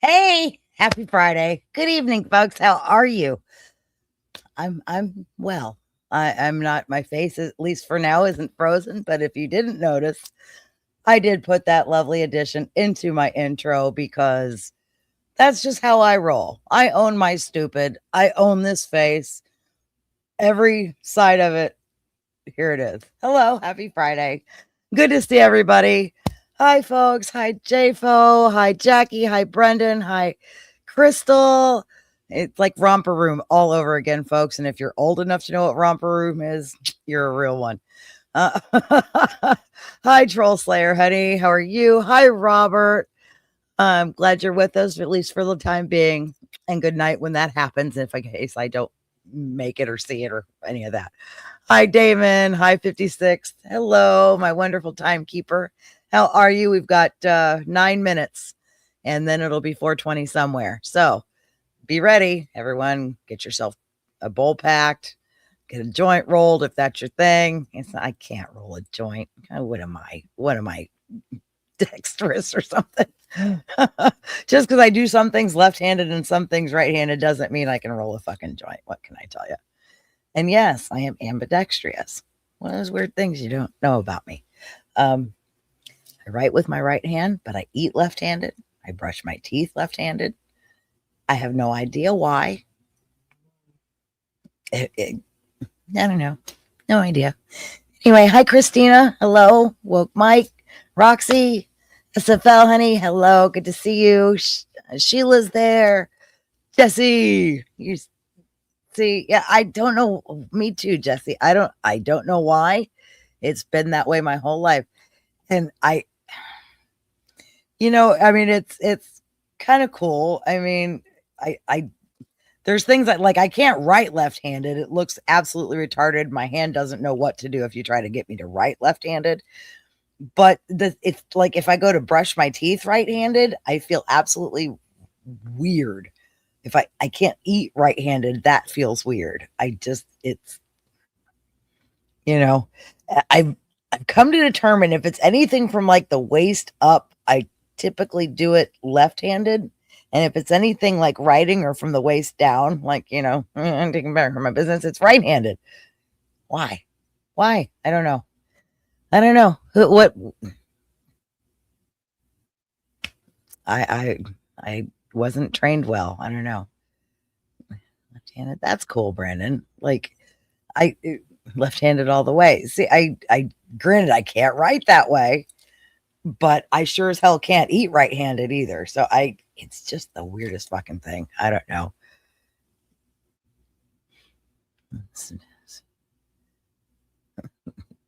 Hey, happy Friday. Good evening, folks. How are you? I'm well. I'm not my face, at least for now, isn't frozen, but if you didn't notice, I did put that lovely addition into my intro because that's just how I roll. I own my stupid. I own this face. Every side of it. Here it is. Hello, happy Friday. Good to see everybody. Hi, folks. Hi, JFO. Hi, Jackie. Hi, Brendan. Hi, Crystal. It's like Romper Room all over again, folks. And if you're old enough to know what Romper Room is, you're a real one. Uh, Hi, Troll Slayer, honey. How are you? Hi, Robert. I'm glad you're with us, at least for the time being. And good night when that happens, in case I don't make it or see it or any of that. Hi, Damon. Hi, 56. Hello, my wonderful timekeeper. How are you? We've got 9 minutes and then it'll be 4:20 somewhere. So be ready, everyone. Get yourself a bowl packed, get a joint rolled if that's your thing. I can't roll a joint. What am I? What am I? Dexterous or something? Just because I do some things left-handed and some things right-handed doesn't mean I can roll a fucking joint. What can I tell you? And yes, I am ambidextrous. One of those weird things you don't know about me. I write with my right hand, but I eat left-handed. I brush my teeth left-handed. I have no idea why. I don't know. No idea. Anyway, hi, Christina. Hello. Woke Mike. Roxy. SFL, honey. Hello. Good to see you. Sheila's there. Jesse. You see, yeah, I don't know. Me too, Jesse. I don't know why. It's been that way my whole life. And I mean, it's kind of cool. I mean, I there's things that like I can't write left-handed. It looks absolutely retarded. My hand doesn't know what to do if you try to get me to write left-handed. But it's like if I go to brush my teeth right-handed, I feel absolutely weird. If I can't eat right-handed, that feels weird. It's you know, I've come to determine if it's anything from like the waist up, I typically do it left-handed. And if it's anything like writing or from the waist down, like, I'm taking better for my business, it's right-handed. Why? Why? I don't know. I don't know. What I wasn't trained well. I don't know. Left-handed. That's cool, Brandon. Like I left-handed all the way. See, I granted I can't write that way, but I sure as hell can't eat right-handed either. So it's just the weirdest fucking thing. I don't know.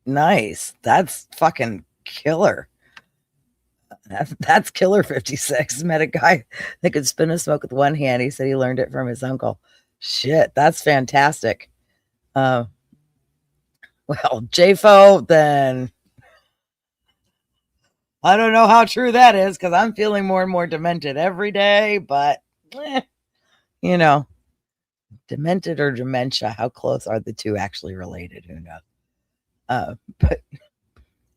Nice. That's fucking killer. That's killer 56. Met a guy that could spin a smoke with one hand. He said he learned it from his uncle. Shit, that's fantastic. Uh, well, JFO, then I don't know how true that is because I'm feeling more and more demented every day, but eh, you know, demented or dementia, how close are the two actually related? Who knows? But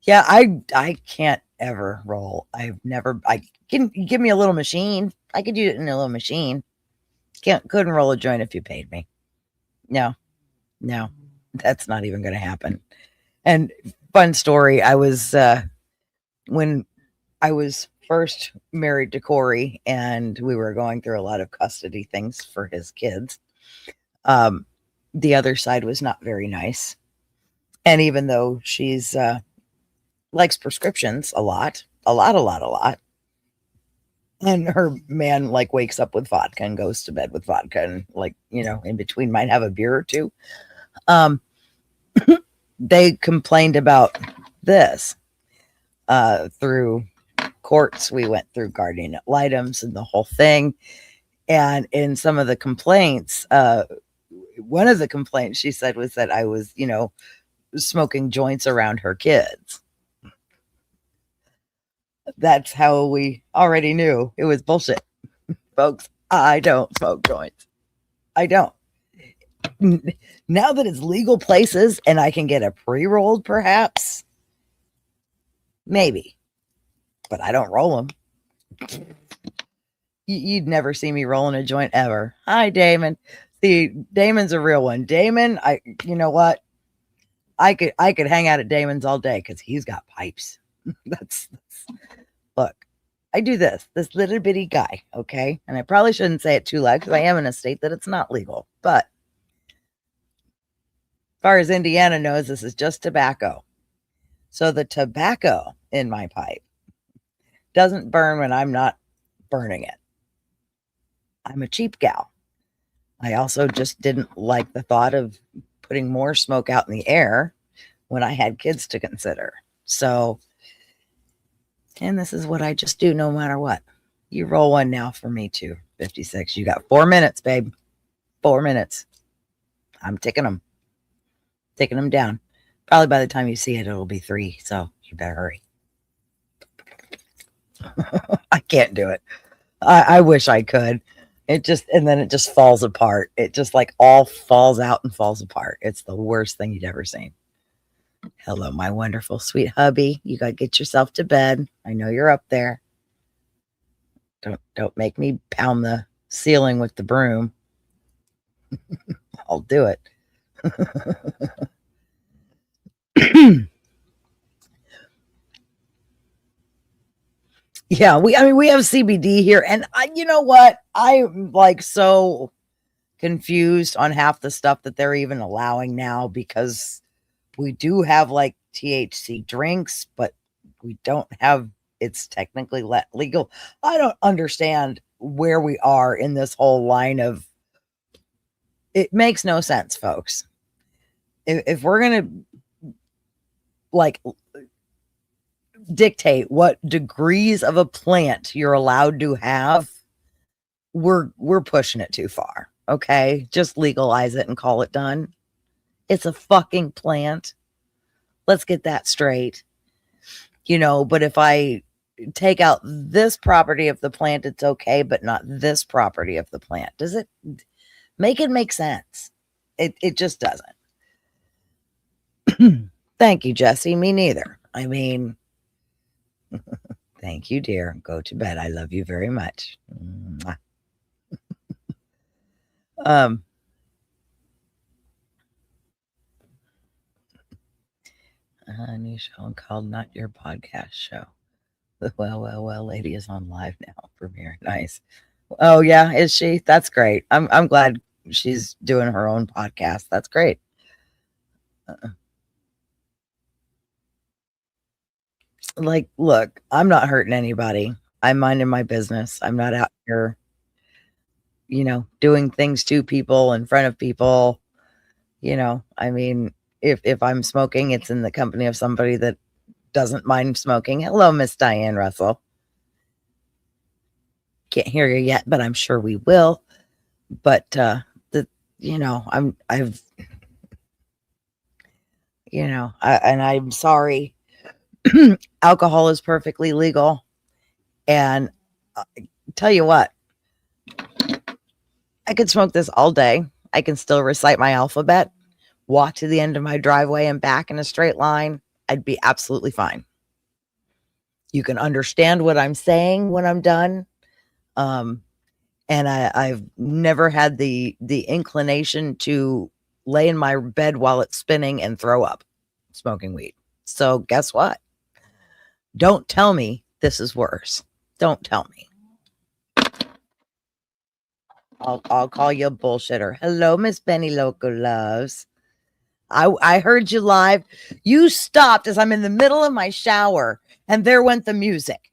yeah, I can't ever roll. I can give me a little machine. I could do it in a little machine. Couldn't roll a joint if you paid me. No, no, that's not even going to happen. And fun story, I was when I was first married to Corey and we were going through a lot of custody things for his kids. The other side was not very nice. And even though she's likes prescriptions a lot, a lot. And her man like wakes up with vodka and goes to bed with vodka and like, in between might have a beer or two. Um, they complained about this through courts. We went through guardian ad litems and the whole thing. And in some of the complaints, one of the complaints she said was that I was, smoking joints around her kids. That's how we already knew it was bullshit. Folks, I don't smoke joints. I don't. Now that it's legal places and I can get a pre-rolled perhaps, maybe, but I don't roll them. You'd never see me rolling a joint ever. Hi, Damon. See, Damon's a real one. Damon, you know what? I could hang out at Damon's all day because he's got pipes. that's look. I do this little bitty guy, okay? And I probably shouldn't say it too loud because I am in a state that it's not legal. But as far as Indiana knows, this is just tobacco. So the tobacco in my pipe doesn't burn when I'm not burning it. I'm a cheap gal. I also just didn't like the thought of putting more smoke out in the air when I had kids to consider. So, and this is what I just do no matter what. You roll one now for me too, 56. You got 4 minutes, babe. 4 minutes. I'm ticking them down. Probably by the time you see it, it'll be 3. So you better hurry. I can't do it. I wish I could. And then it just falls apart. It just like all falls out and falls apart. It's the worst thing you'd ever seen. Hello, my wonderful sweet hubby. You got to get yourself to bed. I know you're up there. Don't make me pound the ceiling with the broom. I'll do it. Yeah, we have CBD here, and you know what? I'm like so confused on half the stuff that they're even allowing now, because we do have like THC drinks, but we don't have, it's technically legal. I don't understand where we are in this whole line of, it makes no sense, folks. If we're going to like dictate what degrees of a plant you're allowed to have, we're pushing it too far. Okay, just legalize it and call it done. It's a fucking plant. Let's get that straight. But if I take out this property of the plant, it's okay, but not this property of the plant. Does it make sense? It just doesn't. Thank you, Jesse. Me neither. I mean, thank you, dear. Go to bed. I love you very much. A new show called Not Your Podcast Show. The well lady is on live now. Premiere. Nice. Oh yeah, is she? That's great. I'm glad she's doing her own podcast. That's great. Like, look, I'm not hurting anybody. I'm minding my business. I'm not out here, doing things to people in front of people. I mean, if I'm smoking, it's in the company of somebody that doesn't mind smoking. Hello, Miss Diane Russell. Can't hear you yet, but I'm sure we will. But I'm sorry. Alcohol is perfectly legal. And tell you what, I could smoke this all day. I can still recite my alphabet, walk to the end of my driveway and back in a straight line. I'd be absolutely fine. You can understand what I'm saying when I'm done. And I've never had the inclination to lay in my bed while it's spinning and throw up smoking weed. So guess what? Don't tell me this is worse. Don't tell me. I'll call you a bullshitter. Hello, Miss Benniloco loves. I heard you live. You stopped as I'm in the middle of my shower, and there went the music,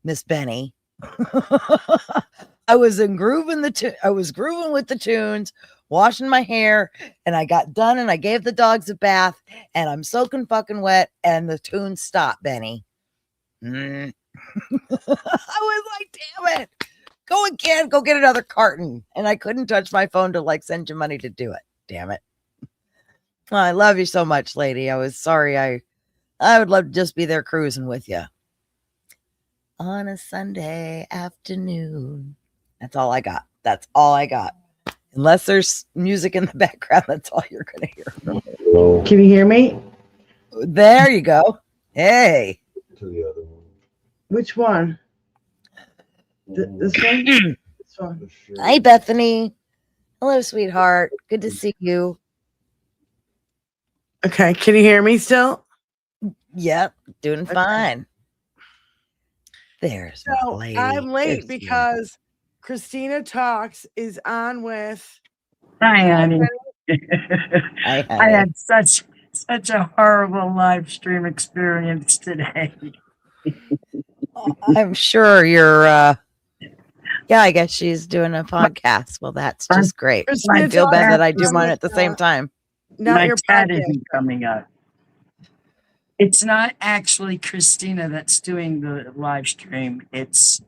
Miss Benny. I was grooving with the tunes, washing my hair, and I got done and I gave the dogs a bath, and I'm soaking fucking wet, and the tune stopped, Benny. I was like, damn it. Go again, go get another carton. And I couldn't touch my phone to send you money to do it. Damn it. Oh, I love you so much, lady. I was sorry. I would love to just be there cruising with you on a Sunday afternoon. That's all I got. That's all I got. Unless there's music in the background, that's all you're going to hear from me. Can you hear me? There you go. Hey. To the other one. Which one? This one? This one. Hi, Bethany. Hello, sweetheart. Good to see you. Okay, can you hear me still? Yep, doing fine. There's my lady. I'm late because Christina Talks is on with Diane. I had such a horrible live stream experience today. I'm sure you're yeah, I guess she's doing a podcast. Well, that's just great. Christina I feel bad that I do Talks mine at the same time. Not My your chat podcast. isn't coming up. It's not actually Christina that's doing the live stream. It's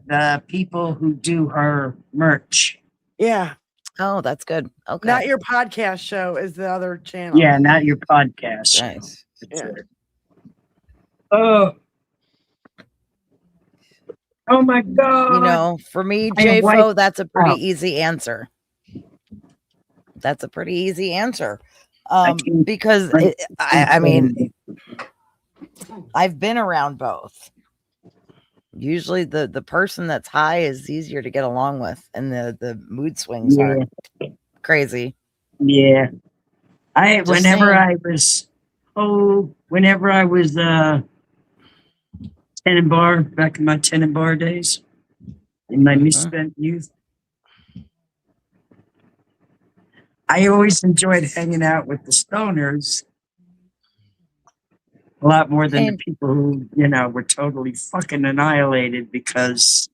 the people who do her merch. Yeah. Oh, that's good. Okay. Not your podcast show is the other channel. Yeah, not your podcast. Nice. Yeah. Oh my God. You know, for me, JFO, that's a pretty easy answer. That's a pretty easy answer. Because I mean, I've been around both. Usually the person that's high is easier to get along with, and the mood swings aren't crazy. Yeah. Whenever I was Tenenbaum, back in my Tenenbaum days, in my misspent youth, I always enjoyed hanging out with the stoners a lot more than the people who, were totally fucking annihilated, because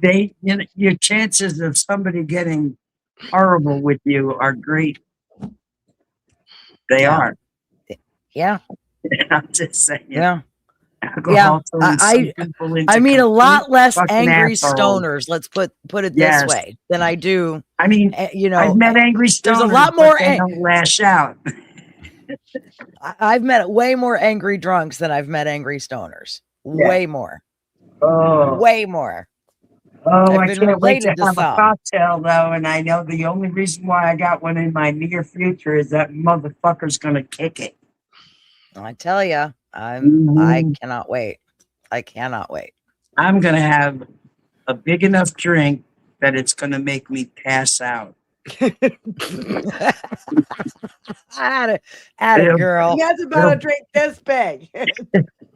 your chances of somebody getting horrible with you are great. They are. Yeah. I'm just saying. Yeah. Alcohol I mean, a lot less angry stoners. Let's put it this way than I do. I mean, I've met angry stoners. There's a lot more. They don't lash out. I've met way more angry drunks than I've met angry stoners. Yeah. Way more. Oh, way more. Oh, I can't wait to have a cocktail, though, and I know the only reason why I got one in my near future is that motherfucker's gonna kick it. I tell you, I cannot wait. I cannot wait. I'm gonna have a big enough drink that it's gonna make me pass out. Atta girl. He has about a drink this big.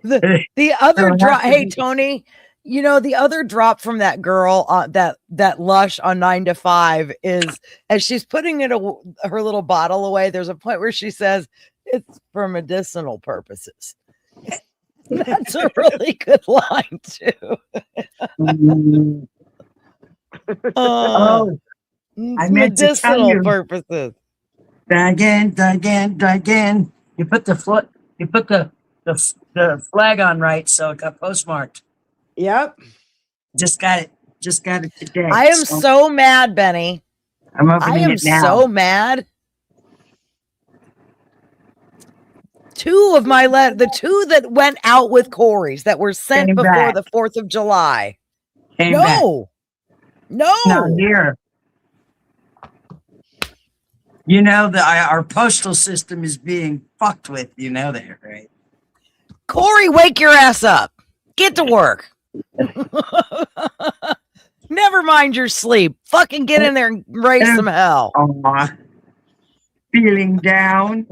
the other drop. Hey, Tony. You know, the other drop from that girl, that Lush on 9 to 5 is, as she's putting her little bottle away, there's a point where she says it's for medicinal purposes. That's a really good line too. I meant to tell you, purposes. Diane, you put the flag on right, so it got postmarked. Yep. Just got it today. I am so mad, Benny. I am so mad. Two of my the two that went out with Corey's that were sent before the 4th of July. No. Not here. You know that our postal system is being fucked with. You know that, right? Corey, wake your ass up. Get to work. Never mind your sleep. Fucking get in there and raise some hell. Feeling down.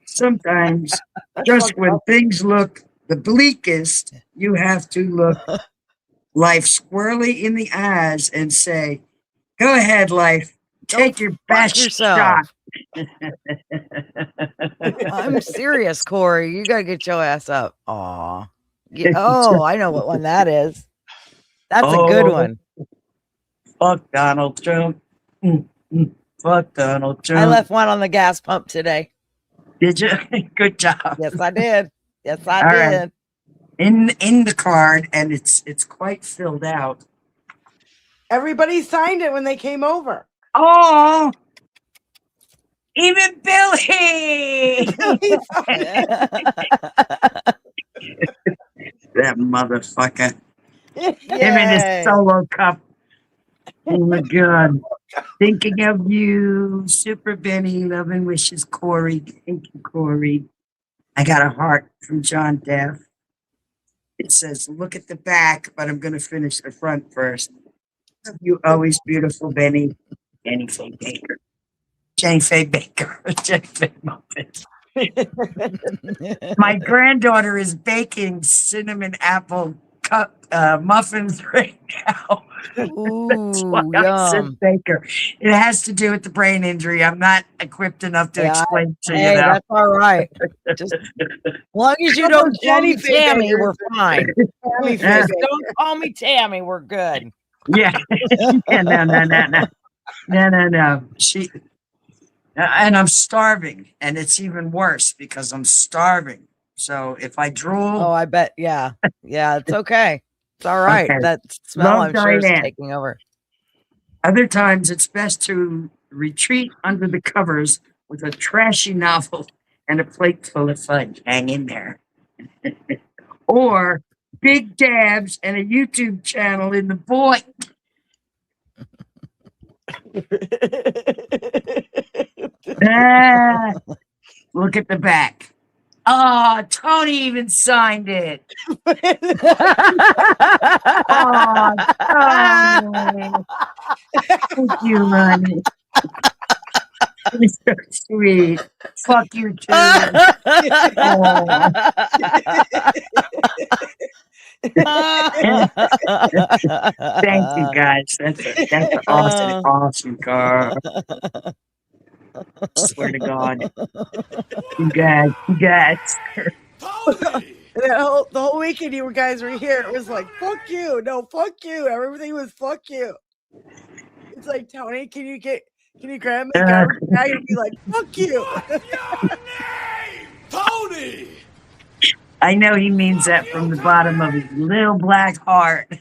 Sometimes, just when things look the bleakest, you have to look life squarely in the eyes and say, "Go ahead, life. Take your best shot." I'm serious, Corey. You gotta get your ass up. Aw. Yeah, oh, I know what one that is. That's a good one. Fuck Donald Trump. Fuck Donald Trump. I left one on the gas pump today. Did you? Good job. Yes, I did. Yes, I did. Right. In the card, and it's quite filled out. Everybody signed it when they came over. Oh, even Billy. That motherfucker. Him in his solo cup. Oh my God. Thinking of you, Super Benny. Love and wishes, Corey. Thank you, Corey. I got a heart from John Deff. It says, look at the back, but I'm going to finish the front first. You always beautiful, Benny. Jenny Faye Baker. Jenny Faye Baker. Jenny Faye Muffins. My granddaughter is baking cinnamon apple cup muffins right now. That's why Ooh, I said yum. baker. It has to do with the brain injury. I'm not equipped enough to explain to you Hey, now. that's all right. Just as long as you How don't about call Jenny me Faye Tammy, Baker? we're fine. Tammy Faye Yeah. Just Baker. don't call me Tammy, we're good. Yeah. Yeah, no. And I'm starving, and it's even worse because I'm starving. So if I drool, Oh, I bet. Yeah. Yeah, it's okay. It's all right. okay. That smell, Love I'm sure, is Diane. taking over. Other times, it's best to retreat under the covers with a trashy novel and a plate full of fudge. Hang in there. Or big dabs and a YouTube channel in the void. Ah, look at the back. Oh, Tony even signed it. Oh, Tony. Thank you, honey. You're so sweet. Fuck you too. Oh. Thank you, guys. That's awesome, Carl. Swear to God. You guys. The whole weekend you guys were here, it was like, fuck you. No, fuck you. Everything was fuck you. It's like, Tony, can you grab my garbage bag and be like, fuck you? Tony! I know he means that from the bottom of his little black heart.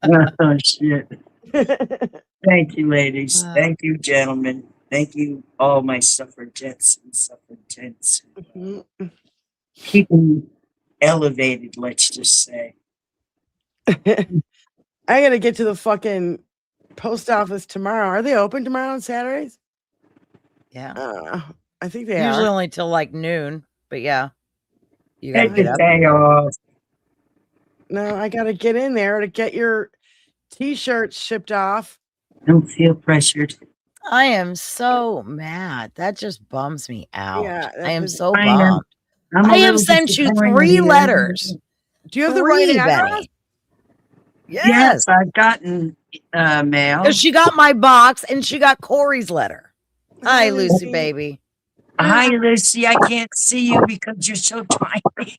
Oh, shit. Thank you, ladies. Thank you, gentlemen. Thank you, all my suffragettes and suffragettes. Keeping elevated, let's just say. I gotta get to the fucking post office tomorrow. Are they open tomorrow on Saturdays? Yeah. I think they Usually are. only till like noon, but yeah. You gotta Take get the up. day off. No, I gotta get in there to get your t-shirts shipped off. Don't feel pressured. I am so mad. That just bums me out. Yeah, I am that- so I am. bummed. I'm a I have little sent you disappointed 3 here. letters. Do you have the right 3, address? Benny. Yes, Yes. I've gotten mail. Because she got my box and she got Corey's letter. Hi, haven't Lucy, seen- baby. Hi, Lucy. I can't see you because you're so tiny.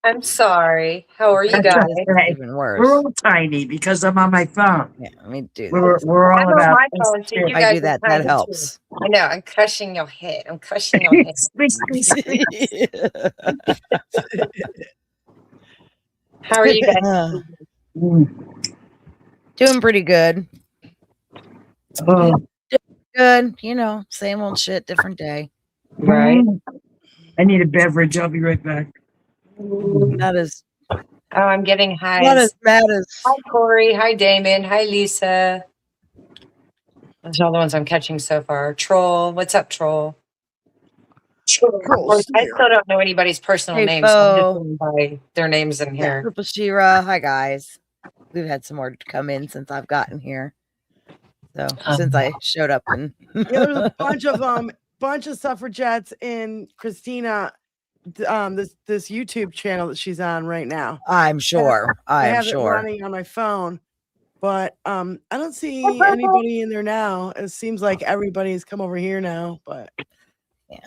I'm sorry. How are you That's guys? okay. Even worse. We're all tiny because I'm on my phone. Yeah, let me do We're, this. we're all I'm on about my phone, so you If I guys do are that, tiny that too. helps. I know. I'm crushing your head. I'm crushing your head. How are you guys? Doing pretty good. Oh, Good. You know, same old shit, different day. Right. I need a beverage. I'll be right back. Not as Oh, I'm getting not highs. as mad as Hi, Corey. Hi, Damon. Hi, Lisa. Those are all the ones I'm catching so far. Troll. What's up, Troll? I still don't know anybody's personal Hey, names. So I'm just Bo. going by their names in here. Triple Shira. Hi guys. We've had some more come in since I've gotten here. So since I showed up and Yeah, there's a bunch of suffragettes in Christina this YouTube channel that she's on right now. I'm sure. I I am have it sure. running on my phone, but I don't see anybody in there now. It seems like everybody's come over here now, but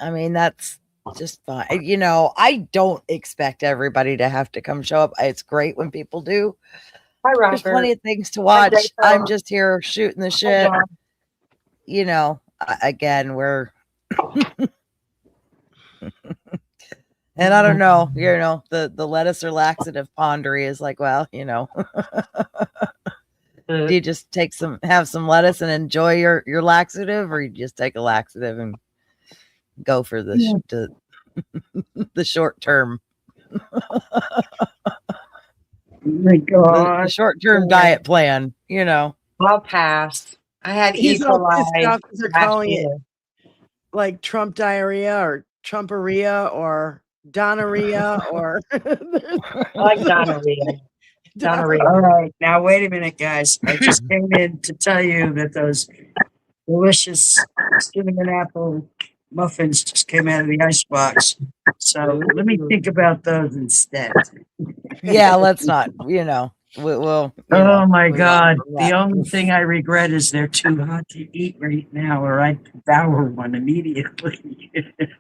I mean, that's just fine. You know, I don't expect everybody to have to come show up. It's great when people do. Hi, Robert. There's plenty of things to watch. Rachel. I'm just here shooting the shit. John. You know, again, we're and I don't know, you know, the lettuce or laxative pondery is like, well, you know, do you just have some lettuce and enjoy your laxative, or you just take a laxative and go for the the short term? Oh my God. The short term diet plan, you know. I'll pass. I had E. he's all coli pissed off because they're last calling year. it like Trump diarrhea or Trumperia or Donneria or I like gonorrhea. Gonorrhea. All right, now wait a minute, guys. I just came in to tell you that those delicious cinnamon apple muffins just came out of the icebox. So let me think about those instead. Yeah, let's not. We'll. Oh my move on God. from The that. only thing I regret is they're too hot to eat right now, or I'd devour one immediately.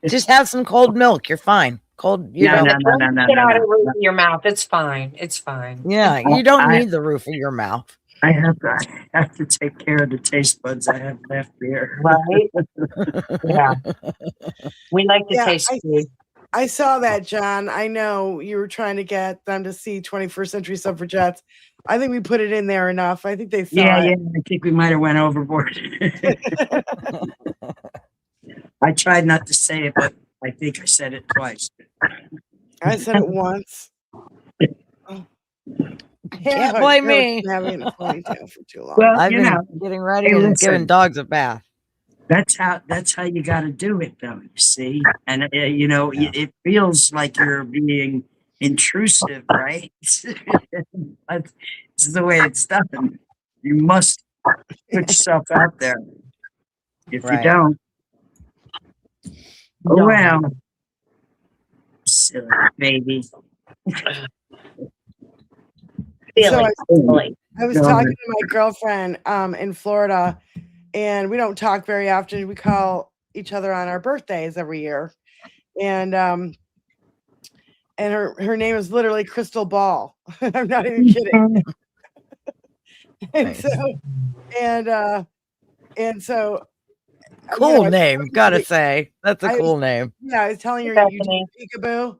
Just have some cold milk. You're fine. Cold. No, no, Don't no, no, get no, out no, of roof no. of your mouth. It's fine. It's fine. Yeah, you don't I, need the roof of your mouth. I have to take care of the taste buds I have left here. Right? Yeah. We like to Yeah, taste food. I saw that, John. I know you were trying to get them to see 21st Century Suffragettes. I think we put it in there enough. I think they saw Yeah, it. yeah. I think we might have went overboard. I tried not to say it, but I think I said it twice. I said it once. Can't blame me. Having a ponytail for too long. Well, I've you been know, getting ready hey, and listen. giving dogs a bath. that's how you got to do it, though. You see, and you know, Yeah. it feels like you're being intrusive, right? That's the way it's done. You must put yourself out there. If Right. you don't, oh No. well, silly baby. Feeling. I was talking to my girlfriend in Florida, and we don't talk very often. We call each other on our birthdays every year, and her name is literally Crystal Ball. I'm not even kidding. and Nice. so Cool name, gotta say. That's a I cool name. Yeah, I was telling her you do Bethany. peekaboo,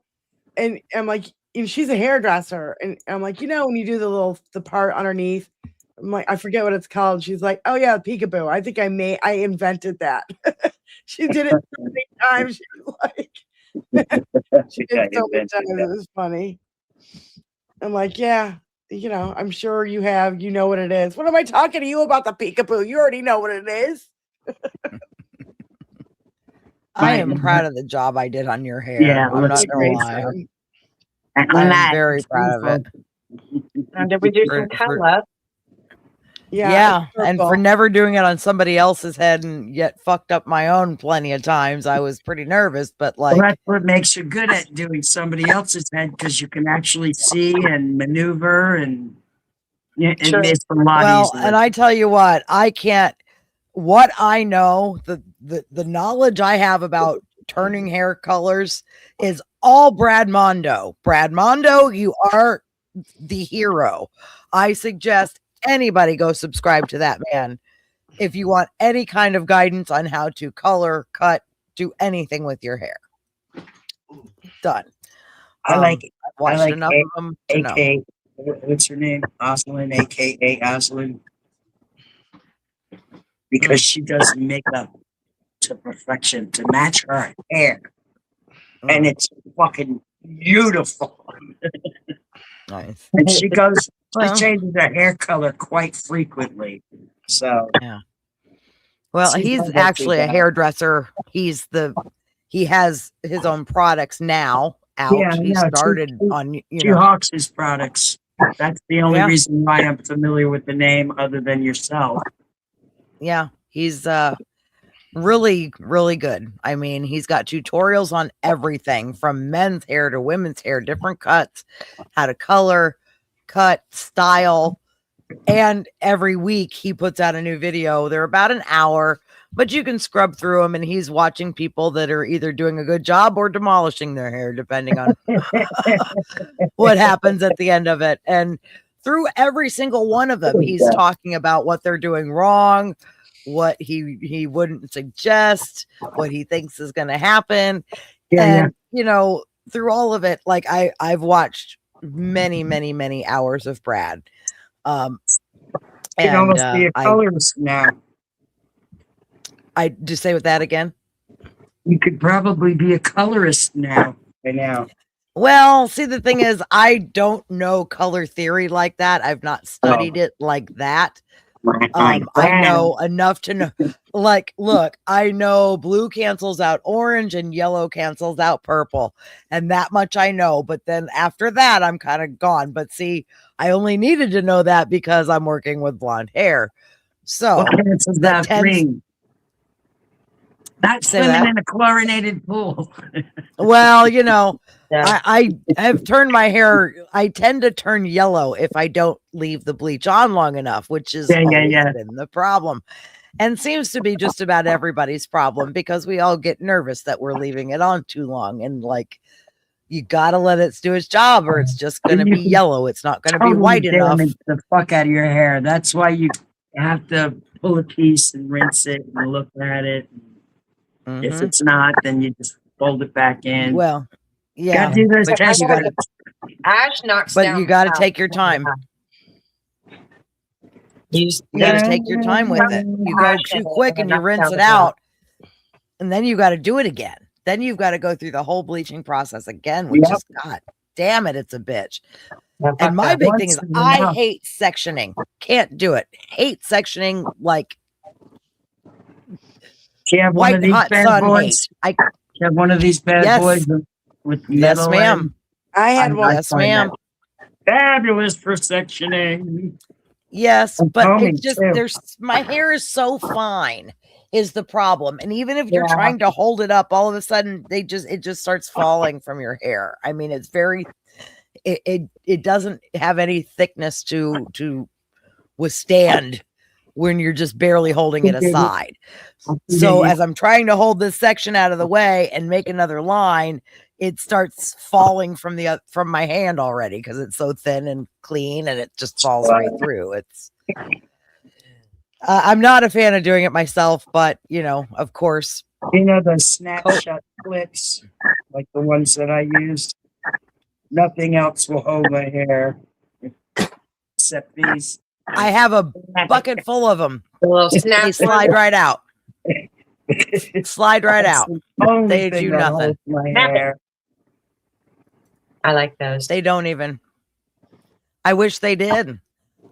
and I'm like, and she's a hairdresser, and I'm like, when you do the part underneath, I'm like, I forget what it's called. She's like, oh yeah, peekaboo. I think I invented that. She did it so many times. She was like, she did it so many times. It was funny. I'm like, yeah, I'm sure you have. You know what it is. What am I talking to you about the peekaboo? You already know what it is. I am proud of the job I did on your hair. Yeah, I'm not gonna Great lie. job. I'm very proud of it. And did we do some color? Yeah, and for purple. never doing it on somebody else's head and yet fucked up my own plenty of times, I was pretty nervous. But Well, like, that's what makes you good at doing somebody else's head, because you can actually see and maneuver, and it Sure. makes a lot well, easier. and I tell you what, I can't. What I know, the knowledge I have about turning hair colors is all Brad Mondo. Brad Mondo, you are the hero. I suggest anybody go subscribe to that man if you want any kind of guidance on how to color, cut, do anything with your hair. Done. I like it. I've watched like enough of them to know. AK, what's her name? Oslin, AKA Oslin. Because she does makeup to perfection to match her hair. And it's fucking beautiful. Nice. And she Well, changes her hair color quite frequently. So yeah. Well, she's he's not that actually too a bad. hairdresser. He has his own products now out. Yeah, He no, started on, She hawks his products. That's the only Yeah. reason why I'm familiar with the name, other than yourself. Yeah, he's really, really good. I mean, he's got tutorials on everything from men's hair to women's hair, different cuts, how to color, cut, style. And every week he puts out a new video. They're about an hour, but you can scrub through them, and he's watching people that are either doing a good job or demolishing their hair, depending on what happens at the end of it. And through every single one of them, he's talking about what they're doing wrong, what he wouldn't suggest, what he thinks is going to happen. And through all of it, like I've watched many, many, many hours of Brad. You can almost be a colorist now. I just say with that again. You could probably be a colorist now. By now. Well, see, the thing is, I don't know color theory like that. I've not studied it like that. I know enough to know, like, look, I know blue cancels out orange and yellow cancels out purple, and that much I know. But then after that, I'm kind of gone. But see, I only needed to know that because I'm working with blonde hair. So What cancels out green? Not swimming in a chlorinated pool. Well, you know, I have turned my hair. I tend to turn yellow if I don't leave the bleach on long enough, which is always been the problem. And seems to be just about everybody's problem because we all get nervous that we're leaving it on too long. And like, you got to let it do its job or it's just going to be yellow. It's not going to be white enough. The fuck out of your hair. That's why you have to pull a piece and rinse it and look at it. If it's not, then you just fold it back in. Well, yeah. Gotta do those tests. Ash knocks but down. You got to take your time. You got to take your time with it. You go too quick and you rinse it out, and then you got to do it again. Then you've got to go through the whole bleaching process again, which is, God damn it, it's a bitch. And my big thing is I hate sectioning. Can't do it. Hate sectioning like white hot sun boys? I have one of these bad boys with yes, ma'am. I had one. Yes, ma'am. Fabulous for sectioning. Yes, but it's just my hair is so fine is the problem. And even if you're trying to hold it up, all of a sudden it just starts falling from your hair. I mean, it's very it doesn't have any thickness to withstand when you're just barely holding it aside. So as I'm trying to hold this section out of the way and make another line, it starts falling from my hand already because it's so thin and clean and it just falls right through. It's I'm not a fan of doing it myself, but you know, of course, the snapshot clips like the ones that I used. Nothing else will hold my hair except these. I have a bucket full of them. They slide right out. Slide right out. They do nothing. My hair. I like those. They don't even. I wish they did.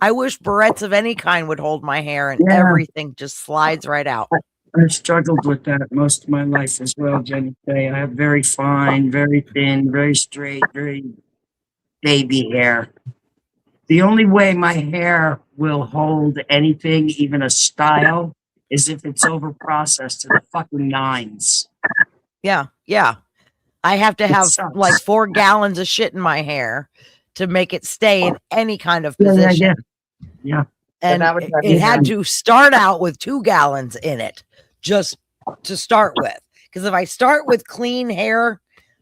I wish barrettes of any kind would hold my hair and everything just slides right out. I've struggled with that most of my life as well, Jenny. I have very fine, very thin, very straight, very baby hair. The only way my hair will hold anything, even a style, is if it's over processed to the fucking nines. Yeah. I have to have like 4 gallons of shit in my hair to make it stay in any kind of position. Yeah. And it had to start out with 2 gallons in it just to start with. Because if I start with clean hair,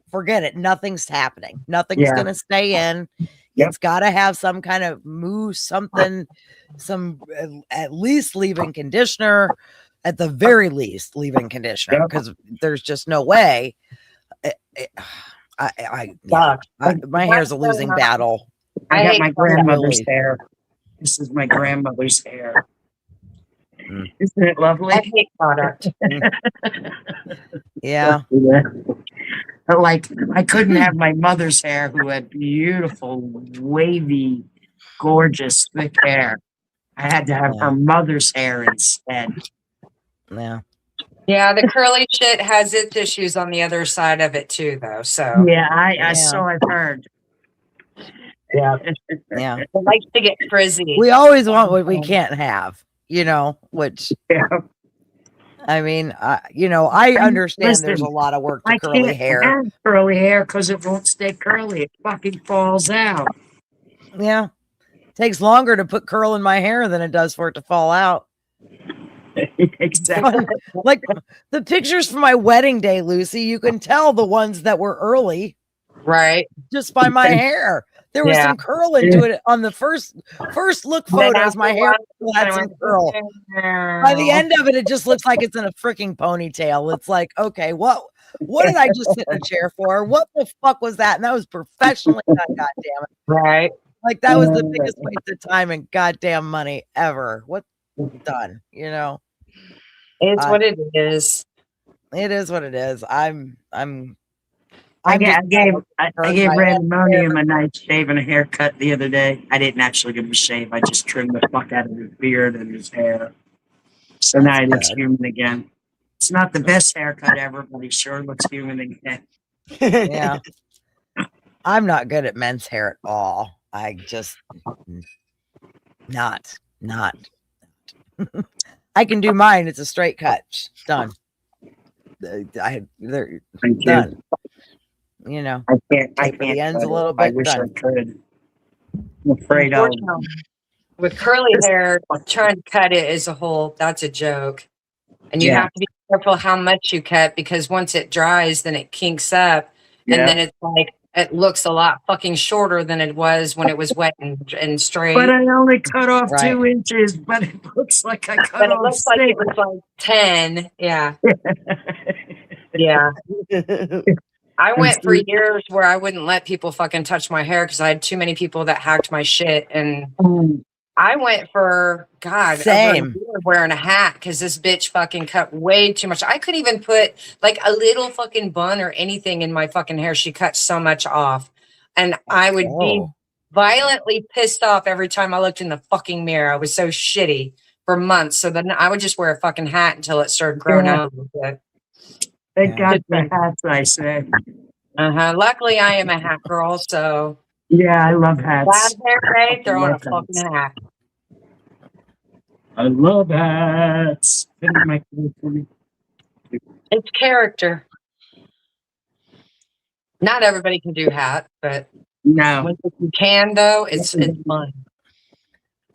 forget it. Nothing's happening. Nothing's going to stay in. It's got to have some kind of mousse, something, at least leave-in conditioner, at the very least leave-in conditioner, because there's just no way. My hair's a losing battle. I got my grandmother's hair. This is my grandmother's hair. Isn't it lovely? I hate product. Yeah. Like, I couldn't have my mother's hair, who had beautiful, wavy, gorgeous, thick hair. I had to have her mother's hair instead. Yeah. Yeah, the curly shit has its issues on the other side of it too, though. So I so I've heard. Yeah. It likes to get frizzy. We always want what we can't have, which I mean, I understand there's a lot of work to curly hair. I can't have curly hair because it won't stay curly. It fucking falls out. Yeah. It takes longer to put curl in my hair than it does for it to fall out. Exactly. Like the pictures from my wedding day, Lucy, you can tell the ones that were early. Right. Just by my hair. There was some curl into it on the first look photos. My hair had some curl. By the end of it, it just looks like it's in a freaking ponytail. It's like, okay, what did I just sit in a chair for? What the fuck was that? And that was professionally done, goddamn it. Right. Like that was the biggest waste of time and goddamn money ever. What's done? It's what it is. It is what it is. I'm I I'm just gave hurt gave my Randemonium a nice shave and a haircut the other day. I didn't actually give him a shave. I just trimmed the fuck out of his beard and his hair. So That's now he looks good. human again. It's not the best haircut ever, but he sure looks human again. Yeah. I'm not good at men's hair at all. I just not. I can do mine. It's a straight cut. Done. They're Thank done. you. You know, I taper the can't ends a cut it. little I bit. wish I Done. could. I'm afraid I'll. Unfortunately, with curly hair, trying to cut it is that's a joke. And you Yeah. have to be careful how much you cut because once it dries, then it kinks up. And then it's like, it looks a lot fucking shorter than it was when it was wet and straight. But I only cut off Right. 2 inches, but it looks like I cut But it off looks 6. like it was like 10. Yeah. Yeah. I went for years where I wouldn't let people fucking touch my hair because I had too many people that hacked my shit. And I went for over Same. a year wearing a hat because this bitch fucking cut way too much. I couldn't even put like a little fucking bun or anything in my fucking hair. She cut so much off. And I would be Oh. violently pissed off every time I looked in the fucking mirror. I was so shitty for months. So then I would just wear a fucking hat until it started growing out a little bit. Thank God for hats, I say. Luckily, I am a hat girl, so Yeah, I love hats. bad hair day, throw on a love fucking hats. hat. I love hats. It's character. Not everybody can do hats, but No. when you can, though, it's fun.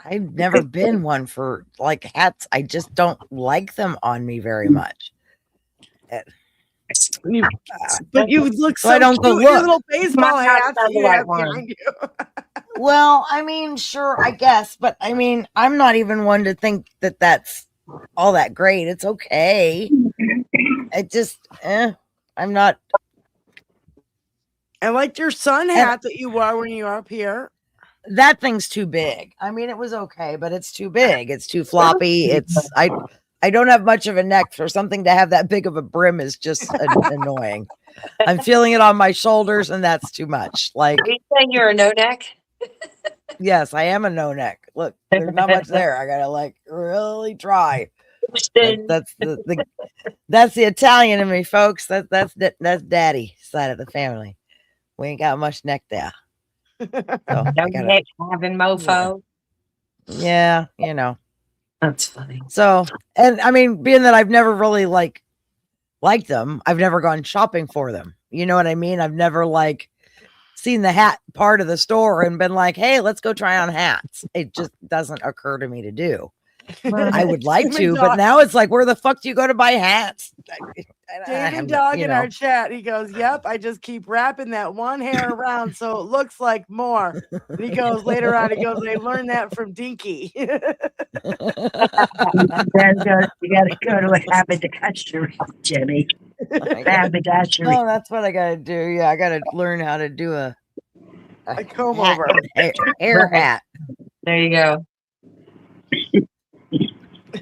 I've never been one for like hats. I just don't like them on me very much. But you look So I so don't go cute in your look. little baseball Might not hats have that the you right have one. behind you. Well, I mean, sure, I guess, but I mean, I'm not even one to think that that's all that great. It's okay. It just, I'm not. I liked your sun hat that you wore when you were up here. That thing's too big. I mean, it was okay, but it's too big. It's too floppy. I don't have much of a neck for something to have that big of a brim is just annoying. I'm feeling it on my shoulders, and that's too much. Like, Are you saying you're a no neck? yes, I am a no neck. Look, there's not much there. I gotta like really try. That's the Italian in me, folks. That's daddy side of the family. We ain't got much neck there. So No neck having mofo. Yeah, you know. That's funny. So, and I mean, being that I've never really liked them, I've never gone shopping for them. You know what I mean? I've never like seen the hat part of the store and been like, hey, let's go try on hats. It just doesn't occur to me to do. I would like to, but now it's like, where the fuck do you go to buy hats? David Dog in our chat, he goes, yep, I just keep wrapping that one hair around so it looks like more. And he goes later on, he goes, I learned that from Dinky. You gotta go to a haberdashery, Jenny. Haberdashery. Oh, that's what I gotta do. Yeah, I gotta learn how to do a comb over hair hat. There you go.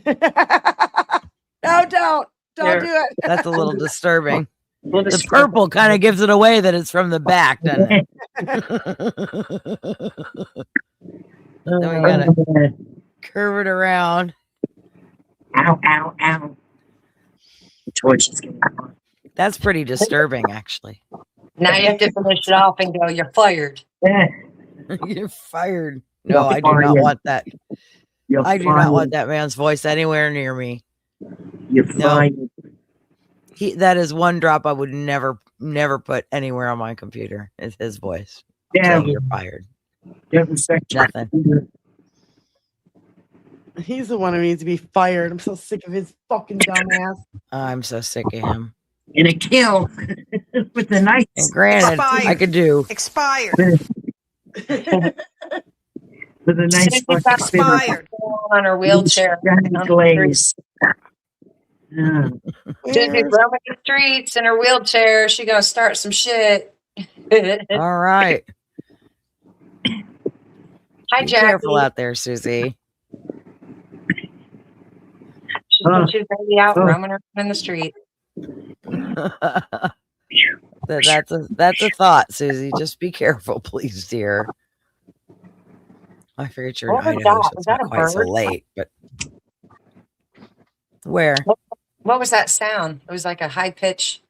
No, don't do it. That's a little disturbing. The purple kind of gives it away that it's from the back, doesn't it? Then we gotta curve it around. Ow, ow, ow. The torch is getting on. That's pretty disturbing, actually. Now you have to finish it off and go, you're fired. You're fired. No, I do not want that. I do not want that man's voice anywhere near me. You're fired. That is one drop I would never put anywhere on my computer. Is his voice. Yeah, you're fired. Nothing. He's the one who needs to be fired. I'm so sick of his fucking dumbass. I'm so sick of him. In a kill with the knife. And granted, Expired. I could do Expired. With a nice Expired. On her wheelchair. glaze. She's roaming the streets in her wheelchair. She gonna start some shit. All right. Hi, Be Jackie. careful out there, Susie. She's gonna be out roaming around in the street. That's a thought, Susie. Just be careful, please, dear. I figured you're in What was Idaho, that? so Was it's that not a quite so bird? late. But where? What was that sound? It was like a high pitch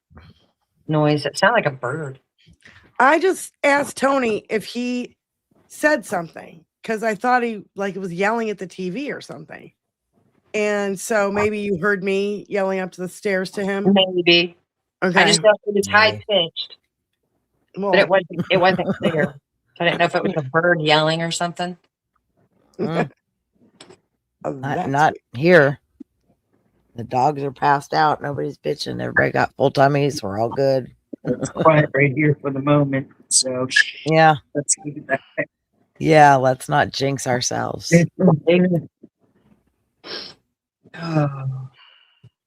noise. It sounded like a bird. I just asked Tony if he said something because I thought he was yelling at the TV or something. And so maybe you heard me yelling up to the stairs to him. Maybe. Okay. I just thought it was high Maybe. pitched, Well, but it wasn't clear. So I didn't know if it was a bird yelling or something. Mm, that's not here. The dogs are passed out. Nobody's bitching. Everybody got full tummies. We're all good. It's quiet right here for the moment. So Yeah. let's keep it that way. Yeah. Let's not jinx ourselves. Oh.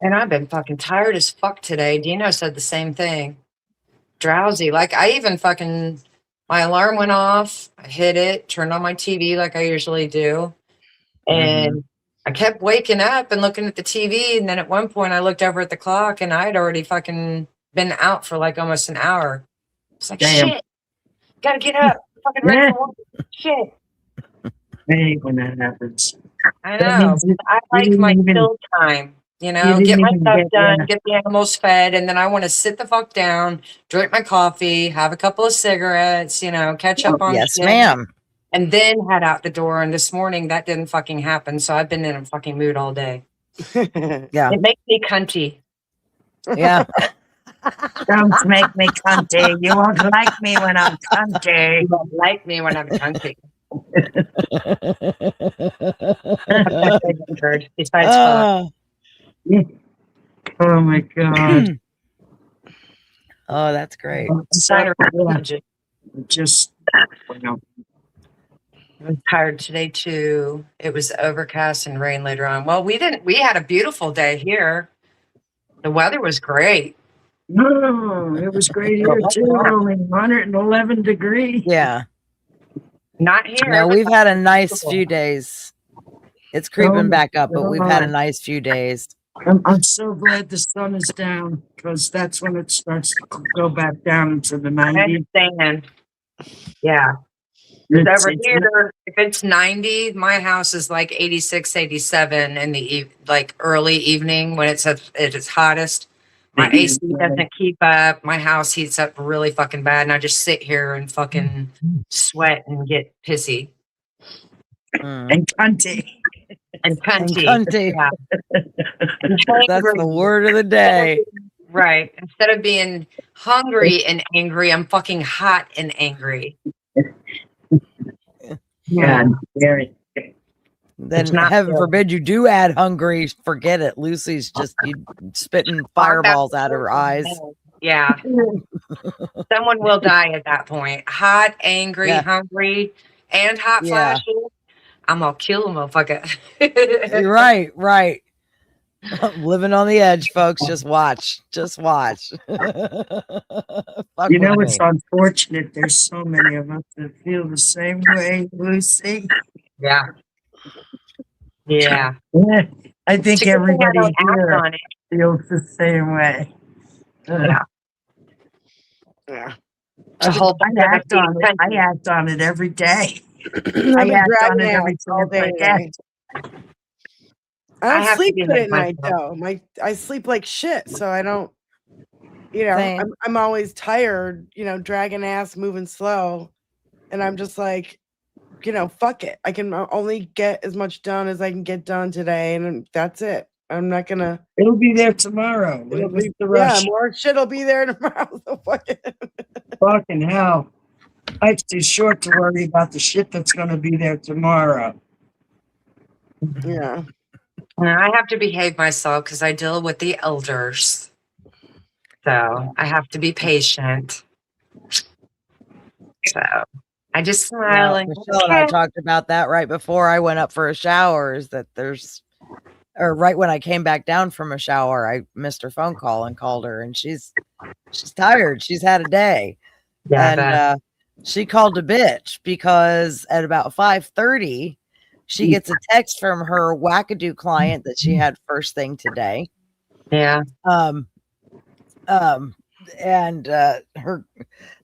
And I've been fucking tired as fuck today. Dino said the same thing. Drowsy. Like I even fucking, my alarm went off. I hit it, turned on my TV like I usually do. And I kept waking up and looking at the TV. And then at one point I looked over at the clock and I had already fucking been out for like almost an hour. It's like, Damn. shit, gotta get up. Fucking ready for work. Shit. I hate when that happens. I That know. means you I like didn't my even- chill time, you know, didn't get my even stuff get- done, yeah. get the animals fed, and then I want to sit the fuck down, drink my coffee, have a couple of cigarettes, you know, catch up on Yes, shit, ma'am. and then head out the door. And this morning that didn't fucking happen. So I've been in a fucking mood all day. Yeah. It makes me cunty. Yeah. Don't make me cunty. You won't like me when I'm cunty. You don't like me when I'm cunty. Besides fuck. Oh my god. Oh, that's great. Cider Yeah, just just you know, I'm tired today too. It was overcast and rain later on. Well, we had a beautiful day here. The weather was great. no, it was great here too. Only 111 degrees. Yeah. Not here. No, but we've had a nice beautiful. few days. It's creeping Oh, back up, but we've had a God. nice few days. I'm so glad the sun is down because that's when it starts to go back down into the I 90s. understand. Yeah. It's- Over it's- here, if it's 90, my house is like 86, 87 in the like early evening when it's at its hottest. My AC doesn't keep up. My house heats up really fucking bad, and I just sit here and fucking sweat and get pissy Mm. and cunty. and cunty. Cunty. Yeah. And That's hangry. the word of the day. Right. Instead of being hungry and angry, I'm fucking hot and angry. Yeah, very. Then It's not heaven good. forbid you do add hungry. Forget it. Lucy's just spitting fireballs out of her eyes. Yeah. Someone will die at that point. Hot, angry, Yeah. hungry, and hot Yeah. flashes. I'm gonna kill a motherfucker. You're right, right. Living on the edge, folks. Just watch. Just watch. Fuck You know, with it's me. unfortunate. There's so many of us that feel the same way, Lucy. Yeah. Yeah. Yeah, I think It's a good thing I everybody don't act here on it. feels the same way. Yeah. Yeah. To hold I act on it. I act on it every day. I've I been act on dragging it every ass all chance I day get. today. I I don't have to sleep be good like at night myself. though. I sleep like shit, so I don't. You know, Same. I'm always tired. You know, dragging ass, moving slow, and I'm just like, you know, fuck it. I can only get as much done as I can get done today, and that's it. I'm not gonna. It'll be there tomorrow. It'll What's be, the yeah, rush? more shit'll be there tomorrow. So fuck it. Fucking hell. Life's too short to worry about the shit that's going to be there tomorrow. Yeah. And I have to behave myself because I deal with the elders. So I have to be patient. So I just smile and Michelle and I talked about that right before I went up for a shower. Is that or right when I came back down from a shower, I missed her phone call and called her, and she's tired. She's had a day, and she called a bitch because at about 5:30, she gets a text from her wackadoo client that she had first thing today. Yeah. and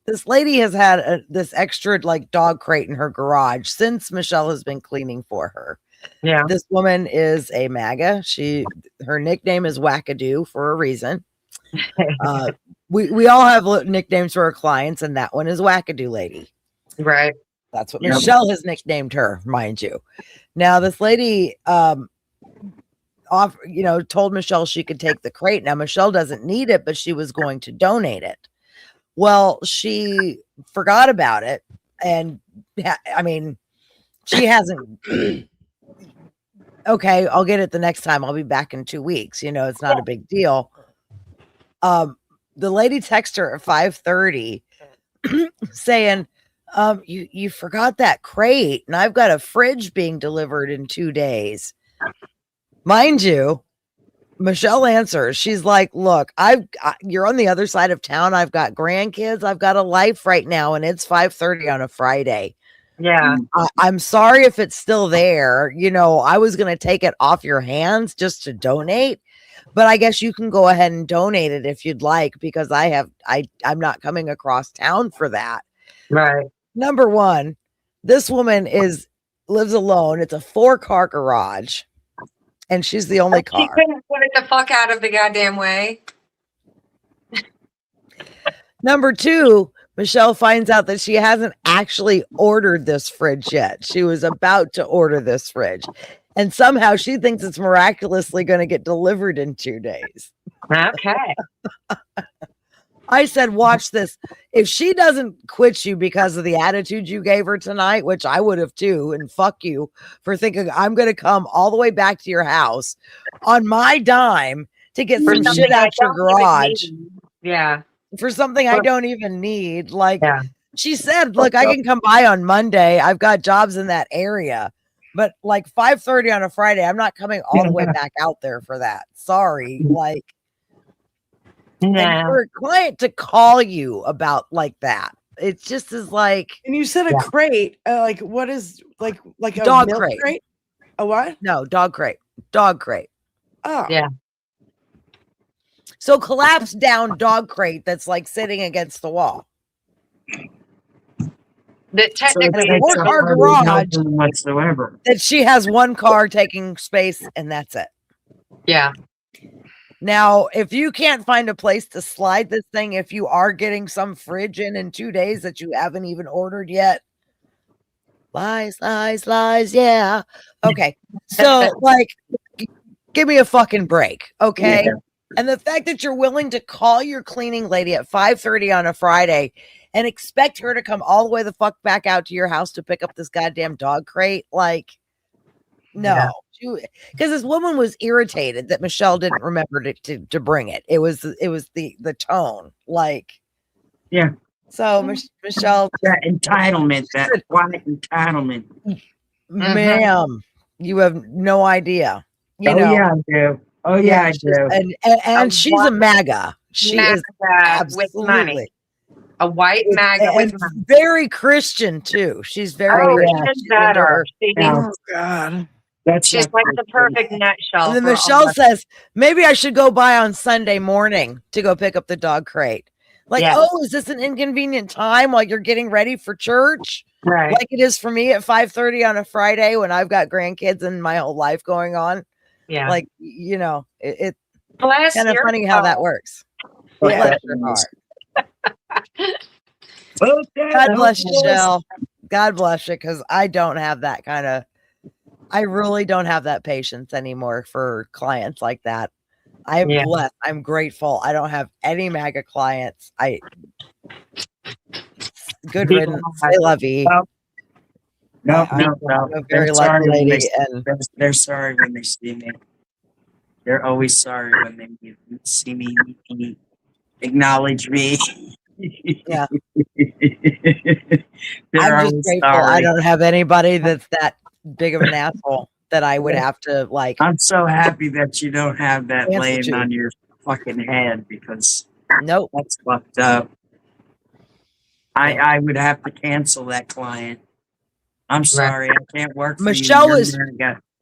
this lady has had this extra like dog crate in her garage since Michelle has been cleaning for her. Yeah. This woman is a MAGA. Her nickname is Wackadoo for a reason. We all have nicknames for our clients, and that one is Wackadoo Lady. Right. That's what Michelle has nicknamed her, mind you. Now, this lady told Michelle she could take the crate. Now, Michelle doesn't need it, but she was going to donate it. Well, she forgot about it. And I mean, she hasn't. Okay, I'll get it the next time. I'll be back in 2 weeks. It's not a big deal. The lady texted her at 5:30 saying, you forgot that crate, and I've got a fridge being delivered in 2 days. Mind you, Michelle answers. She's like, look, you're on the other side of town. I've got grandkids. I've got a life right now, and it's 5:30 on a Friday. Yeah. I'm sorry if it's still there. I was going to take it off your hands just to donate, but I guess you can go ahead and donate it if you'd like, because I'm not coming across town for that. Right. Number one, this woman lives alone. It's a 4-car garage, and she's the only car. She couldn't put it the fuck out of the goddamn way. Number two, Michelle finds out that she hasn't actually ordered this fridge yet. She was about to order this fridge, and somehow she thinks it's miraculously going to get delivered in 2 days. Okay. I said, watch this. If she doesn't quit you because of the attitude you gave her tonight, which I would have too, and fuck you for thinking I'm going to come all the way back to your house on my dime to get some shit out your garage. Yeah. For something I don't even need. Like, yeah. She said, look, I can come by on Monday. I've got jobs in that area. But like 5:30 on a Friday, I'm not coming all the way back out there for that. Sorry. Like, and for a client to call you about like that, it just is like. And you said a crate. Like, what is like a dog milk crate? A what? No, dog crate. Dog crate. Oh, yeah. So collapsed down dog crate that's like sitting against the wall. That technically so 4-car garage whatsoever. That she has 1 car taking space, and that's it. Yeah. Now, if you can't find a place to slide this thing, if you are getting some fridge in 2 days that you haven't even ordered yet, lies, yeah. Okay, so like, give me a fucking break, okay? Yeah. And the fact that you're willing to call your cleaning lady at 5:30 on a Friday and expect her to come all the way the fuck back out to your house to pick up this goddamn dog crate, like, no. Because this woman was irritated that Michelle didn't remember to bring it. It was the tone, like, yeah. So Michelle, that entitlement, that quiet entitlement, ma'am, you have no idea. You know, yeah, I do. Oh yeah, I do. And she's a MAGA. She is absolutely with money. A white MAGA with money. Very Christian too. She's very Christian. Oh God. She's like the perfect nutshell. And then Michelle says, maybe I should go by on Sunday morning to go pick up the dog crate. Like, oh, is this an inconvenient time while you're getting ready for church? Right. Like it is for me at 5:30 on a Friday when I've got grandkids and my whole life going on. Yeah. Like, you know, it's kind of funny how that works. Yeah. God bless you, Michelle. God bless you, because I don't have that kind of. I really don't have that patience anymore for clients like that. I'm blessed. I'm grateful. I don't have any MAGA clients. Good riddance. I love you. No. I'm a very lucky lady, and they're sorry when they see me. They're always sorry when they see me, acknowledge me. Yeah. I'm just grateful. I don't have anybody that's that big of an asshole that I would have to like. I'm so happy that you don't have that laying on your fucking head, because that's fucked up. I would have to cancel that client. I'm sorry, I can't work for Michelle you. is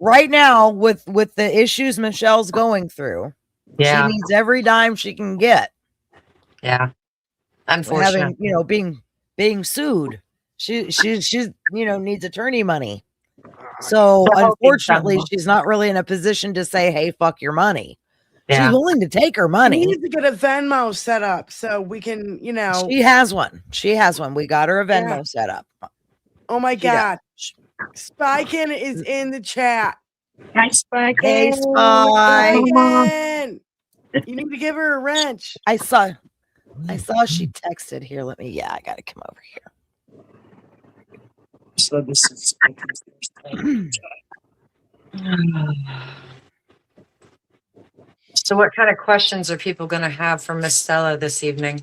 right now with the issues Michelle's going through. Yeah. She needs every dime she can get. Yeah. Unfortunate. having, you know, being sued. She's you know, needs attorney money. So They're hoping unfortunately, some- she's not really in a position to say, "Hey, fuck your money." She's Yeah. willing to take her We money. need to get a Venmo set up so we can, you know. She has one. She has one. We got her a Venmo Yeah. set up. Oh my She does. God. SPYKIN is in the chat. Hi, Spike. Hey, Spy. SPYKIN. You need to give her a wrench. I saw she texted here. I gotta come over here. So this is Spiken's first time. So what kind of questions are people going to have for Miss Stella this evening?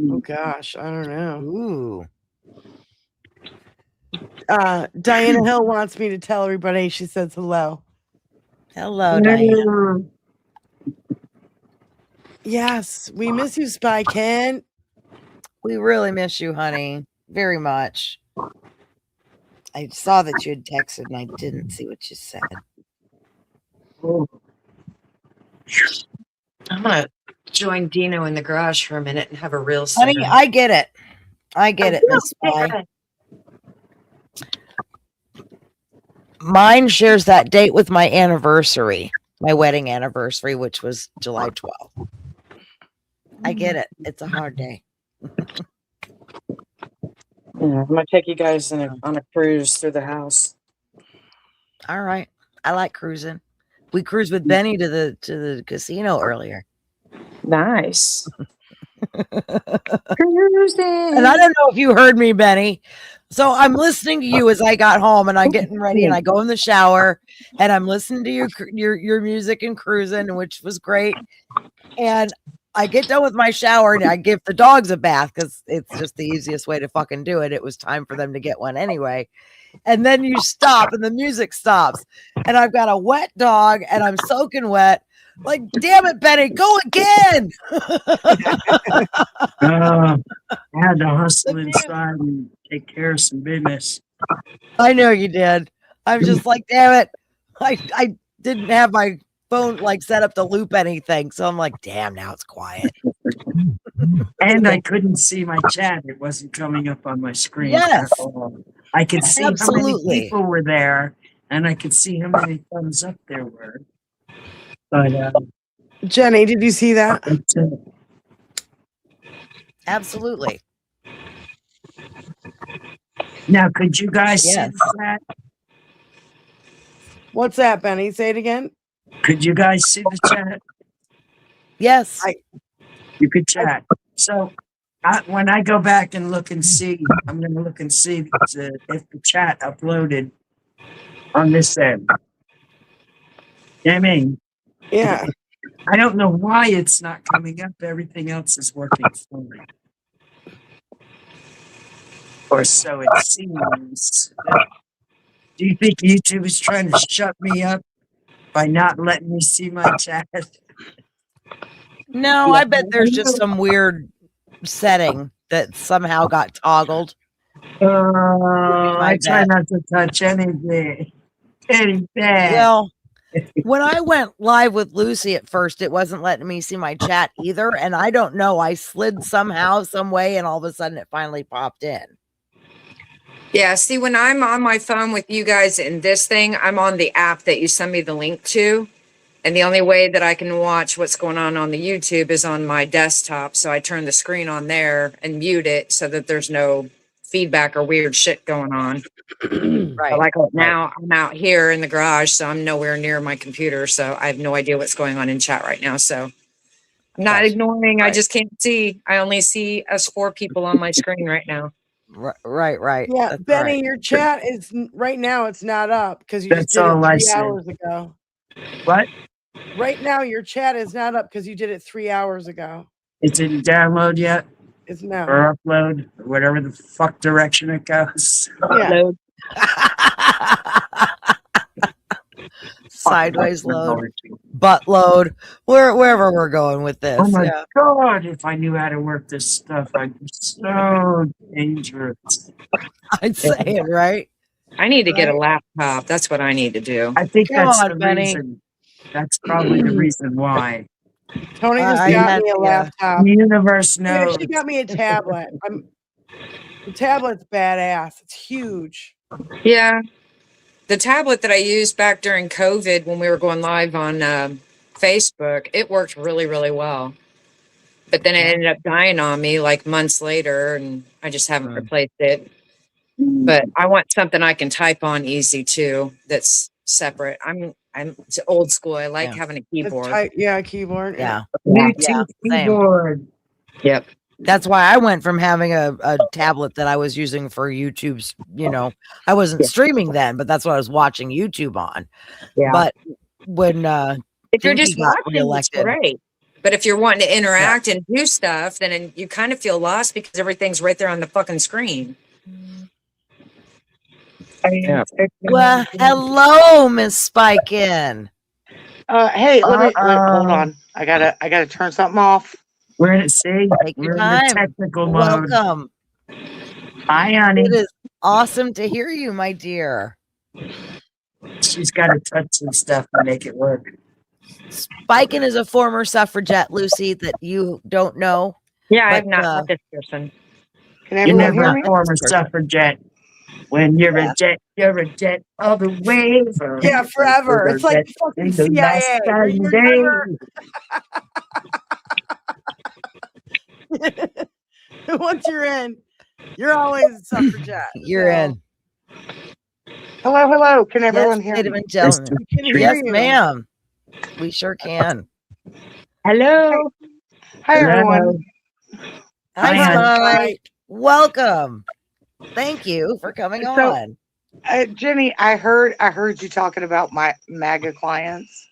Oh gosh, I don't know. Ooh. Diana Hill wants me to tell everybody she says hello. Hello, Diane. Yes, we miss you, SPYKIN. We really miss you, honey. Very much. I saw that you had texted and I didn't see what you said. I'm going to join Dino in the garage for a minute and have a real Honey, cigarette. I get it. I get it, Miss Spy. Mine shares that date with my anniversary, my wedding anniversary, which was July 12th. I get it. It's a hard day. Yeah, I'm going to take you guys on a cruise through the house. All right. I like cruising. We cruised with Benny to the casino earlier. Nice. And I don't know if you heard me, Benny. So I'm listening to you as I got home and I'm getting ready and I go in the shower and I'm listening to your music and cruising, which was great. And I get done with my shower and I give the dogs a bath because it's just the easiest way to fucking do it. It was time for them to get one anyway. And then you stop and the music stops. And I've got a wet dog and I'm soaking wet. Like, damn it, Benny, go again. I had to hustle inside and take care of some business. I know you did. I'm just like, damn it. I didn't have my phone like set up to loop anything. So I'm like, damn, now it's quiet. And I couldn't see my chat. It wasn't coming up on my screen. Yes. I could see how many Absolutely. people were there and I could see how many thumbs up there were. But Jenny, did you see that? Absolutely. Now, could you guys Yes. see that? What's that, Benny? Say it again. Could you guys see the chat? Yes. You could chat. So when I go back and look and see, I'm going to look and see if the chat uploaded on this end. You know what I mean? Yeah. I don't know why it's not coming up. Everything else is working fine. Or so it seems. Do you think YouTube is trying to shut me up by not letting me see my chat? No, I bet there's just some weird setting that somehow got toggled. I try not to touch anything. Anything. Well, when I went live with Lucy at first, it wasn't letting me see my chat either. And I don't know. I slid somehow, some way, and all of a sudden it finally popped in. Yeah, see, when I'm on my phone with you guys in this thing, I'm on the app that you send me the link to. And the only way that I can watch what's going on the YouTube is on my desktop. So I turn the screen on there and mute it so that there's no feedback or weird shit going on. Right. But like now I'm out here in the garage, so I'm nowhere near my computer. So I have no idea what's going on in chat right now. So I'm not ignoring. I just can't see. I only see us 4 people on my screen right now. Right. Yeah, That's Benny, right. your chat is right now. It's not up because you just That's did all I it 3 said. hours ago. What? Right now, your chat is not up because you did it 3 hours ago. It didn't download yet? It's no. Or upload? Or whatever the fuck direction it goes. Yeah. Sideways load, butt load, wherever we're going with this. Oh my Yeah. God, if I knew how to work this stuff, I'd be so dangerous. I'd say it, right? I need to get a laptop. That's what I need to do. I think Come that's on, the Benny. reason. That's probably the reason why. Tony just I got had me a the, laptop. The universe He knows. actually got me a tablet. The tablet's badass. It's huge. Yeah. The tablet that I used back during COVID when we were going live on Facebook, it worked really, really well. But then it ended up dying on me like months later, and I just haven't replaced it. But I want something I can type on easy too. That's separate. I'm it's old school. I like having a keyboard. Keyboard. yeah. Bluetooth same. keyboard. Yep. That's why I went from having a tablet that I was using for YouTube's, I wasn't streaming then, but that's what I was watching YouTube on. Yeah. But when If you're Dinky just got watching, it's reelected, great. But if you're wanting to interact and do stuff, then you kind of feel lost because everything's right there on the fucking screen. Yeah. well, hello, Miss SPYKIN. Hey, hold on. I gotta turn something off. We're in see. Take We're your in the time. technical mode. Welcome. Hi, honey. It is awesome to hear you, my dear. She's got to touch some stuff to make it work. SPYKIN is a former suffragette, Lucy, that you don't know. Yeah, I have But, not met this person. Can You're everyone never hear a me? former suffragette. When you're a jet all the way. Yeah, forever. It's like fucking CIA. You're never. Once you're in, you're always a suffragette. You're in. Hello. Can everyone Yes, hear ladies me? and gentlemen. We can hear Yes, you. ma'am. We sure can. Hello. Hi, everyone. Hi, Hi, Spike. Welcome. Thank you for coming on. Jenny, I heard you talking about my MAGA clients.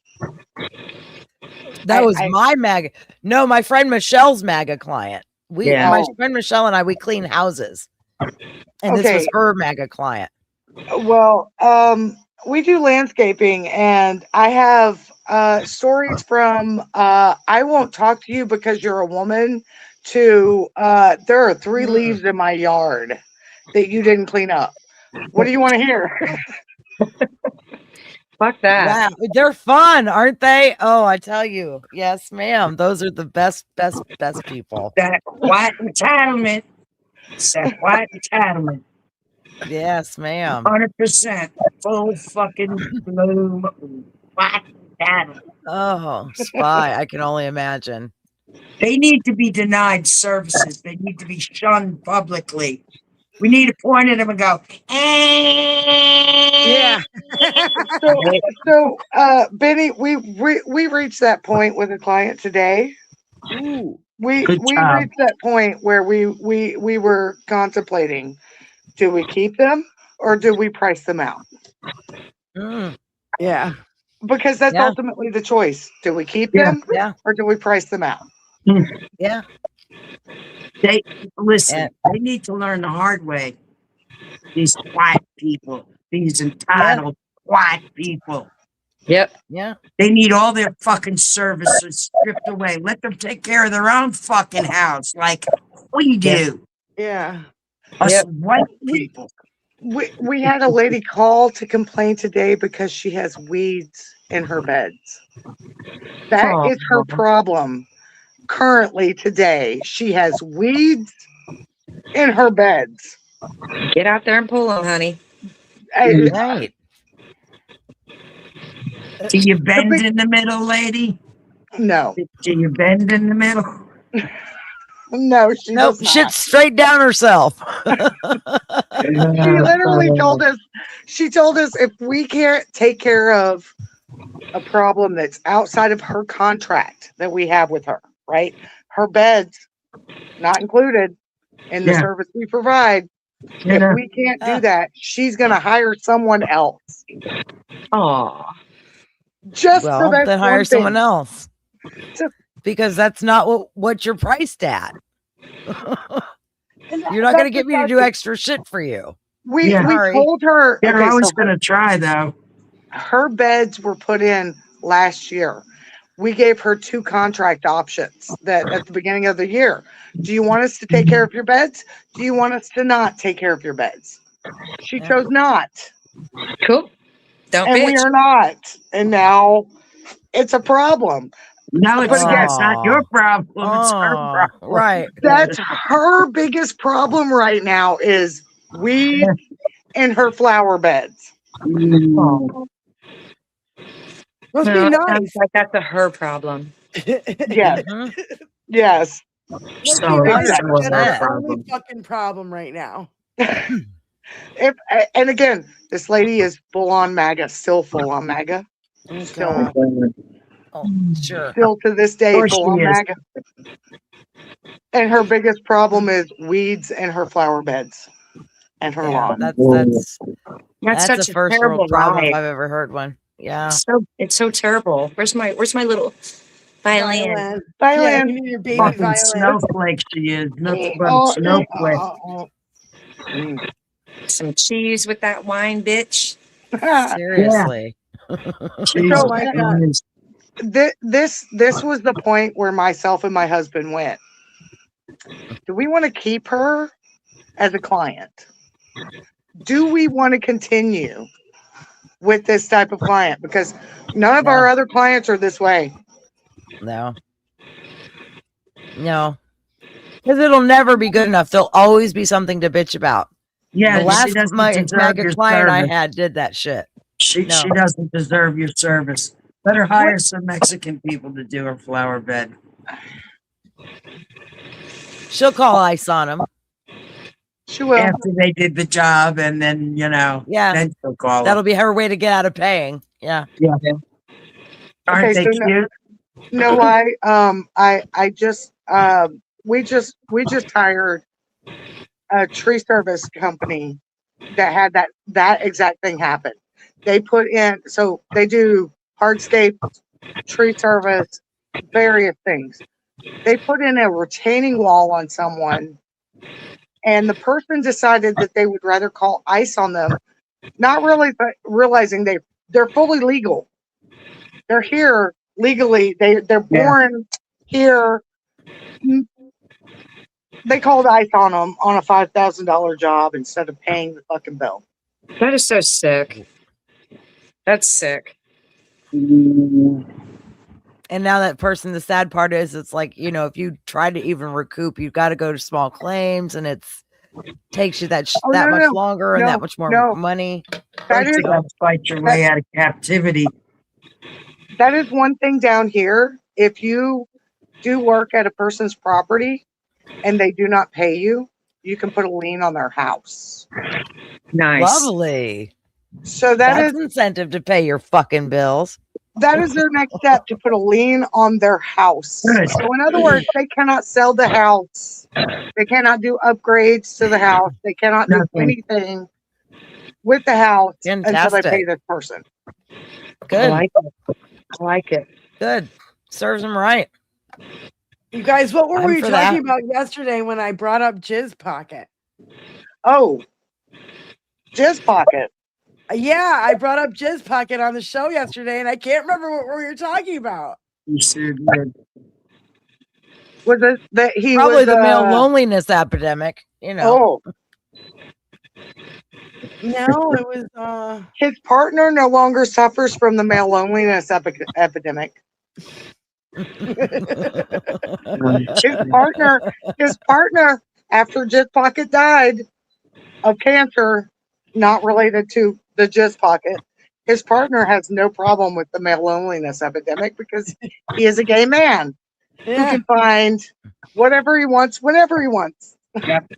That was my MAGA. No, my friend Michelle's MAGA client. My friend Michelle and I, we clean houses. And this was her MAGA client. Well, we do landscaping, and I have stories from I won't talk to you because you're a woman to there are 3 leaves in my yard that you didn't clean up. What do you want to hear? Fuck that. Wow, they're fun, aren't they? Oh, I tell you. Yes, ma'am. Those are the best people. That white entitlement. It's that white entitlement. Yes, ma'am. 100% full fucking bloom white entitlement. Oh, Spy. I can only imagine. They need to be denied services. They need to be shunned publicly. We need to point at them and go, Yeah. so Benny, we reached that point with a client today. Ooh. We Good job. reached that point where we were contemplating, do we keep them or do we price them out? Yeah. Because that's ultimately the choice. Do we keep them or do we price them out? Yeah. They need to learn the hard way. These white people, these entitled white people. Yep. Yeah. They need all their fucking services stripped away. Let them take care of their own fucking house like we do. Yeah. Us white people. We had a lady call to complain today because she has weeds in her beds. That is her problem. Currently today, she has weeds in her beds. Get out there and pull them, honey. Right. Do you bend in the middle, lady? No. Do you bend in the middle? No, she nope, does not. shit's straight down herself. She literally told us, if we can't take care of a problem that's outside of her contract that we have with her, right? Her bed's not included in the service we provide. If we can't do that, she's going to hire someone else. Oh. Just for that then hire someone else. Because that's not what you're priced at. You're not going to get me to do extra shit for you. We told her. They're always going to try, though. Her beds were put in last year. We gave her 2 contract options that at the beginning of the year. Do you want us to take care of your beds? Do you want us to not take care of your beds? She chose not. Cool. We are not. And now it's a problem. No, it's again- not your problem. It's her problem. Right. That's her biggest problem right now is weeds in her flower beds. Mm. Must No, be it nice. sounds like that's a her problem. Yes, Mhm. yes. So, That's so was her her 100%. only problem. fucking problem right now. And again, this lady is full on MAGA, still full on MAGA, Okay. Oh, sure. still to this day course full she on is. MAGA. And her biggest problem is weeds in her flower beds and her Yeah, lawn. That's that's such a a first terrible world problem if lie. I've ever heard one. Yeah. It's so terrible. Where's my little violin? Yeah, Violin. you need your baby Fucking violin. snowflake she is. Nothing but a Oh, snowflake. Some cheese with that wine, bitch. Seriously. Jesus So, my God. Christ. This was the point where myself and my husband went. Do we want to keep her as a client? Do we want to continue with this type of client? Because none of our other clients are this way. No. No. Because it'll never be good enough. There'll always be something to bitch about. Yeah, The last she doesn't deserve MAGA your client I service. had did that shit. She No. doesn't deserve your service. Better hire some Mexican people to do her flower bed. She'll call ice on him. She will. After they did the job, and then Yeah. then she'll call That'll them. be her way to get out of paying. Yeah. Aren't Okay, they so cute? No lie. We just hired a tree service company that had that exact thing happen. They put in, so they do hardscape, tree service, various things. They put in a retaining wall on someone, and the person decided that they would rather call ice on them, not really, but realizing they're fully legal. They're here legally. They're born here. They called ice on them on a $5,000 job instead of paying the fucking bill. That is so sick. That's sick. And now that person, the sad part is, it's like, if you try to even recoup, you've got to go to small claims, and takes you that much longer and that much more money. That is, You have to fight your way out of captivity. That is one thing down here. If you do work at a person's property and they do not pay you, you can put a lien on their house. Nice. Lovely. So that's incentive to pay your fucking bills. That is their next step, to put a lien on their house. Good. So in other words, they cannot sell the house. They cannot do upgrades to the house. They cannot do anything with the house until they pay this person. Good. I like it. Good. Serves them right. You guys, what were we for talking that. about yesterday when I brought up Jizz Pocket? Oh, Jizz Pocket. Yeah, I brought up Jizz Pocket on the show yesterday, and I can't remember what we were talking about. You sure did. Was it that he Probably was the male loneliness epidemic, Oh. No, it was his partner no longer suffers from the male loneliness epidemic. his partner after Jizz Pocket died of cancer, not related to the Jizz Pocket, his partner has no problem with the male loneliness epidemic because he is a gay man who can find whatever he wants whenever he wants. Yep.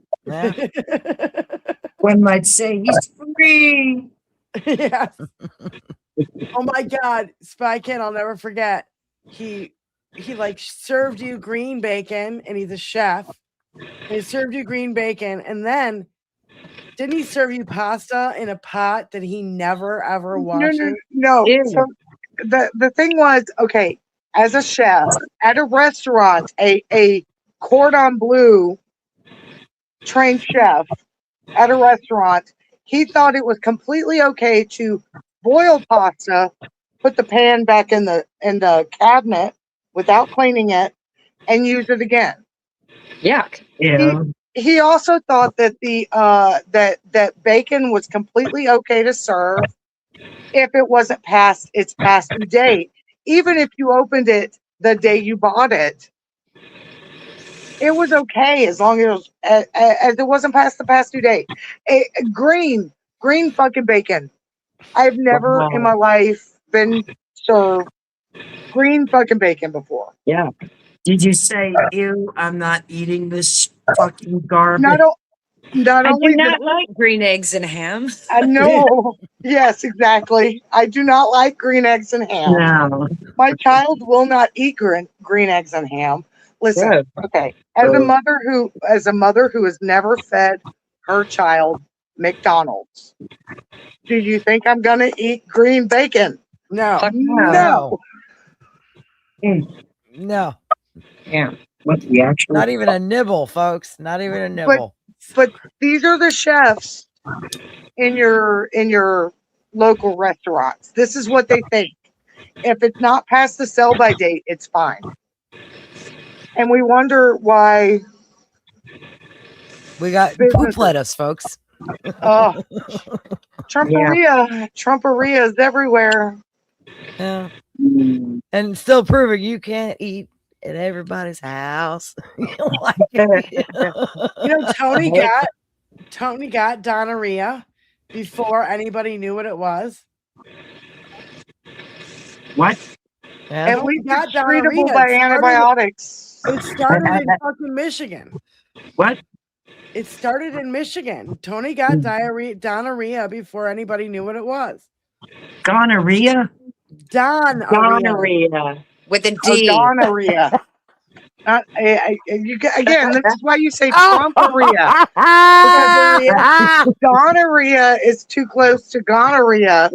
One might say he's free. Yes. Oh my God, SPYKIN, I'll never forget. He like served you green bacon, and he's a chef. He served you green bacon, and then didn't he serve you pasta in a pot that he never ever washed? No. So the thing was, okay, as a chef at a restaurant, a cordon bleu trained chef at a restaurant, he thought it was completely okay to boil pasta, put the pan back in the cabinet without cleaning it, and use it again. Yuck. Yeah. He also thought that the that bacon was completely okay to serve if it wasn't past its past due date, even if you opened it the day you bought it, it was okay as long as it wasn't past the past due date. Green fucking bacon. I've never in my life been served green fucking bacon before. Yeah. Did you say, ew, I'm not eating this fucking garbage? Not I only do not like green eggs and ham. I know. Yes, exactly. I do not like green eggs and ham. No. My child will not eat green eggs and ham. Listen, Good. okay. As a mother who has never fed her child McDonald's, do you think I'm gonna eat green bacon? No. No. No. Yeah. What the actual? Not even a nibble, folks. Not even a nibble. But these are the chefs in your local restaurants. This is what they think. If it's not past the sell by date, it's fine. And we wonder why We got poop lettuce, folks. Trumperia is everywhere. Yeah. And still proving you can't eat at everybody's house. Like, Tony got gonorrhea before anybody knew what it was. What? Yeah. And we got treatable by antibiotics. It started in fucking Michigan. What? It started in Michigan. Tony got gonorrhea before anybody knew what it was. Gonorrhea? Gonorrhea. With a D. Gonorrhea. Again, this is why you say Trumperia. Gonorrhea is too close to gonorrhea.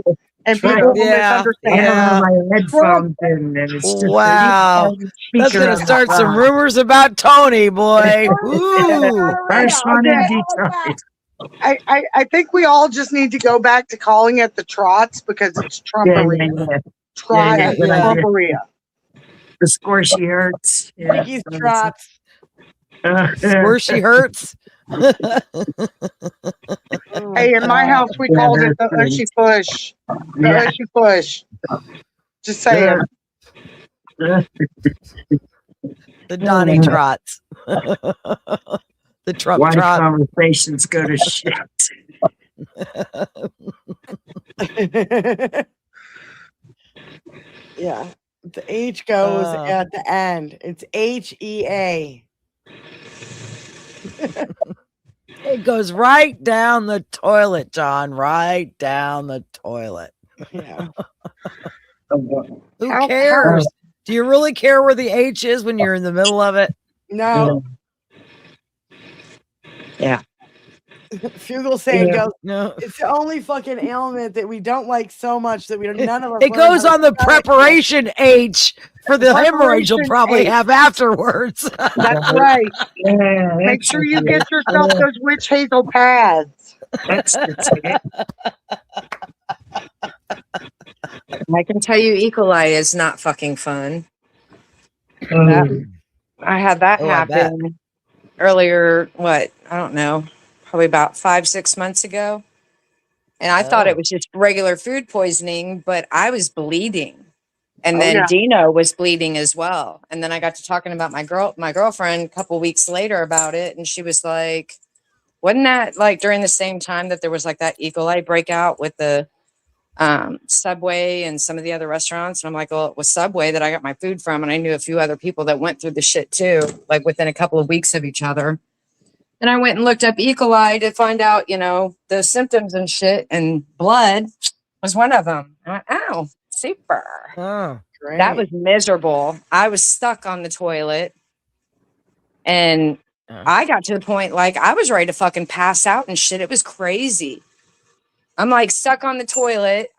And people will misunderstand. My headphones in, and it's just wow. That's going to start some rumors about Tony, boy. Ooh. First one in Detroit. I think we all just need to go back to calling it the trots because it's Trumperia. Trumperia. The squishy hurts. Mickey's trots. Squishy hurts. Hey, in my house we called it the Ushy Push. The Ushy Push. Just saying. The Donnie trots. The Trump Why trot. conversations go to shit. Yeah. The H goes at the end. It's HEA. It goes right down the toilet, John. Right down the toilet. Yeah. Who cares? Do you really care where the H is when you're in the middle of it? No. Yeah. Fugal saying goes, no. It's the only fucking ailment that we don't like so much that we none of us. It goes on the preparation H for the hemorrhage you'll probably have afterwards. That's right. Yeah, make sure you get yourself those witch hazel pads. That's it. I can tell you E. coli is not fucking fun. I had that happen earlier, I don't know, probably about 5-6 months ago. And I thought it was just regular food poisoning, but I was bleeding. And then Dino was bleeding as well. And then I got to talking about my girlfriend a couple weeks later about it. And she was like, wasn't that like during the same time that there was like that E. coli breakout with the Subway and some of the other restaurants? And I'm like, well, it was Subway that I got my food from. And I knew a few other people that went through the shit too, like within a couple of weeks of each other. And I went and looked up E. coli to find out, the symptoms and shit, and blood was one of them. I went, oh, super. Oh, great. That was miserable. I was stuck on the toilet, and I got to the point, like, I was ready to fucking pass out and shit. It was crazy. I'm like stuck on the toilet.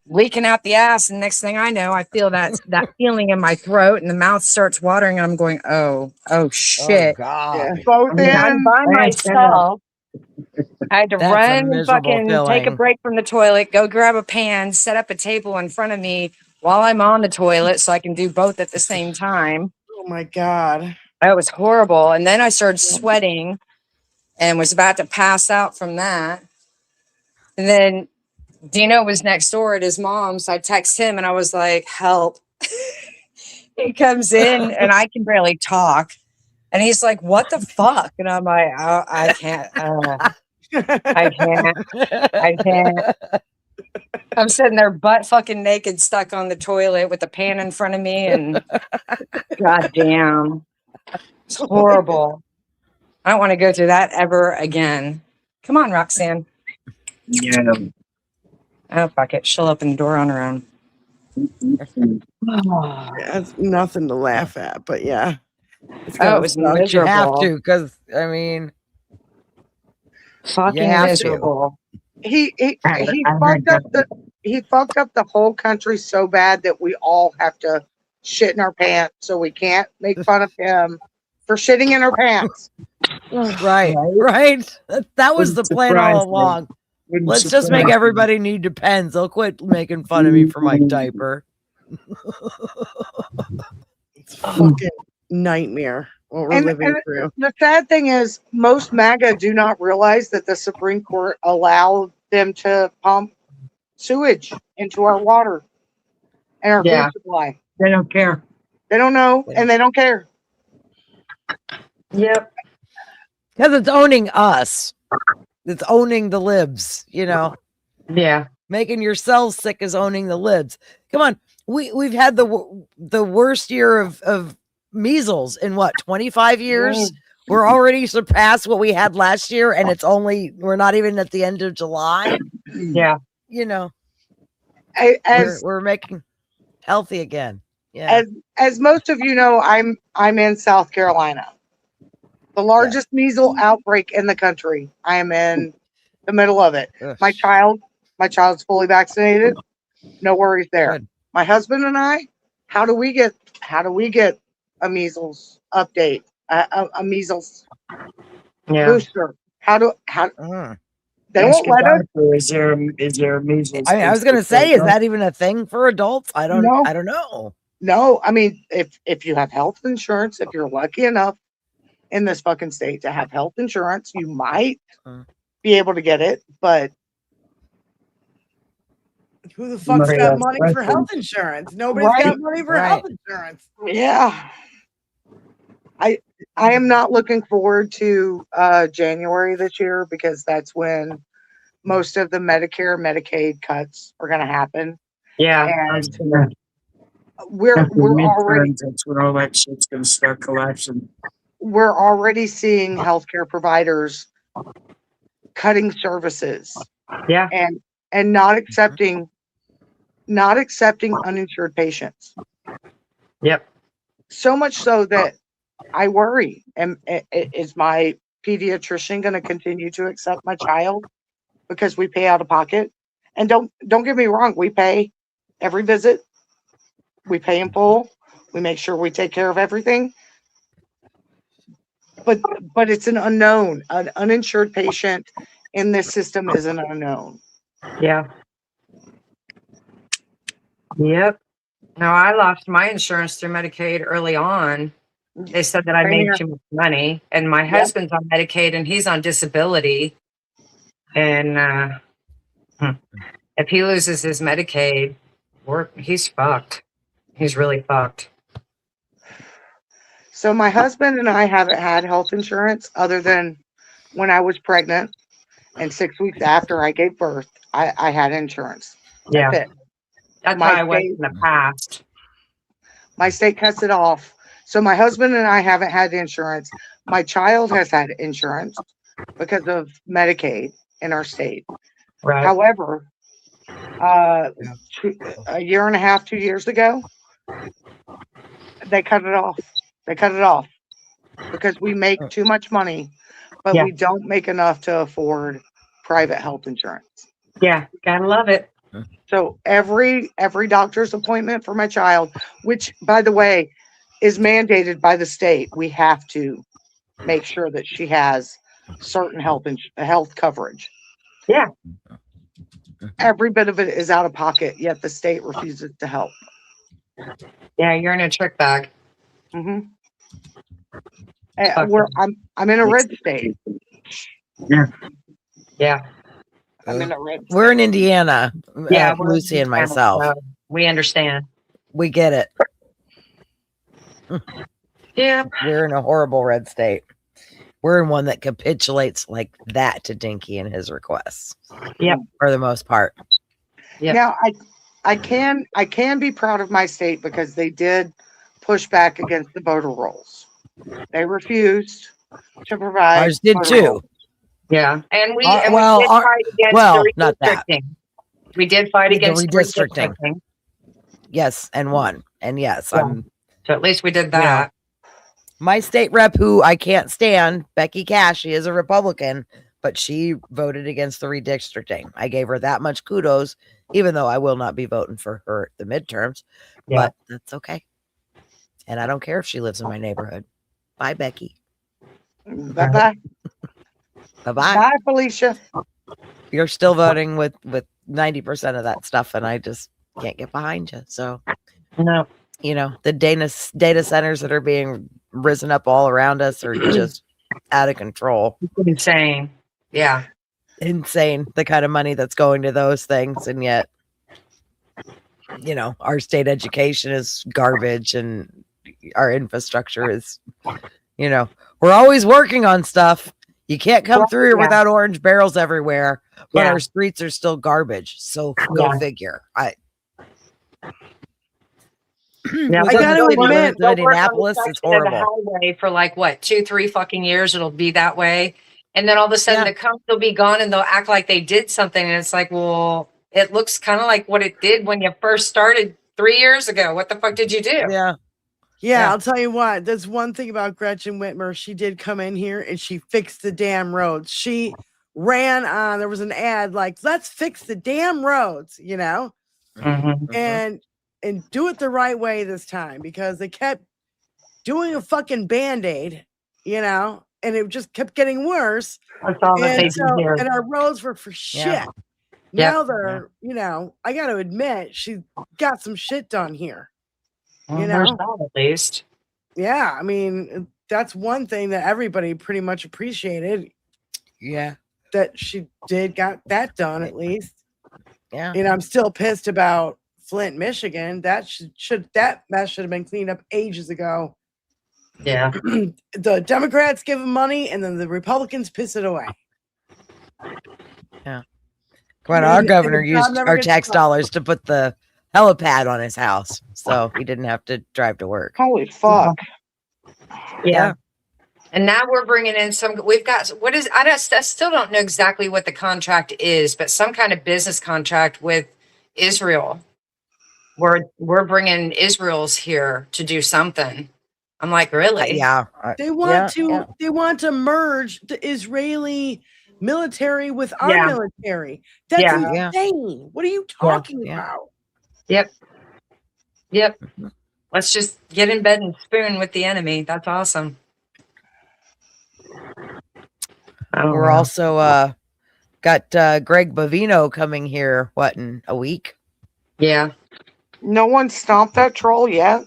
Leaking out the ass. And next thing I know, I feel that feeling in my throat, and the mouth starts watering. And I'm going, oh shit. Oh, God. I'm by myself. I had to run and fucking take a break from the toilet, go grab a pan, set up a table in front of me while I'm on the toilet so I can do both at the same time. Oh my God. That was horrible. And then I started sweating and was about to pass out from that. And then Dino was next door at his mom's. So I texted him and I was like, help. He comes in and I can barely talk. And he's like, what the fuck? And I'm like, oh, I can't. I can't. I'm sitting there butt fucking naked, stuck on the toilet with the pan in front of me. And goddamn, it's horrible. I don't want to go through that ever again. Come on, Roxanne. Yeah. Oh, fuck it. She'll open the door on her own. That's nothing to laugh at, but yeah. It's Oh, it was But you have miserable. to, because I mean, Fucking have to. miserable. He fucked up the whole country so bad that we all have to shit in our pants, so we can't make fun of him for shitting in our pants. right. That was the plan all along. Let's just make everybody need Depends. They'll quit making fun of me for my diaper. It's fucking nightmare what we're living through. The sad thing is, most MAGA do not realize that the Supreme Court allowed them to pump sewage into our water and our food supply. They don't care. They don't know, and they don't care. Yep. Because it's owning us. It's owning the libs, you know. Yeah. Making yourselves sick is owning the libs. Come on. We've had the worst year of measles in what, 25 years? We're already surpassed what we had last year, and we're not even at the end of July. Yeah. You know, As we're making healthy again. Yeah. as most of you know, I'm in South Carolina, the largest measles outbreak in the country. I am in the middle of it. Ugh. My child's fully vaccinated. No worries there. Good. My husband and I, how do we get a measles update? A measles booster? How they won't let us. Is there measles? I mean, I was gonna say, is that even a thing for adults? I don't know. No, I mean, if you have health insurance, if you're lucky enough in this fucking state to have health insurance, you might be able to get it, but who the fuck's got money for health insurance? Nobody's got money for health insurance. Yeah. I am not looking forward to January this year, because that's when most of the Medicare, Medicaid cuts are going to happen. Yeah. And we're already, that's when all that shit's going to start collapsing. We're already seeing healthcare providers cutting services. Yeah. And not accepting uninsured patients. Yep. So much so that I worry. Is my pediatrician going to continue to accept my child because we pay out of pocket? And don't get me wrong, we pay every visit. We pay in full. We make sure we take care of everything. But it's an unknown. An uninsured patient in this system is an unknown. Yeah. Yep. No, I lost my insurance through Medicaid early on. They said that I made too much money, and my husband's on Medicaid and he's on disability. And if he loses his Medicaid, he's fucked. He's really fucked. So my husband and I haven't had health insurance other than when I was pregnant, and 6 weeks after I gave birth, I had insurance. That's it. That's how I went in the past. My state cuts it off. So my husband and I haven't had insurance. My child has had insurance because of Medicaid in our state. Right. However, a year and a half, 2 years ago, they cut it off. They cut it off because we make too much money, but we don't make enough to afford private health insurance. Yeah, gotta love it. So every doctor's appointment for my child, which, by the way, is mandated by the state, we have to make sure that she has certain health coverage. Yeah. Every bit of it is out of pocket, yet the state refuses to help. Yeah, you're in a trick bag. Mm-hmm. I'm in a red state. Yeah. Yeah. I'm in a red state. We're in Indiana. Yeah, Lucy and myself. We understand. We get it. Yeah. We're in a horrible red state. We're in one that capitulates like that to Dinky and his requests. Yep. For the most part. Yep. Now I can be proud of my state because they did push back against the voter rolls. They refused to provide Ours did voter too. rolls. Yeah. And we did well, fight against well, the not that. redistricting. We did fight The against the redistricting. redistricting. Yes, and won. And yes, Yeah. I'm So at least we did you know, that. my state rep, who I can't stand, Becky Cash, she is a Republican, but she voted against the redistricting. I gave her that much kudos, even though I will not be voting for her at the midterms. Yeah. But that's okay. And I don't care if she lives in my neighborhood. Bye, Becky. Bye bye. Bye-bye. Bye, Felicia. You're still voting with 90% of that stuff, and I just can't get behind you. So, No. you know, the data centers that are being risen up all around us are just out of control. It's insane. Yeah. Insane, the kind of money that's going to those things. And yet, you know, our state education is garbage and our infrastructure is, you know, we're always working on stuff. You can't come through here without orange barrels everywhere, but our streets are still garbage. So go figure. I gotta admit, Indianapolis, it's horrible. The highway for like what 2-3 fucking years, it'll be that way, and then all of a sudden the cones will be gone, and they'll act like they did something, and it's like, well, it looks kind of like what it did when you first started 3 years ago. What the fuck did you do? Yeah, I'll tell you what. There's one thing about Gretchen Whitmer. She did come in here and she fixed the damn roads. She ran on. There was an ad like, "Let's fix the damn roads," you know, and do it the right way this time, because they kept doing a fucking Band-Aid, you know, and it just kept getting worse. That's all that they do here. And our roads were for shit. Now they're, you know, I got to admit, she got some shit done here. You know, at least. Yeah, I mean, that's one thing that everybody pretty much appreciated. Yeah, that she got that done at least. Yeah, and I'm still pissed about Flint, Michigan. That that mess should have been cleaned up ages ago. Yeah, the Democrats give them money, and then the Republicans piss it away. Yeah, come on, our governor used our tax dollars to put the helipad on his house, so he didn't have to drive to work. Holy fuck! Yeah. And now we're bringing in we've got, what is, I still don't know exactly what the contract is, but some kind of business contract with Israel. We're bringing Israel's here to do something. I'm like, really? Yeah. They want to merge the Israeli military with our military. That's insane. What are you talking about? Yep. Let's just get in bed and spoon with the enemy. That's awesome. We're also got Greg Bovino coming here, what, in a week? Yeah. No one stomped that troll yet.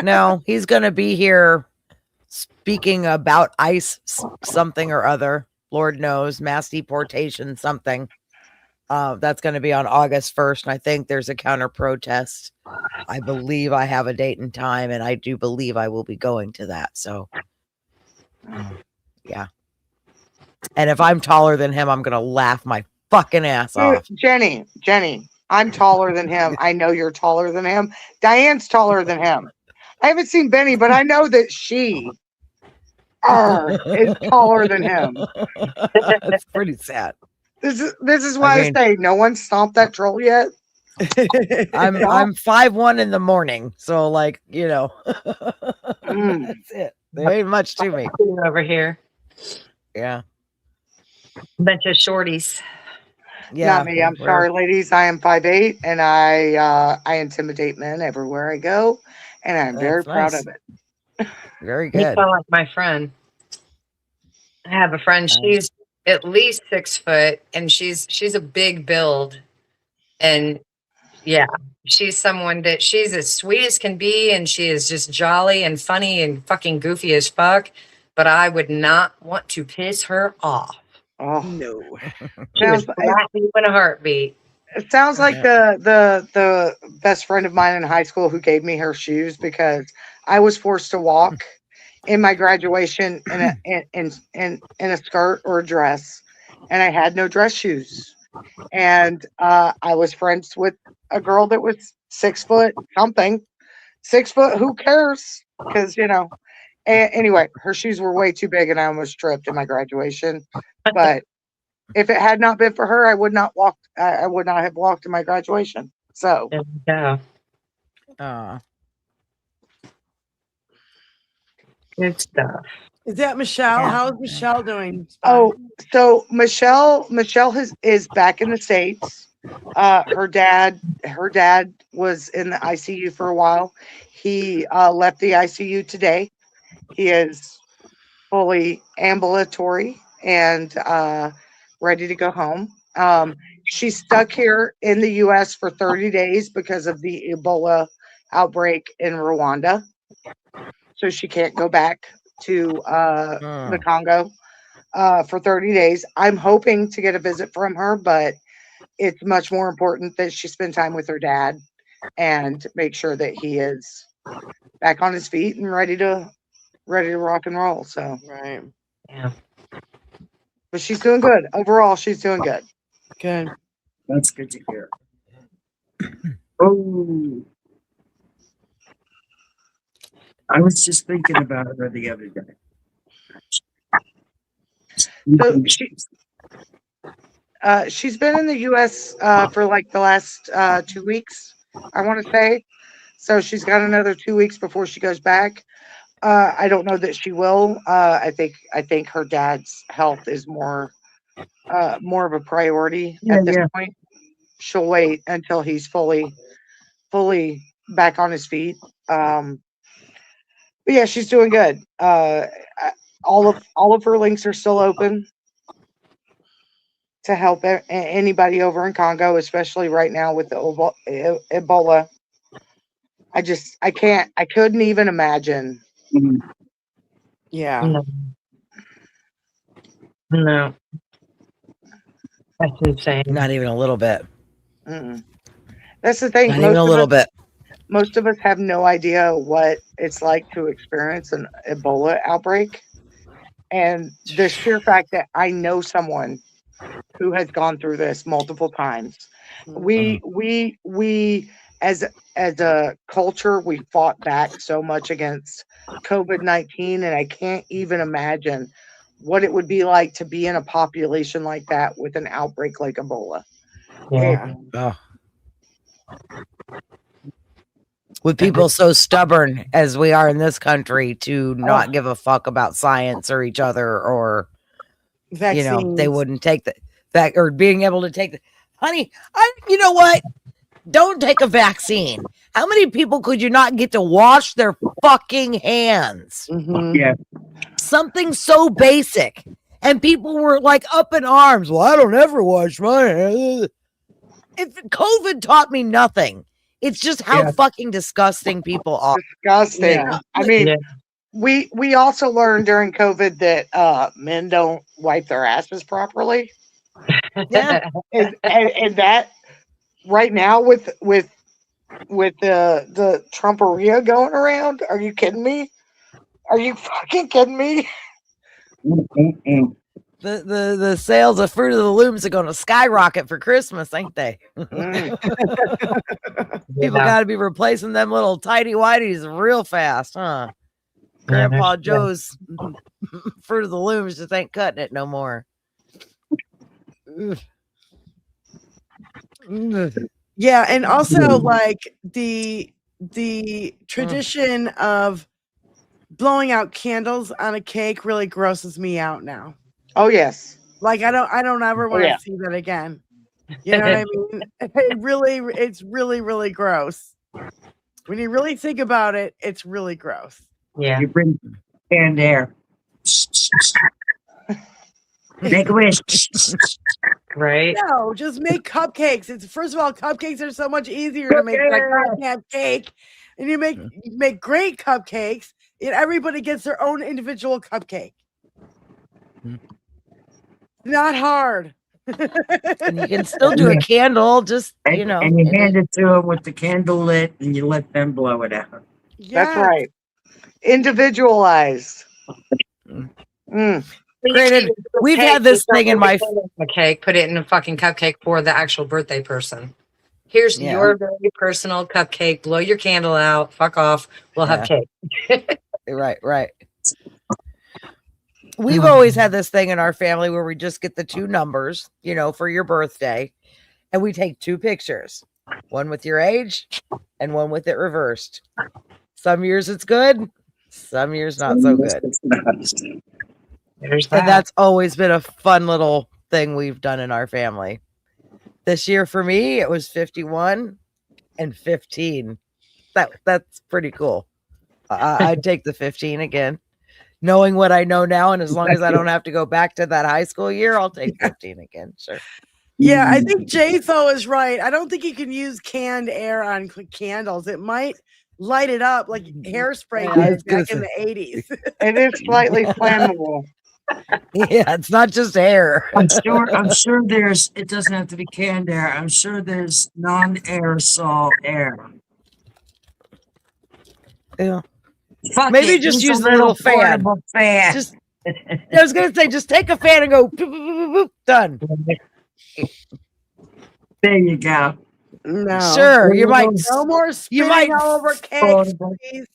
No, he's going to be here speaking about ICE something or other. Lord knows, mass deportation something. That's going to be on August 1st. And I think there's a counter protest. I believe I have a date and time, and I do believe I will be going to that. So, yeah. And if I'm taller than him, I'm going to laugh my fucking ass off. Jenny, I'm taller than him. I know you're taller than him. Diane's taller than him. I haven't seen Benny, but I know that she is taller than him. That's pretty sad. This is why I say no one stomped that troll yet. I'm 5'1" in the morning, so like, you know, that's it. There ain't much to me over here. Yeah, bunch of shorties. Yeah, not me. I'm sorry, ladies. I am 5'8", and I intimidate men everywhere I go, and I'm very proud of it. Very good. You sound like my friend. I have a friend. She's at least 6 foot, and she's a big build, and yeah, she's someone that she's as sweet as can be, and she is just jolly and funny and fucking goofy as fuck. But I would not want to piss her off. Oh no! She would slap me in a heartbeat. It sounds like the best friend of mine in high school who gave me her shoes because I was forced to walk in my graduation in a skirt or a dress, and I had no dress shoes. And I was friends with a girl that was 6 foot something, 6 foot. Who cares? Because anyway, her shoes were way too big, and I almost tripped in my graduation. But if it had not been for her, I would not walk. I would not have walked in my graduation. So Yeah. Good stuff. is that Michelle? Yeah. How's Michelle doing? Oh, so Michelle is back in the States. Her dad was in the ICU for a while. He left the ICU today. He is fully ambulatory and ready to go home. She's stuck here in the US for 30 days because of the Ebola outbreak in Rwanda. So she can't go back to the Congo for 30 days. I'm hoping to get a visit from her, but it's much more important that she spend time with her dad and make sure that he is back on his feet and ready to rock and roll. So Right. Yeah. but she's doing good. Overall, she's doing good. Good. That's good to hear. Oh, I was just thinking about her the other day. So she's been in the US for like the last 2 weeks, I want to say. So she's got another 2 weeks before she goes back. I don't know that she will. I think her dad's health is more of a priority at this point. She'll wait until he's fully back on his feet. But yeah, she's doing good. All of her links are still open to help anybody over in Congo, especially right now with the Ebola. I couldn't even imagine. Yeah. No. No. That's insane. Not even a little bit. Mm-mm. That's the thing. Not even a little bit. Most of us have no idea what it's like to experience an Ebola outbreak. And the sheer fact that I know someone who has gone through this multiple times. We as a culture, we fought back so much against COVID-19, and I can't even imagine what it would be like to be in a population like that with an outbreak like Ebola. Yeah. With people so stubborn as we are in this country to not give a fuck about science or each other, or Vaccines. they wouldn't take that or being able to take honey, you know what? Don't take a vaccine. How many people could you not get to wash their fucking hands? Mm-hmm. Yeah. Something so basic. And people were like up in arms. Well, I don't ever wash my hands. If COVID taught me nothing, it's just how fucking disgusting people are. Disgusting. Yeah. I mean, we also learned during COVID that men don't wipe their asses properly. Yeah. and that right now with the Trumperia going around, are you kidding me? Are you fucking kidding me? The sales of Fruit of the Looms are going to skyrocket for Christmas, ain't they? People got to be replacing them little tighty whities real fast, huh? Grandpa Joe's Fruit of the Looms just ain't cutting it no more. Yeah, and also like the tradition of blowing out candles on a cake really grosses me out now. Oh yes. Like I don't ever want to see that again. You know what I mean? It's really gross. When you really think about it, it's really gross. Yeah. You bring canned air. Make a wish. Right. No, just make cupcakes. It's first of all, cupcakes are so much easier to make than a goddamn cake. And you make great cupcakes, and everybody gets their own individual cupcake. Not hard. And you can still do a candle, just, you know. And you hand it to them with the candle lit and you let them blow it out. That's right. Individualized. Mm. Granted, we've had this thing in my cake, put it in a fucking cupcake for the actual birthday person. Here's your very personal cupcake. Blow your candle out. Fuck off. We'll have cake. Right. We've always had this thing in our family where we just get the two numbers, you know, for your birthday, and we take two pictures, one with your age and one with it reversed. Some years it's good, some years not so good. There's that. And that's always been a fun little thing we've done in our family. This year for me, it was 51 and 15. That's pretty cool. I'd take the 15 again. Knowing what I know now, and as long as I don't have to go back to that high school year, I'll take 15 again. Sure. Yeah, I think Jatho is right. I don't think you can use canned air on candles. It might light it up like hairspray did back in the 80s. It is slightly flammable. Yeah, it's not just air. I'm sure there's, it doesn't have to be canned air. I'm sure there's non-aerosol air. Yeah. Fuck Maybe it, just use a little fan. Just, I was gonna say, just take a fan and go boop, boop, boop, boop, done. There you go. No, sure, you might. No more spinning all over cakes, please.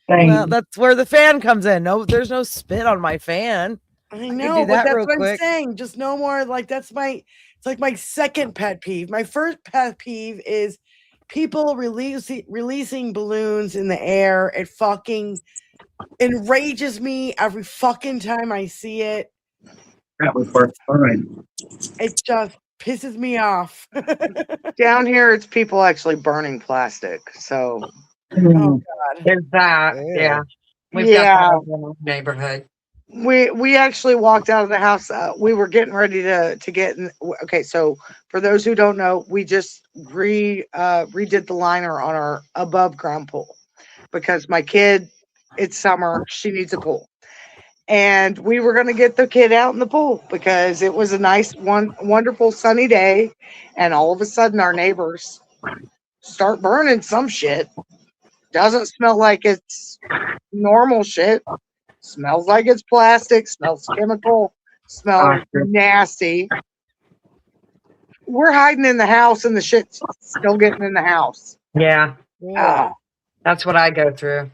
Well, that's where the fan comes in. No, there's no spit on my fan. I know, but that's what I'm saying. Just no more. Like it's like my second pet peeve. My first pet peeve is people releasing balloons in the air. It fucking enrages me every fucking time I see it. That would work fine. It just pisses me off. Down here, it's people actually burning plastic. So, oh god, there's that. Yeah, we've got that in our neighborhood. We actually walked out of the house. We were getting ready to get in. Okay, so for those who don't know, we just redid the liner on our above ground pool because my kid, it's summer, she needs a pool, and we were going to get the kid out in the pool because it was a nice wonderful sunny day, and all of a sudden our neighbors start burning some shit. Doesn't smell like it's normal shit. Smells like it's plastic, smells chemical, smells nasty. We're hiding in the house and the shit's still getting in the house. Yeah. That's what I go through.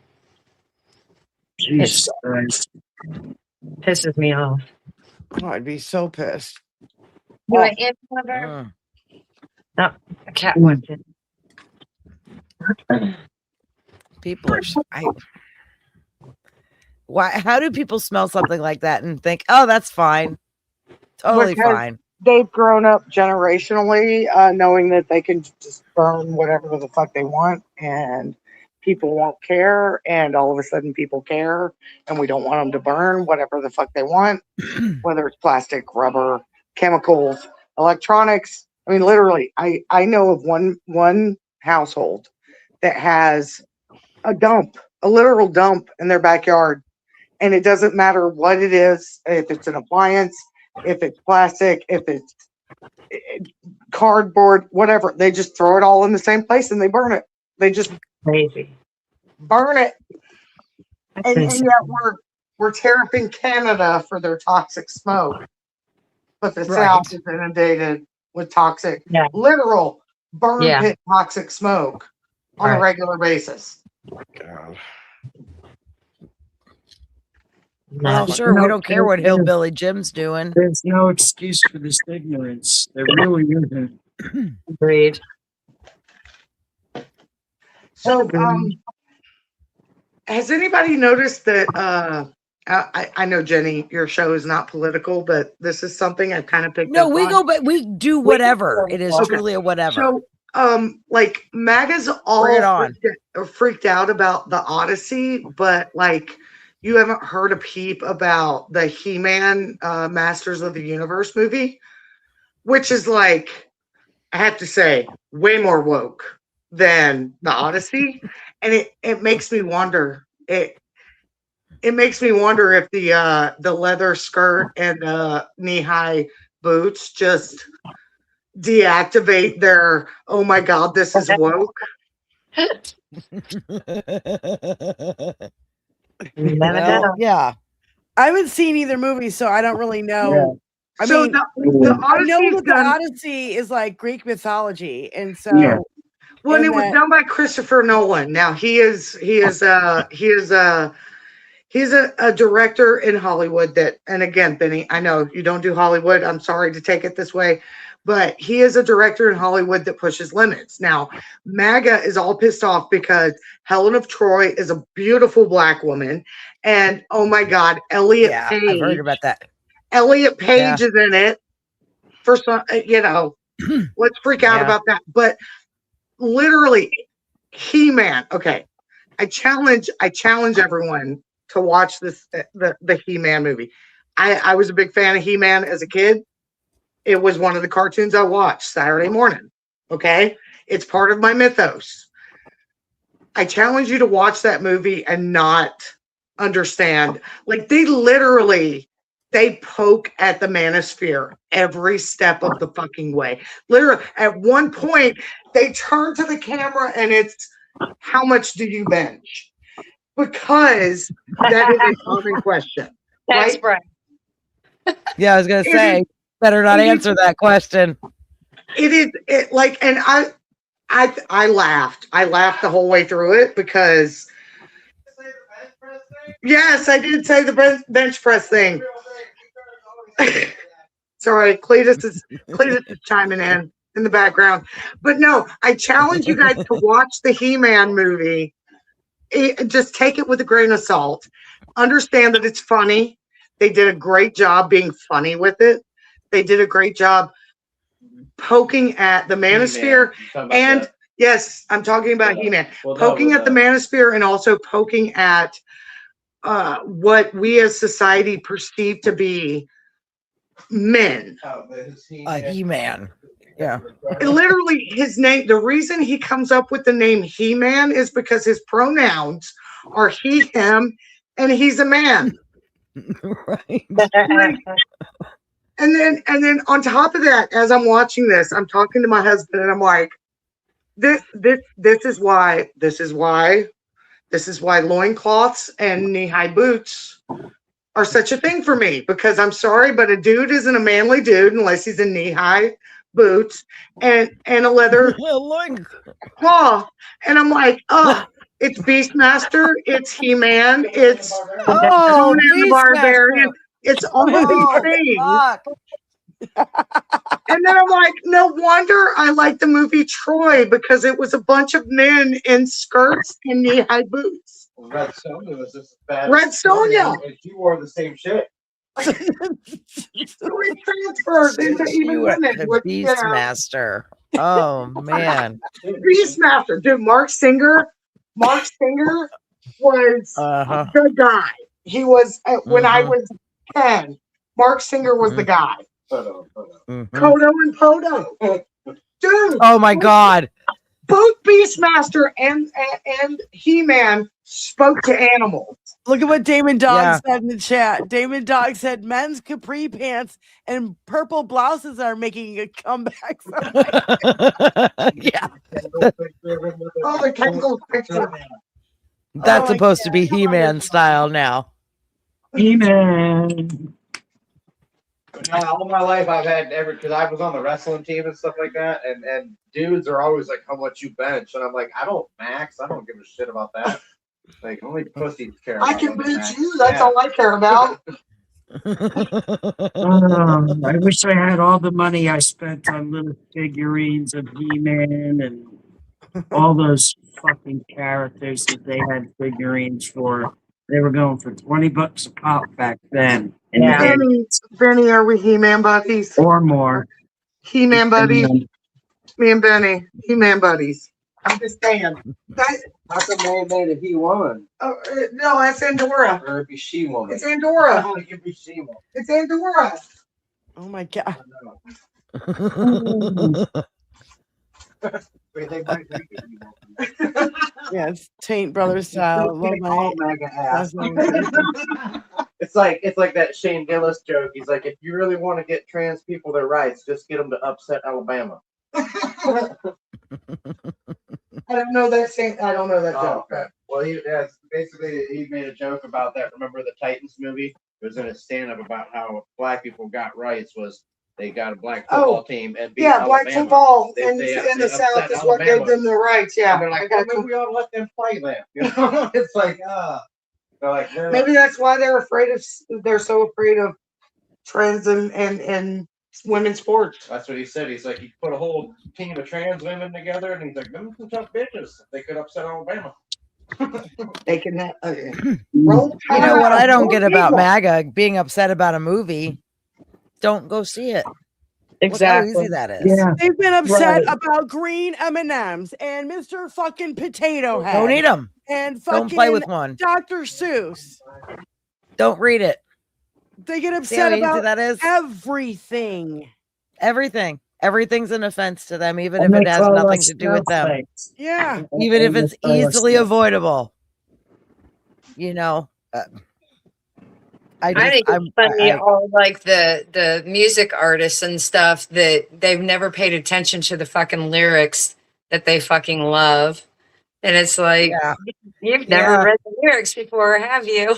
Jesus Christ. Pisses me off. Oh, I'd be so pissed. Do I end lover? No, a cat wants it. People are. Why? How do people smell something like that and think, "Oh, that's fine, totally fine"? They've grown up generationally, knowing that they can just burn whatever the fuck they want, and people won't care. And all of a sudden, people care, and we don't want them to burn whatever the fuck they want, whether it's plastic, rubber, chemicals, electronics. I mean, literally, I know of one household that has a literal dump in their backyard. And it doesn't matter what it is, if it's an appliance, if it's plastic, if it's cardboard, whatever. They just throw it all in the same place and they burn it. They just crazy burn it. And yet we're tariffing Canada for their toxic smoke. But the South is inundated with toxic, literal burn pit toxic smoke on a regular basis. God. Well, sure, we don't care what Hillbilly Jim's doing. There's no excuse for this ignorance. There really isn't. Agreed. So, has anybody noticed that? I know, Jenny, your show is not political, but this is something I've kind of picked up on. No, but we do whatever. It is truly a whatever. So, like MAGA's all freaked out about the Odyssey, but like you haven't heard a peep about the He-Man Masters of the Universe movie, which is like, I have to say, way more woke than the Odyssey, and it makes me wonder. It makes me wonder if the leather skirt and knee-high boots just deactivate their, oh my God, this is woke. Well, yeah. I haven't seen either movie, so I don't really know. I So mean, the I Odyssey know is that the done. Odyssey is like Greek mythology, and so Yeah. Well, and in it was that- done by Christopher Nolan. Now he's a director in Hollywood that, and again, Benny, I know you don't do Hollywood. I'm sorry to take it this way, but he is a director in Hollywood that pushes limits. Now, MAGA is all pissed off because Helen of Troy is a beautiful black woman, and oh my God, Elliot Yeah, Page. I've heard about that. Elliot Page Yeah. is in it. For some, let's freak out Yeah. about that. But literally, He-Man. Okay, I challenge everyone to watch the He-Man movie. I was a big fan of He-Man as a kid. It was one of the cartoons I watched Saturday morning. Okay, it's part of my mythos. I challenge you to watch that movie and not understand. Like they poke at the manosphere every step of the fucking way. Literally, at one point, they turn to the camera and it's, how much do you bench? Because that is a common question. That's Right? Yeah, I was gonna It say, is- better not it is- answer that question. And I laughed. I laughed the whole way through it because yes, I did say the bench press thing. Sorry, Cletus is chiming in the background. But no, I challenge you guys to watch the He-Man movie. Just take it with a grain of salt. Understand that it's funny. They did a great job being funny with it. They did a great job poking at the manosphere. And yes, I'm talking about He-Man. Poking at the manosphere and also poking at what we as society perceive to be men. A He-Man. Yeah. Literally, his name, the reason he comes up with the name He-Man is because his pronouns are he, him, and he's a man. Right. And then on top of that, as I'm watching this, I'm talking to my husband and I'm like, this is why loincloths and knee-high boots are such a thing for me, because I'm sorry, but a dude isn't a manly dude unless he's in knee-high boots and a leather cloth. And I'm like, oh, it's Beastmaster, it's He-Man, it's Oh, Conan the Barbarian, it's all these things. Fuck. And then I'm like, no wonder I like the movie Troy, because it was a bunch of men in skirts and knee-high boots. Red Sonja was just as bad. Red Sonja. And she wore the same shit. So it transfers into even You women. the With, you know, Beastmaster. Oh man. Beastmaster, dude. Mark Singer was Uh-huh. the guy. He was when I Mhm. was 10. Mark Singer was the guy. Mhm. Kodo and Podo, dude. Oh my God. Both Beastmaster and He-Man spoke to animals. look at what Damon Dog Yeah. said in the chat. Damon Dog said men's capri pants and purple blouses are making a comeback. Yeah. Oh, the chemical picture. That's Oh my supposed to be He-Man style now. He-Man. All my life I've had because I was on the wrestling team and stuff like that, and dudes are always like, how much you bench? And I'm like, I don't max. I don't give a shit about that. Like, only pussies care. I can bench you. That's all I care about. I wish I had all the money I spent on little figurines of He-Man and all those fucking characters that they had figurines for. They were going for $20 a pop back then. And Yeah. Benny, are we He-Man buddies? or more. He-Man buddies? Me and Benny, He-Man buddies. I'm just saying. How come they made it He-Woman? No, that's Andorra. Or it'd be She-Woman. It's Andorra. Oh, it could be She-Woman. It's Andorra. Oh my God. They might make it He-Woman. Yeah, it's Taint Brothers style. Love All my mega ass. that's what I'm It's like that Shane Gillis joke. He's like, if you really want to get trans people their rights, just get them to upset Alabama. I don't know that I don't know that joke. Okay. Well, basically he made a joke about that. Remember the Titans movie? It was in a stand-up about how black people got rights was they got a black football team and beat Alabama. Black football They in the South is what gave them the rights. Yeah, and they're like, well, maybe we ought to let them play then. You know, it's like, maybe that's why they're so afraid of trans and women's sports. That's what he said. He's like, you put a whole team of trans women together, and he's like, them some tough bitches. They could upset Alabama. They can. You know what I don't get about MAGA being upset about a movie? Don't go see it. Exactly. Look how easy that is. Yeah. They've been upset about green M&Ms and Mr. fucking Potato Head. Don't eat them. And fucking Don't play with one. Dr. Seuss. Don't read it. They get See how upset easy about that is? everything. Everything. Everything's an offense to them, even And if it they has call nothing us to do with them. snowflakes. Yeah. Even if And they it's call us easily snowflakes. avoidable. You know, I think it's funny, all like the music artists and stuff that they've never paid attention to the fucking lyrics that they fucking love. And it's like, Yeah. you've never read the lyrics before, have you?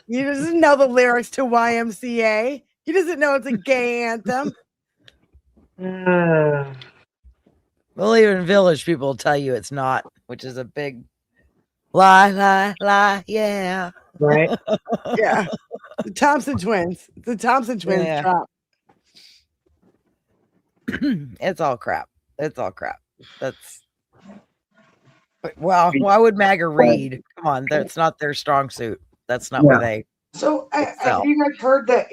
He doesn't know the lyrics to YMCA. He doesn't know it's a gay anthem. Well, even village people will tell you it's not, which is a big lie, yeah. Right. Yeah. The Thompson twins. The Thompson twins Yeah. drop. It's all crap. It's all crap. Well, why would MAGA read? Come on, that's not their strong suit. That's not where they. So, excel. have you guys heard that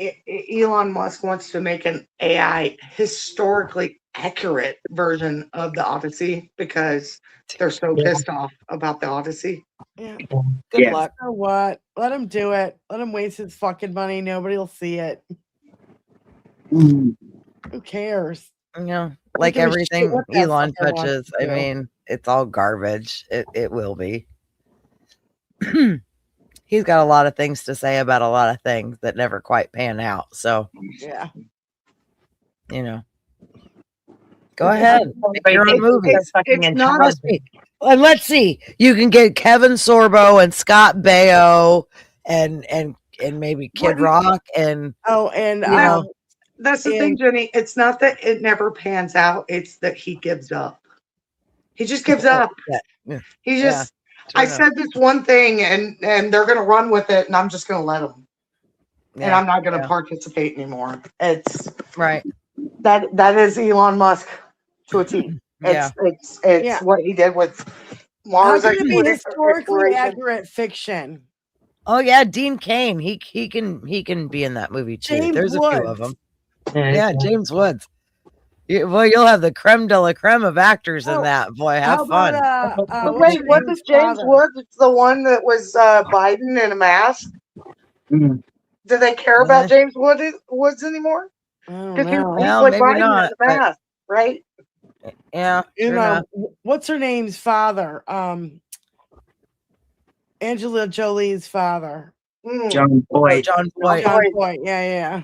Elon Musk wants to make an AI historically accurate version of the Odyssey because they're so pissed off about the Odyssey? Yeah. Good luck. You know what? Let him do it. Let him waste his fucking money. Nobody will see it. Mm. Who cares? You know, like give a shit everything what that Elon fucker wants touches. to I do. mean, it's all garbage. It will be. He's got a lot of things to say about a lot of things that never quite pan out. So, Yeah. you know, go ahead. Make your own movie. It's not Trust me. And let's see. You can get Kevin Sorbo and Scott Baio and maybe Kid Rock and that's the thing, Jenny. It's not that it never pans out. It's that he gives up. He just gives up. Yeah. He just. I said this one thing, and they're gonna run with it, and I'm just gonna let them. And I'm not gonna participate anymore. It's right. That is Elon Musk to a T. It's what he did with Mars. How can it be historically accurate fiction? Oh yeah, Dean Cain. He can be in that movie too. James There's Woods. a few of them. Yeah, James Woods. Well, you'll have the creme de la creme of actors in that. Boy, have fun. Wait, what is James Woods? It's the one that was Biden in a mask. Mm. Do they care about James Woods anymore? Because he's well, like maybe Biden not, in a mask, right? Yeah. Sure what's her name's father? Angela Jolie's father. John Boyd. John Boyd. John Boyd. Yeah.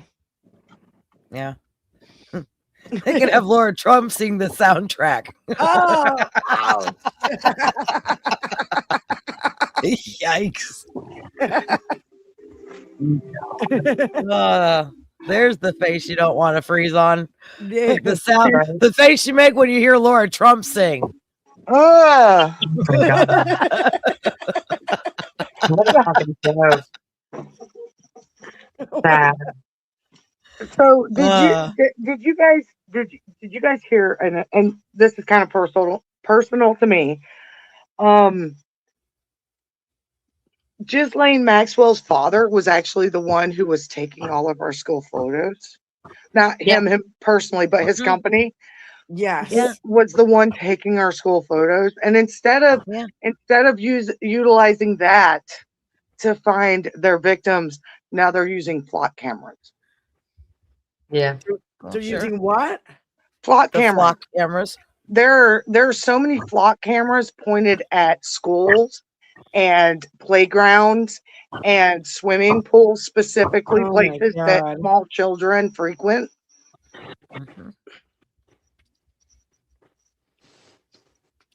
They could have Laura Trump sing the soundtrack. Oh, Yikes. There's the face you don't want to freeze on. The sound, the face you make when you hear Laura Trump sing. So did you guys hear, and this is kind of personal to me, Ghislaine Maxwell's father was actually the one who was taking all of our school photos. Not him personally, but his company. Yes. Was the one taking our school photos. And instead of utilizing that to find their victims, now they're using flock cameras. Yeah. They're using what? Flock The cameras. flock cameras. There are so many flock cameras pointed at schools and playgrounds and swimming pools, specifically Oh my places that God. small children frequent. Mhm.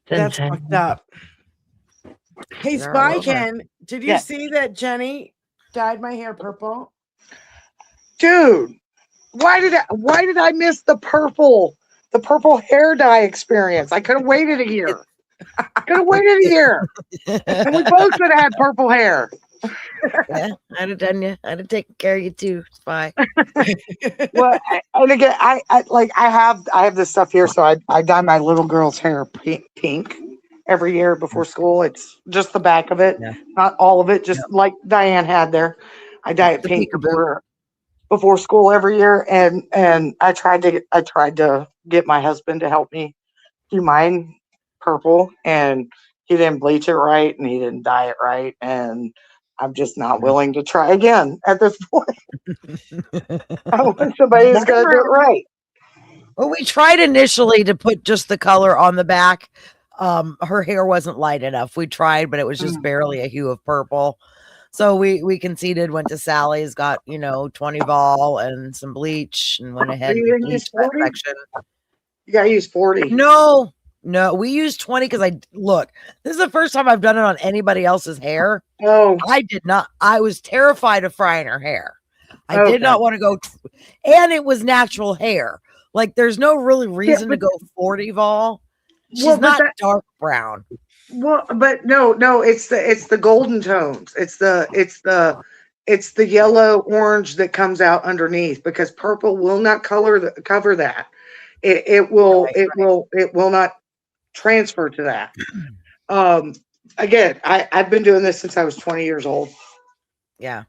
That's fucked up. Hey, They're all over. SPYKIN, did you Yeah. see that Jenny dyed my hair purple? Dude, why did I miss the purple hair dye experience? I could have waited a year. Could have waited a year. And we both could have had purple hair. Yeah, I'd have done you. I'd have taken care of you too, Spy. Well, and again, I have this stuff here, so I dye my little girl's hair pink every year before school. It's just the back of it, Yeah. not all of it, just like Diane had there. I dye it The pink peekaboo. before school every year, and I tried to get my husband to help me do mine purple, and he didn't bleach it right, and he didn't dye it right, and I'm just not willing to try again at this point. I want somebody who's gonna do it right. Well, we tried initially to put just the color on the back. Her hair wasn't light enough. We tried, but it was just barely a hue of purple. So we conceded, went to Sally's, got 20 vol and some bleach, and went ahead You and didn't use bleached that 40? section. You gotta use 40. No, we used 20 because this is the first time I've done it on anybody else's hair. Oh, I did not. I was terrified of frying her hair. I Okay. did not want to go, and it was natural hair. Like, there's no really reason to go 40 vol. She's not dark brown. Well, but no, it's the golden tones. It's the yellow orange that comes out underneath, because purple will not cover that. It will not transfer to that. Again, I've been doing this since I was 20 years old. Yeah.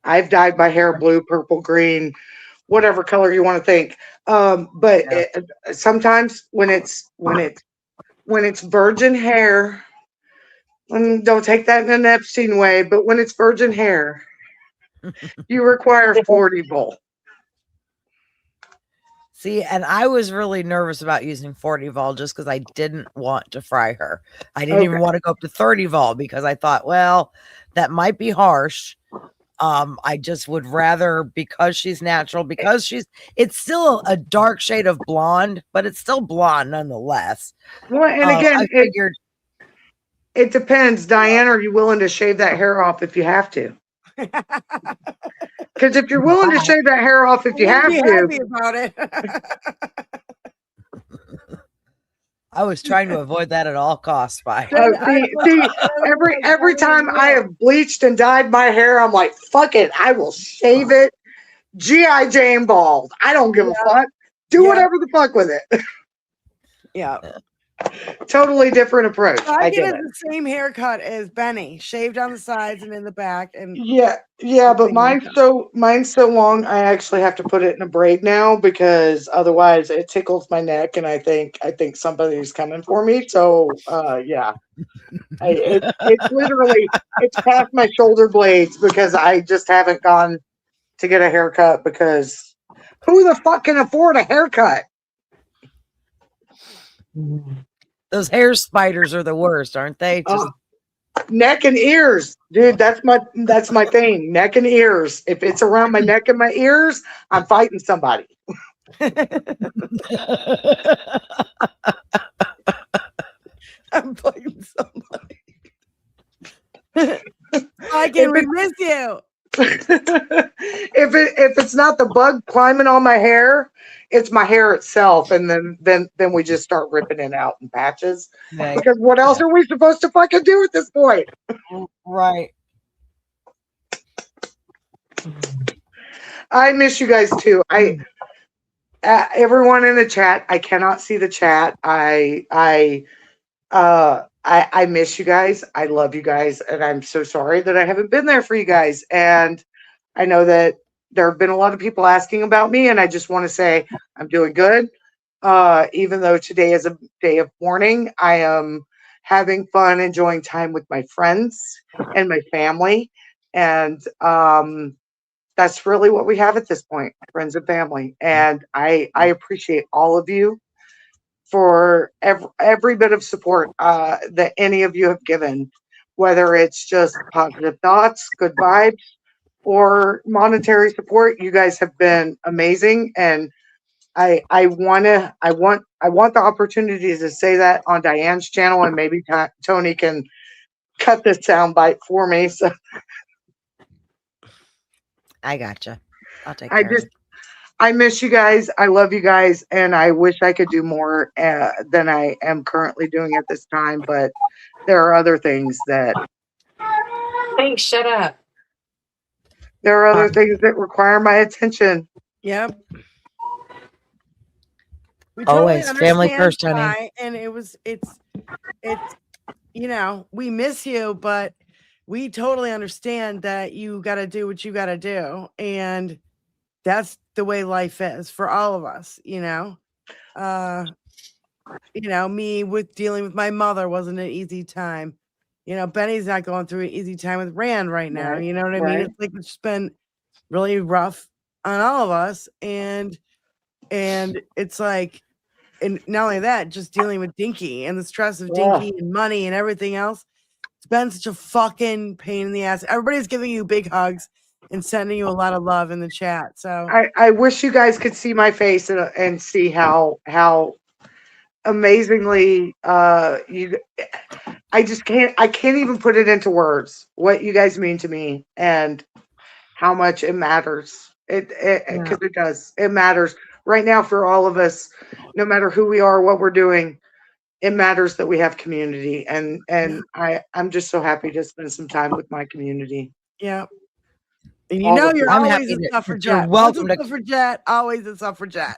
I've dyed my hair blue, purple, green, whatever color you want to think. But sometimes when it's virgin hair, don't take that in an Epstein way, but when it's virgin hair, you require 40 volt. See, and I was really nervous about using 40 vol just because I didn't want to fry her. I didn't even want to go up to 30 vol because I thought, well, that might be harsh. I just would rather, because she's natural, because it's still a dark shade of blonde, but it's still blonde nonetheless. Well, and again, I figured it depends. Diane, are you willing to shave that hair off if you have to? Because if you're willing to shave that hair off if you have to, happy about it. I was trying to avoid that at all costs. See, every time I have bleached and dyed my hair, I'm like, fuck it, I will shave it. G.I. Jane bald. I don't give a fuck. Do whatever the fuck with it. Yeah. Totally different approach. I get it. The same haircut as Benny, shaved on the sides and in the back, and but mine's so long. I actually have to put it in a braid now because otherwise it tickles my neck, and I think somebody's coming for me. So it's literally past my shoulder blades because I just haven't gone to get a haircut because who the fuck can afford a haircut? Those hair spiders are the worst, aren't they? Just neck and ears, dude. That's my thing. Neck and ears. If it's around my neck and my ears, I'm fighting somebody. I'm fighting somebody. We miss you. If it's not the bug climbing on my hair, it's my hair itself, and then we just start ripping it out in patches. Right. Because what else are we supposed to fucking do at this point? Right. I miss you guys too. Everyone in the chat. I cannot see the chat. I miss you guys. I love you guys, and I'm so sorry that I haven't been there for you guys. And I know that there have been a lot of people asking about me, and I just want to say I'm doing good. Even though today is a day of mourning, I am having fun, enjoying time with my friends and my family. And that's really what we have at this point, friends and family. And I appreciate all of you for every bit of support that any of you have given whether it's just positive thoughts, good vibes, or monetary support. You guys have been amazing, and I want the opportunity to say that on Diane's channel, and maybe Tony can cut this sound bite for me. So I gotcha. I'll take I care of just it. I miss you guys. I love you guys, and I wish I could do more than I am currently doing at this time. But there are other things that Thanks. Shut up. there are other things that require my attention. Yep. We Always family understand first, honey. why, and it's you know, we miss you, but we totally understand that you got to do what you got to do, and that's the way life is for all of us. You know, me with dealing with my mother wasn't an easy time. You know, Benny's not going through an easy time with Rand right now. Right, You know what I mean? right. It's like it's been really rough on all of us, and it's like, and not only that, just dealing with Dinky and the stress of Dinky and money and everything else. It's been such a fucking pain in the ass. Everybody's giving you big hugs and sending you a lot of love in the chat. So I wish you guys could see my face and see how amazingly you. I can't even put it into words what you guys mean to me and how much it matters. Because it does. It matters right now for all of us, no matter who we are, what we're doing. It matters that we have community, and I'm just so happy to spend some time with my community. yeah. And you All know the you're I'm always happy a that suffragette. you're Once welcome a to. suffragette, always a suffragette.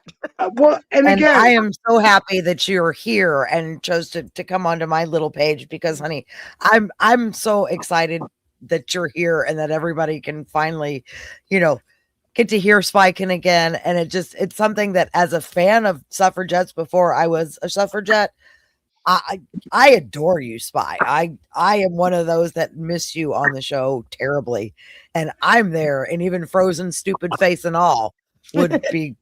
well, and And again, I am so happy that you're here and chose to come onto my little page because, honey, I'm so excited that you're here and that everybody can finally, you know, get to hear SPYKIN again. And it's something that, as a fan of suffragettes before I was a suffragette, I adore you, Spy. I am one of those that miss you on the show terribly, and I'm there, and even frozen stupid face and all would be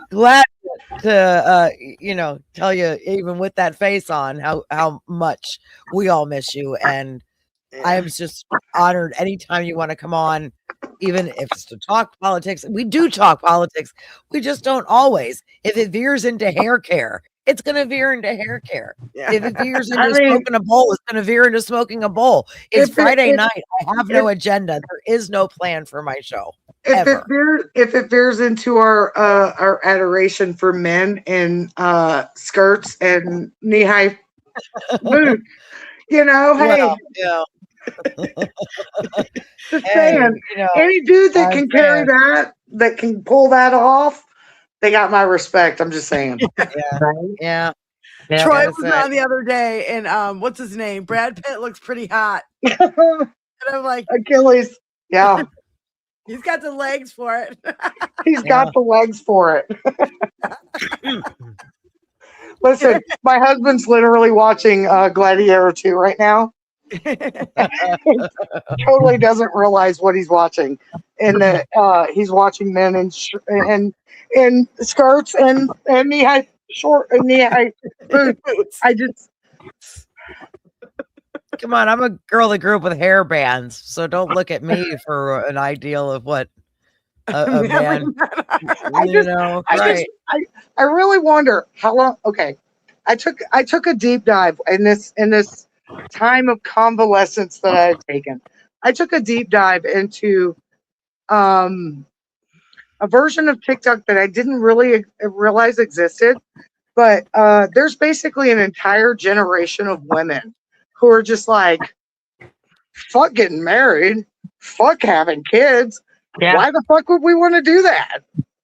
glad to you know, tell you, even with that face on, how much we all miss you. And I am just honored anytime you want to come on, even if it's to talk politics. We do talk politics. We just don't always. If it veers into hair care, it's going to veer into hair care. If it veers I into mean, smoking a bowl, it's going to veer into smoking a bowl. It's Friday night. I have no agenda. There is no plan for my show. if Ever. it veers into our adoration for men in skirts and knee high boots, you know, hey, Well, yeah. just Hey, saying, you know, any dude that I'm can carry saying, that can pull that off, they got my respect. I'm just saying. yeah, Right? yeah. Yeah. Troy Gotta was say, on the other day, and what's his name? Brad Pitt looks pretty hot, and I'm like, Achilles, yeah, he's got the legs for it. he's yeah. got the legs for it. Listen, my husband's literally watching Gladiator 2 right now. Totally doesn't realize what he's watching, and that he's watching men in skirts and knee high boots. I just Come on, I'm a girl that grew up with hair bands, so don't look at me for an ideal of what a man, I you just know, I just right? I really wonder how long. Okay, I took a deep dive in this time of convalescence that I had taken. I took a deep dive into a version of TikTok that I didn't really realize existed. But there's basically an entire generation of women who are just like, fuck getting married, fuck having kids. Yeah. Why the fuck would we want to do that?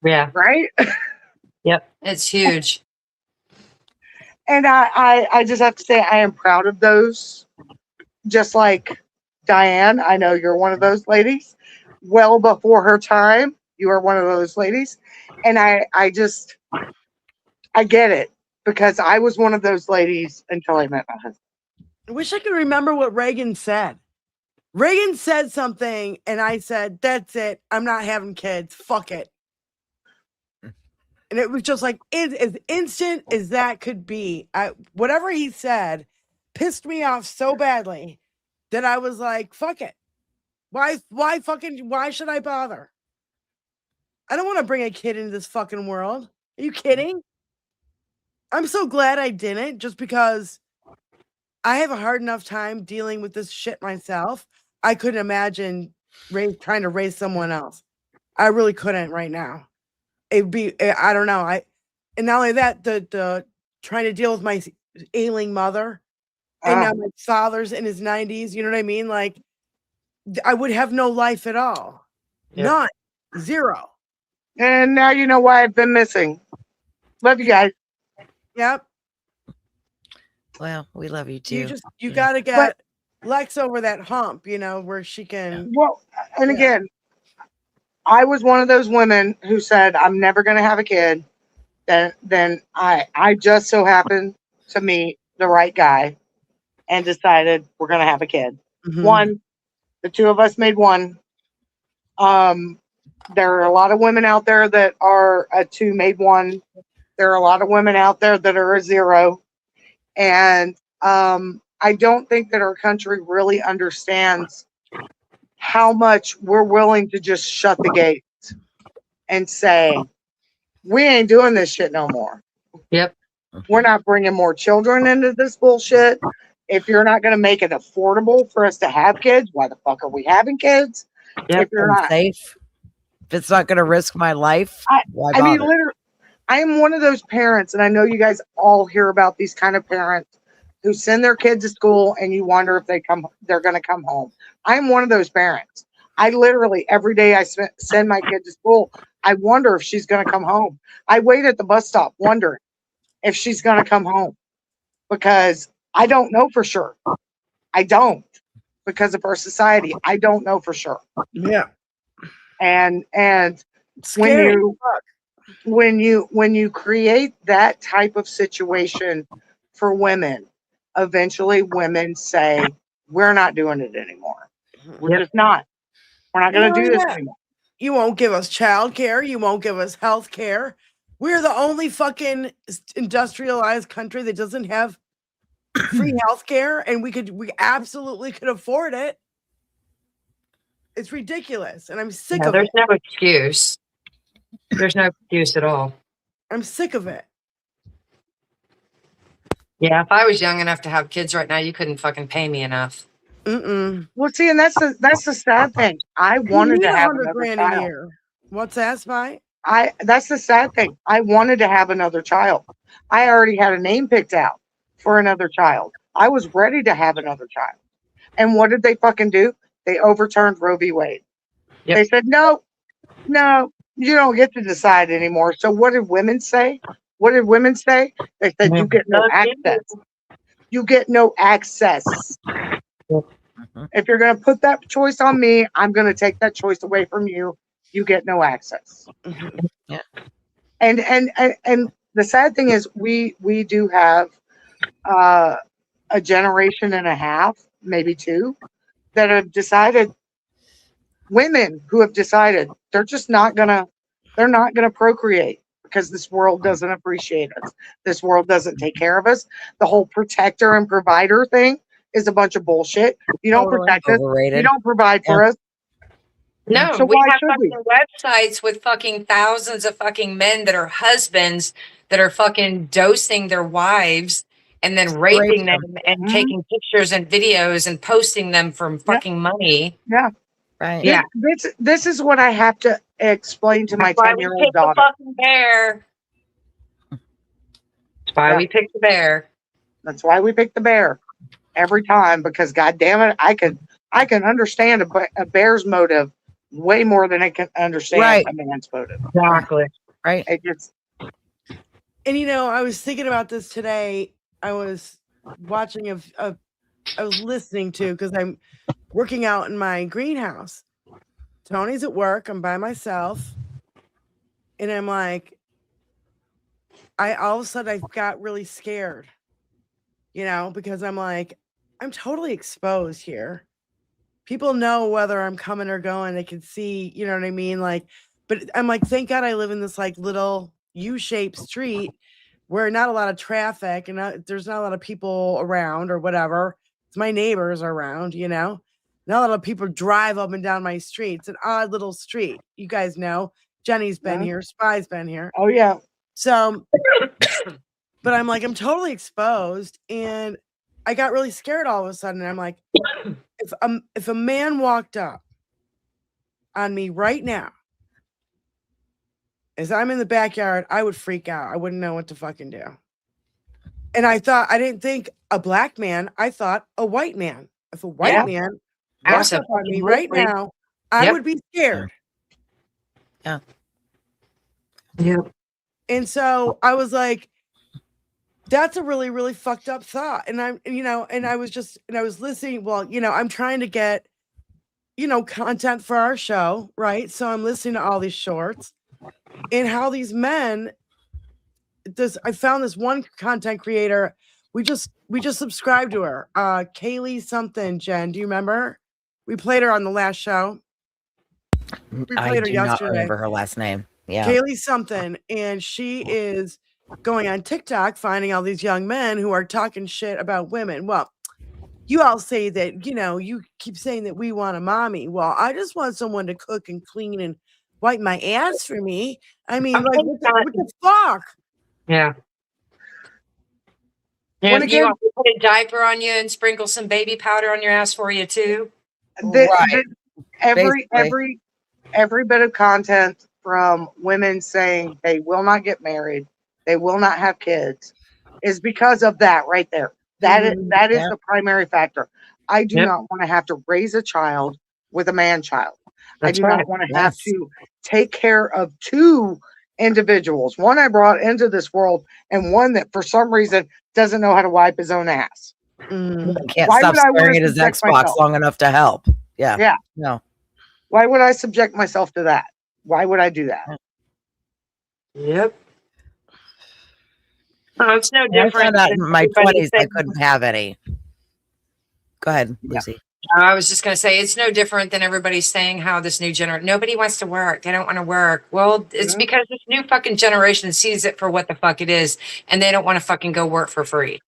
Yeah. Right? Yep. It's huge. And I just have to say, I am proud of those. Just like Diane, I know you're one of those ladies. Well before her time, you are one of those ladies. And I get it because I was one of those ladies until I met my husband. I wish I could remember what Reagan said. Reagan said something, and I said, "That's it. I'm not having kids. Fuck it." And it was just like as instant as that could be. Whatever he said pissed me off so badly that I was like, fuck it. Why should I bother? I don't want to bring a kid into this fucking world. Are you kidding? I'm so glad I didn't, just because I have a hard enough time dealing with this shit myself. I couldn't imagine trying to raise someone else. I really couldn't right now. It'd be, I don't know. And not only that, the trying to deal with my ailing mother, and now my father's in his 90s. You know what I mean? Like, I would have no life at all. Yep. None. Zero. And now you know why I've been missing. Love you guys. Yep. Well, we love you too. You got to get Lex over that hump, where she can. Well, and again, I was one of those women who said, I'm never going to have a kid. Then I just so happened to meet the right guy and decided we're going to have a kid. Mhm. The two of us made one. There are a lot of women out there that are a 2 made 1. There are a lot of women out there that are a 0. And I don't think that our country really understands how much we're willing to just shut the gates and say, we ain't doing this shit no more. Yep. We're not bringing more children into this bullshit. If you're not going to make it affordable for us to have kids, why the fuck are we having kids? Yep. If you're not safe, if it's not going to risk my life, why I mean, bother? literally, I am one of those parents, and I know you guys all hear about these kind of parents who send their kids to school and you wonder if they're going to come home. I'm one of those parents. I literally, every day I send my kid to school, I wonder if she's going to come home. I wait at the bus stop wondering if she's going to come home, because I don't know for sure. I don't, because of our society. I don't know for sure. Yeah. And Scary. when you create that type of situation for women, eventually women say, we're not doing it anymore. We're just not. We're not going to do this anymore. You won't give us childcare. You won't give us health care. We're the only fucking industrialized country that doesn't have free health care, and we absolutely could afford it. It's ridiculous, and I'm sick of There's it. no excuse. There's no excuse at all. I'm sick of it. Yeah, if I was young enough to have kids right now, you couldn't fucking pay me enough. Well, see, and that's the sad thing. I wanted to have another $100,000 child. a year. What's that, Spy? That's the sad thing. I wanted to have another child. I already had a name picked out for another child. I was ready to have another child. And what did they fucking do? They overturned Roe v. Wade. Yep. They said, no, you don't get to decide anymore. So what did women say? What did women say? They said, you get no access. You get no access. If you're going to put that choice on me, I'm going to take that choice away from you. You get no access. Yeah. And the sad thing is we do have a generation and a half, maybe 2, that have decided, women who have decided they're not gonna procreate, because this world doesn't appreciate us. This world doesn't take care of us. The whole protector and provider thing is a bunch of bullshit. You don't protect us. You don't provide for us. No, so we why have should fucking we? websites with fucking thousands of fucking men that are husbands that are fucking dosing their wives and then raping them and taking pictures and videos and posting them for fucking money. Yeah. Right. Yeah. This is what I have to explain to my 10-year-old daughter. The fucking bear. That's why we picked the bear. That's why we picked the bear every time, because God damn it, I can understand a bear's motive way more than I can understand a man's motive. Exactly. Right. It just. And I was thinking about this today. I was watching I was listening to, because I'm working out in my greenhouse. Tony's at work. I'm by myself. And I'm like, all of a sudden I got really scared, because I'm like, I'm totally exposed here. People know whether I'm coming or going. They can see, you know what I mean? Like, but I'm like, thank God I live in this like little U-shaped street where not a lot of traffic and there's not a lot of people around or whatever. It's my neighbors are around, you know. Not a lot of people drive up and down my street. It's an odd little street. You guys know. Jenny's been here. Spy's been here. Oh yeah. So, but I'm like, I'm totally exposed, and I got really scared all of a sudden. I'm like, if a man walked up on me right now, as I'm in the backyard, I would freak out. I wouldn't know what to fucking do. And I didn't think a black man. I thought a white man. If a white man walked up on me right now, I would be scared. Yeah. Yep. And so I was like, that's a really, really fucked up thought. And I was listening. Well, I'm trying to get, content for our show, right? So I'm listening to all these shorts and how these men, I found this one content creator. We just subscribed to her. Kaylee something, Jen. Do you remember? We played her on the last show. We played her yesterday. Not remember her last name. Yeah. Kaylee something. And she is going on TikTok, finding all these young men who are talking shit about women. Well, you all say that, you keep saying that we want a mommy. Well, I just want someone to cook and clean and wipe my ass for me. I mean, like, what the fuck? Yeah. Yeah, you want to put a diaper on you and sprinkle some baby powder on your ass for you too? Every bit of content from women saying they will not get married, they will not have kids, is because of that right there. That is the primary factor. I do not want to have to raise a child with a man child. I do not want to have to take care of two individuals. One I brought into this world, and one that for some reason doesn't know how to wipe his own ass. Can't stop staring at his Xbox long enough to help. Yeah. Yeah. No. Why would I subject myself to that? Why would I do that? Yep. Oh, it's no different. I found out in my 20s I couldn't have any. Go ahead, Lucy. I was just going to say, it's no different than everybody saying how this new generation, nobody wants to work. They don't want to work. Well, it's because this new fucking generation sees it for what the fuck it is, and they don't want to fucking go work for free.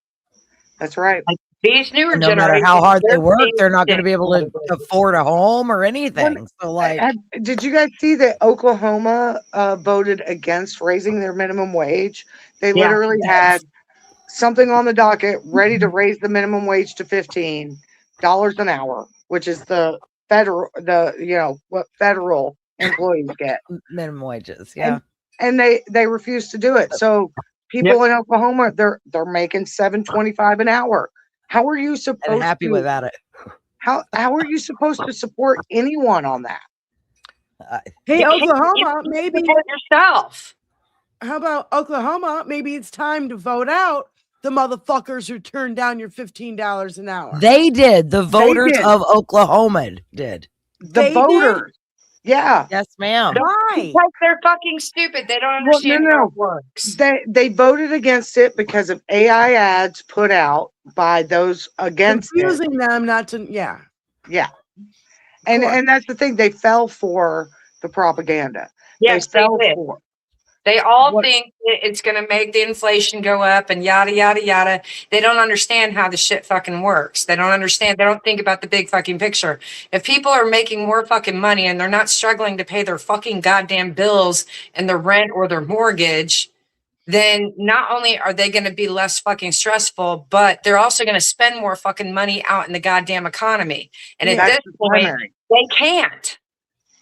That's right. Like, these newer no generations, matter how hard they work, they're not going to be able to afford a home or anything. So, like, did you guys see that Oklahoma voted against raising their minimum wage? They literally had something on the docket ready to raise the minimum wage to $15 an hour, which is the federal, what federal employees get. Minimum wages, yeah. And they refuse to do it. So people in Oklahoma, they're making $7.25 an hour. How are you supposed and happy without it? How are you supposed to support anyone on that? Hey, Oklahoma, maybe yourself. How about Oklahoma? Maybe it's time to vote out the motherfuckers who turned down your $15 an hour. They did. The voters of Oklahoma did. The voters. Yeah. Yes, ma'am. Why? Because they're fucking stupid. They don't understand how it works. They voted against it because of AI ads put out by those against confusing them not to. Yeah. And that's the thing. They fell for the propaganda. Yes, they did. They all think it's going to make the inflation go up and yada, yada, yada. They don't understand how the shit fucking works. They don't understand. They don't think about the big fucking picture. If people are making more fucking money and they're not struggling to pay their fucking goddamn bills and their rent or their mortgage, then not only are they going to be less fucking stressful, but they're also going to spend more fucking money out in the goddamn economy. And at this point, they can't.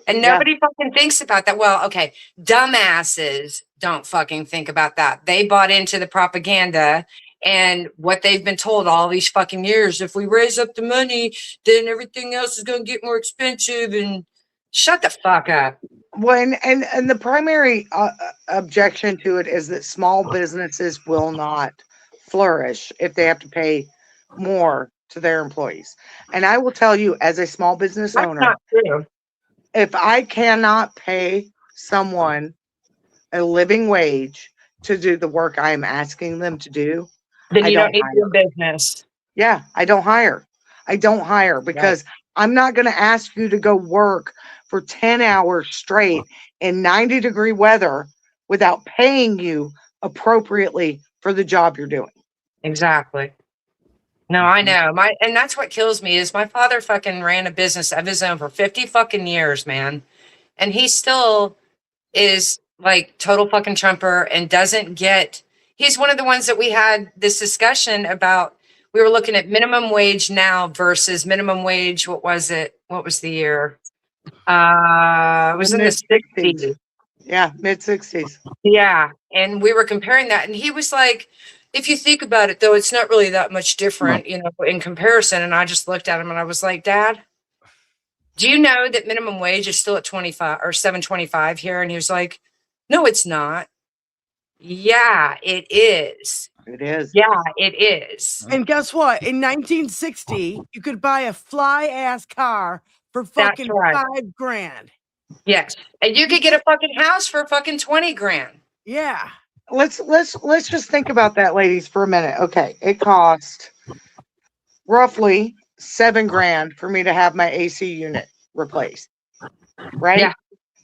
And nobody fucking thinks about that. Well, okay, dumbasses don't fucking think about that. They bought into the propaganda and what they've been told all these fucking years. If we raise up the money, then everything else is going to get more expensive. And shut the fuck up. Well, and the primary objection to it is that small businesses will not flourish if they have to pay more to their employees. And I will tell you, as a small business owner, not true. If I cannot pay someone a living wage to do the work I am asking them to do, then you don't need your business. Yeah, I don't hire. Because I'm not going to ask you to go work for 10 hours straight in 90-degree weather without paying you appropriately for the job you're doing. Exactly. No, I know. And that's what kills me is my father fucking ran a business of his own for 50 fucking years, man. And he still is like total fucking Trumper and doesn't get, he's one of the ones that we had this discussion about. We were looking at minimum wage now versus minimum wage. What was it? What was the year? It was in the 60s. Yeah, mid-60s. Yeah. And we were comparing that. And he was like, if you think about it, though, it's not really that much different, you know, in comparison. And I just looked at him and I was like, Dad, do you know that minimum wage is still at 25 or 7.25 here? And he was like, no, it's not. Yeah, it is. It is. Yeah, it is. And guess what? In 1960, you could buy a fly ass car for fucking right. $5,000. Yes. And you could get a fucking house for fucking 20 grand. Yeah. Let's just think about that, ladies, for a minute. Okay, it cost roughly $7,000 for me to have my AC unit replaced, right? Yeah.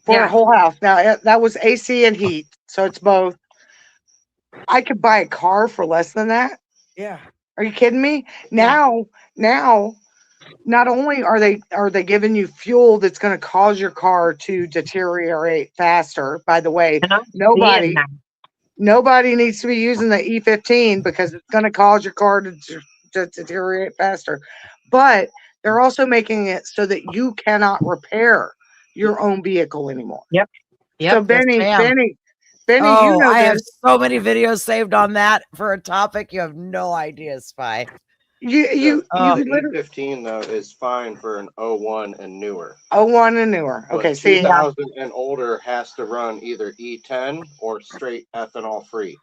For a whole house. Now that was AC and heat, so it's both. I could buy a car for less than that. Yeah. Are you kidding me? Now, not only are they giving you fuel that's going to cause your car to deteriorate faster. By the way, nobody needs to be using the E15 because it's going to cause your car to deteriorate faster. But they're also making it so that you cannot repair your own vehicle anymore. Yep. So Benny, Oh, you know I have this. so many videos saved on that for a topic. You have no idea, Spy. You E15 though is fine for an 01 and newer. 01 and newer. Okay, but see, 2000 and older has to run either E10 or straight ethanol free.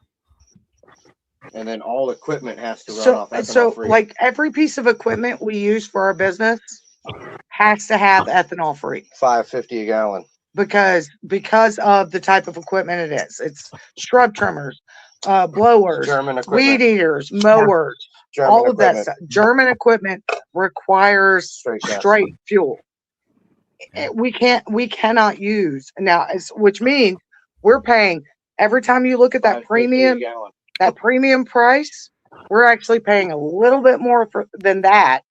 And then all equipment has to run off ethanol free. Like every piece of equipment we use for our business has to have ethanol free. $5.50 a gallon. Because of the type of equipment it is. It's shrub trimmers, blowers, weed eaters, mowers, all of that stuff. German equipment requires straight fuel. We cannot use now, which means we're paying every time you look at that premium price. We're actually paying a little bit more than that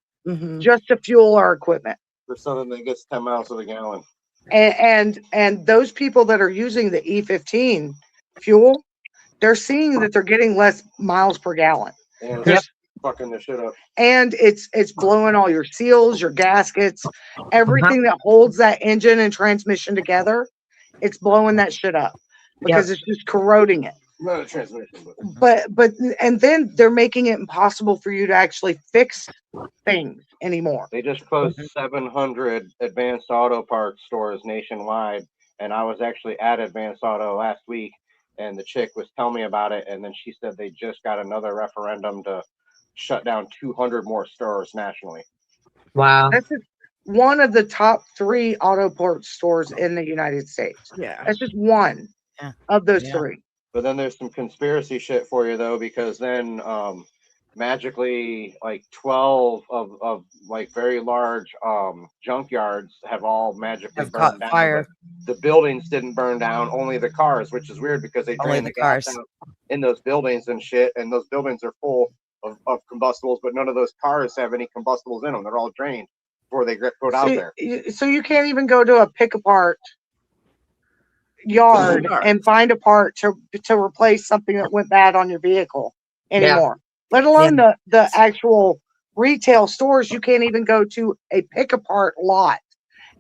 just to fuel our equipment for something that gets 10 miles to the gallon. And those people that are using the E15 fuel, they're seeing that they're getting less miles per gallon. And it's fucking the shit up. And it's blowing all your seals, your gaskets, everything that holds that engine and transmission together. It's blowing that shit up because it's just corroding it. Not a transmission, but and then they're making it impossible for you to actually fix things anymore. They just closed 700 Advanced Auto Parts stores nationwide, and I was actually at Advanced Auto last week, and the chick was telling me about it, and then she said they just got another referendum to shut down 200 more stores nationally. Wow. That's just one of the top 3 auto parts stores in the United States. Yeah. That's just one of those 3. But then there's some conspiracy shit for you though, because then magically like 12 of like very large junkyards have all magically burned down. Fire. The buildings didn't burn down, only the cars, which is weird because they drain the gas out in those buildings and shit, and those buildings are full of combustibles, but none of those cars have any combustibles in them. They're all drained before they get put out there. So you can't even go to a pick apart yard and find a part to replace something that went bad on your vehicle anymore. Let alone the actual retail stores. You can't even go to a pick apart lot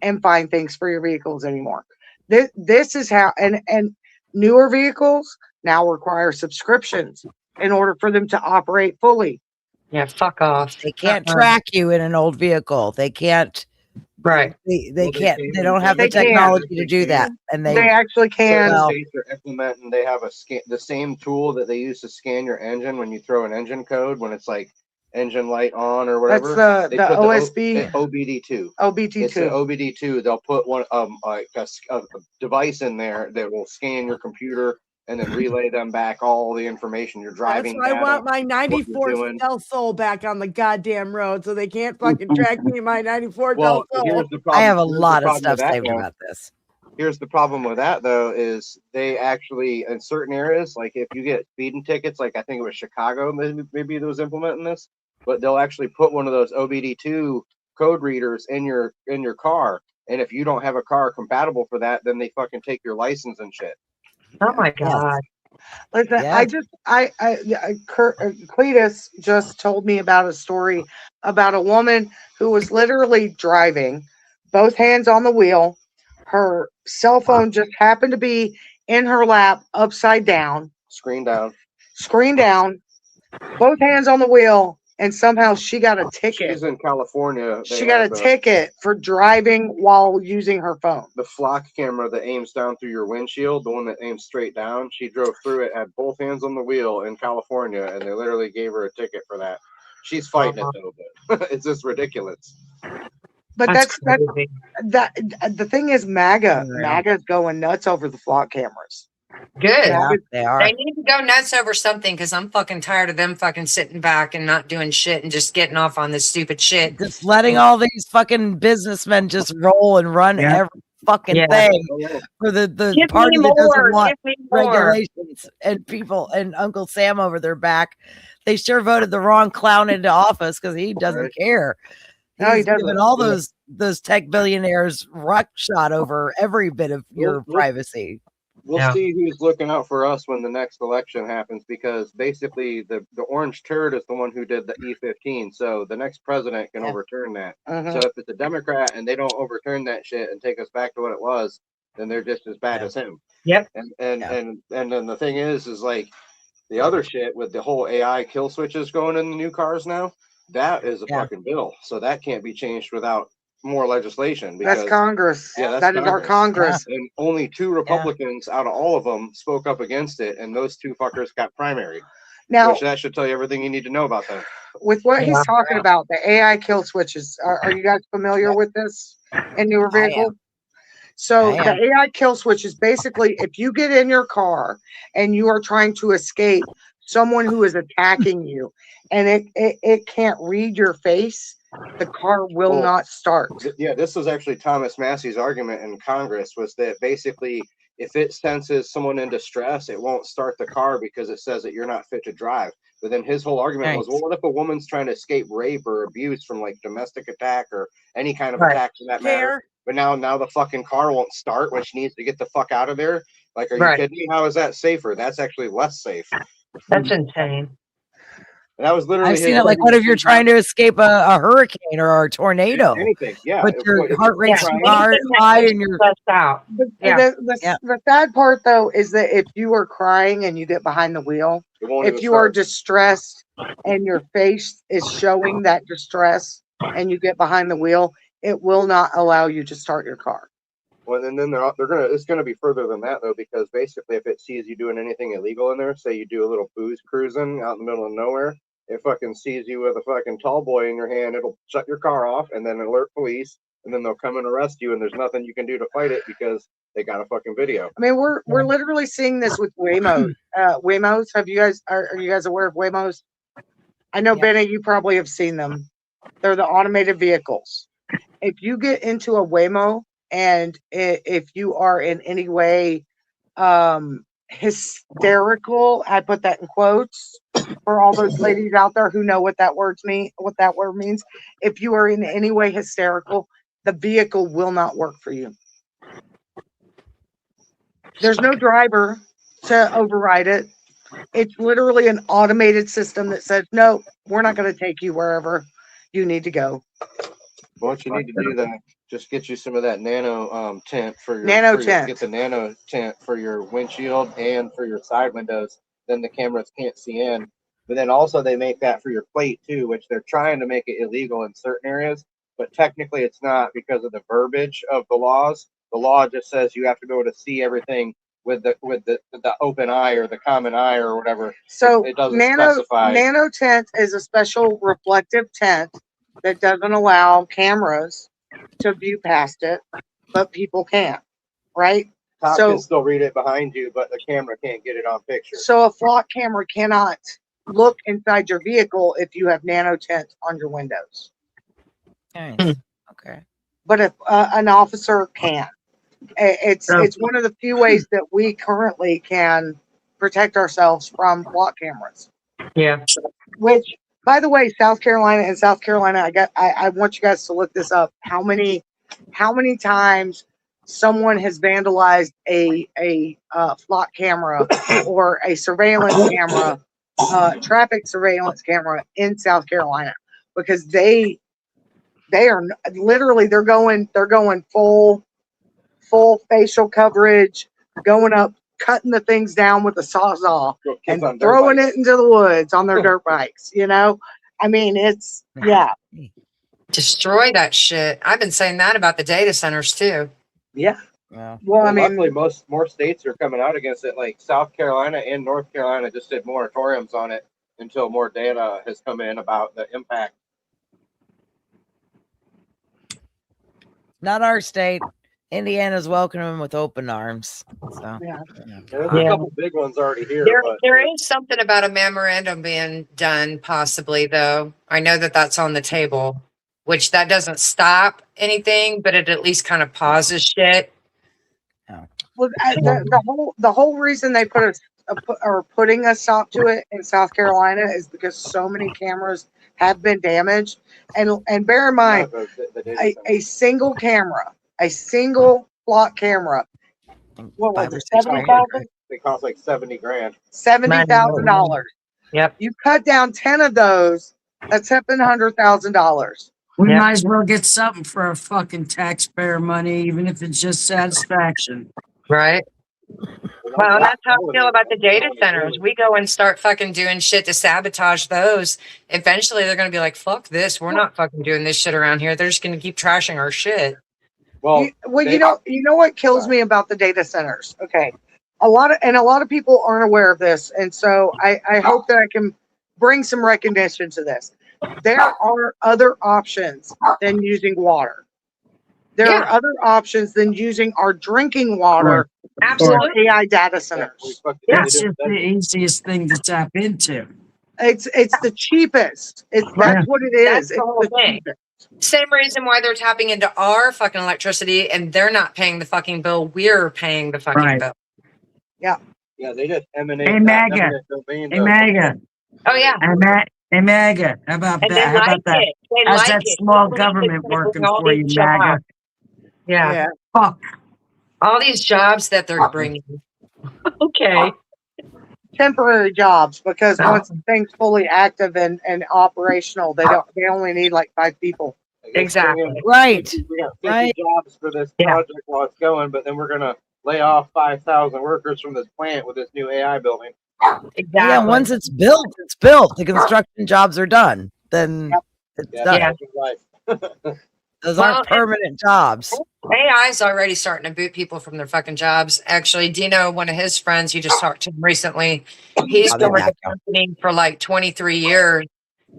and find things for your vehicles anymore. This is how, and newer vehicles now require subscriptions in order for them to operate fully. Yeah, fuck off. They can't track you in an old vehicle. They can't. Right. They can't. They don't have the technology to do that, and they actually can. They're implementing. They have the same tool that they use to scan your engine when you throw an engine code when it's like engine light on or whatever. That's the OSB. OBD2. OBD2. It's the OBD2. They'll put one like a device in there that will scan your computer and then relay them back all the information you're driving. That's why I want my 94 Del Sol back on the goddamn road so they can't fucking track me in my 94 Del Sol. I have a lot of stuff saved about this. Here's the problem with that though, is they actually in certain areas, like if you get speeding tickets, like I think it was Chicago, maybe that was implementing this, but they'll actually put one of those OBD2 code readers in your car, and if you don't have a car compatible for that, then they fucking take your license and shit. Oh my God. Listen, Yes. Cletus just told me about a story about a woman who was literally driving, both hands on the wheel. Her cell phone just happened to be in her lap, upside down, Screen down. both hands on the wheel, and somehow she got a ticket. She's in California. She got a ticket for driving while using her phone. The flock camera that aims down through your windshield, the one that aims straight down, she drove through it, had both hands on the wheel in California, and they literally gave her a ticket for that. She's fighting it though, but it's just ridiculous. But That's the thing is, MAGA's going nuts over the flock cameras. good. Yeah, they are. They need to go nuts over something because I'm fucking tired of them fucking sitting back and not doing shit and just getting off on this stupid shit. Just letting all these fucking businessmen just roll and run every fucking thing for the Give party me that more. doesn't want Give me more. regulations and people and Uncle Sam over their back. They sure voted the wrong clown into office because he doesn't care. No, he He's doesn't. giving all those tech billionaires ruckshot over every bit of your privacy. We'll see who's looking out for us when the next election happens, because basically the orange turd is the one who did the E15. So the next president can overturn that. So if it's a Democrat and they don't overturn that shit and take us back to what it was, then they're just as bad as him. Yep. And then the thing is like the other shit with the whole AI kill switches going in the new cars now, that is a fucking bill. So that can't be changed without more legislation. Because, that's Congress. Yeah, that is our Congress. And only 2 Republicans out of all of them spoke up against it, and those 2 fuckers got primary. Now, which that should tell you everything you need to know about them. With what he's talking about, the AI kill switches, are you guys familiar with this in newer vehicles? So the AI kill switch is basically if you get in your car and you are trying to escape someone who is attacking you, and it can't read your face, the car will not start. Yeah, this was actually Thomas Massey's argument in Congress, was that basically if it senses someone in distress, it won't start the car because it says that you're not fit to drive. But then his whole argument was, well, what if a woman's trying to escape rape or abuse from like domestic attack or any kind of attack for that matter? But now the fucking car won't start when she needs to get the fuck out of there. Like, are you kidding me? How is that safer? That's actually less safe. That's insane. And that was literally. I've seen it. Like, what if you're trying to escape a hurricane or a tornado? Anything, yeah. But your heart rate's high and you're out. The sad part though is that if you are crying and you get behind the wheel, if you are distressed and your face is showing that distress and you get behind the wheel, it will not allow you to start your car. Well, and then it's gonna be further than that though, because basically if it sees you doing anything illegal in there, say you do a little booze cruising out in the middle of nowhere, it fucking sees you with a fucking tall boy in your hand, it'll shut your car off and then alert police, and then they'll come and arrest you, and there's nothing you can do to fight it because they got a fucking video. I mean, we're literally seeing this with Waymos. Waymos, are you guys aware of Waymos? I know, Benny, you probably have seen them. They're the automated vehicles. If you get into a Waymo and if you are in any way hysterical, I put that in quotes for all those ladies out there who know what that word means. If you are in any way hysterical, the vehicle will not work for you. There's no driver to override it. It's literally an automated system that says, no, we're not going to take you wherever you need to go. What you need to do then, just get you some of that nano tint for your get the nano tint for your windshield and for your side windows. Then the cameras can't see in. But then also they make that for your plate too, which they're trying to make it illegal in certain areas, but technically it's not because of the verbiage of the laws. The law just says you have to be able to see everything with the open eye or the common eye or whatever. So it doesn't specify. Nano tint is a special reflective tint that doesn't allow cameras to view past it, but people can, right? Cop can still read it behind you, but the camera can't get it on picture. So a flock camera cannot look inside your vehicle if you have nano tint on your windows. Nice. Okay. But if an officer can. It's one of the few ways that we currently can protect ourselves from flock cameras. Yeah. Which, by the way, South Carolina, I want you guys to look this up. How many times someone has vandalized a flock camera or a surveillance camera, traffic surveillance camera in South Carolina, because they are literally they're going full facial coverage, going up, cutting the things down with a sawzall and throwing it into the woods on their dirt bikes. You know, I mean, it's Destroy that shit. I've been saying that about the data centers too. Yeah. Wow. Well, I mean, luckily, more states are coming out against it. Like South Carolina and North Carolina just did moratoriums on it until more data has come in about the impact. Not our state. Indiana's welcoming them with open arms. So There's a couple big ones already here. There is something about a memorandum being done, possibly, though. I know that that's on the table, which that doesn't stop anything, but it at least kind of pauses shit. Well, the whole reason they are putting a stop to it in South Carolina is because so many cameras have been damaged, and bear in mind, a single camera, a single flock camera, what was it, 70,000? They cost like $70,000. $70,000. Yep. You cut down 10 of those, that's $700,000. We might as well get something for our fucking taxpayer money, even if it's just satisfaction. Right. Well, that's how I feel about the data centers. We go and start fucking doing shit to sabotage those. Eventually, they're going to be like, fuck this. We're not fucking doing this shit around here. They're just going to keep trashing our shit. Well, you know what kills me about the data centers? Okay. A lot of people aren't aware of this. And so I hope that I can bring some recognition to this. There are other options than using water. There are other options than using our drinking water. Absolutely. AI data centers. That's just the easiest thing to tap into. It's the cheapest. That's what it is. That's the whole thing. Same reason why they're tapping into our fucking electricity and they're not paying the fucking bill. We're paying the fucking bill. Yeah. Yeah, they just emanate. Hey, MAGA. Hey, MAGA. Oh, yeah. Hey, MAGA. How about and that? How about that? How's that small government working for you, MAGA? Yeah. Fuck. All these jobs that they're bringing. Okay. Temporary jobs, because once things fully active and operational, they only need like 5 people. Exactly. Right. We got 50 jobs for this project while it's going, but then we're gonna lay off 5,000 workers from this plant with this new AI building. Exactly. Yeah, once it's built, it's built. The construction jobs are done. Then it's done. Those aren't permanent jobs. AI is already starting to boot people from their fucking jobs. Actually, Dino, one of his friends, you just talked to him recently. He's been with the company for like 23 years,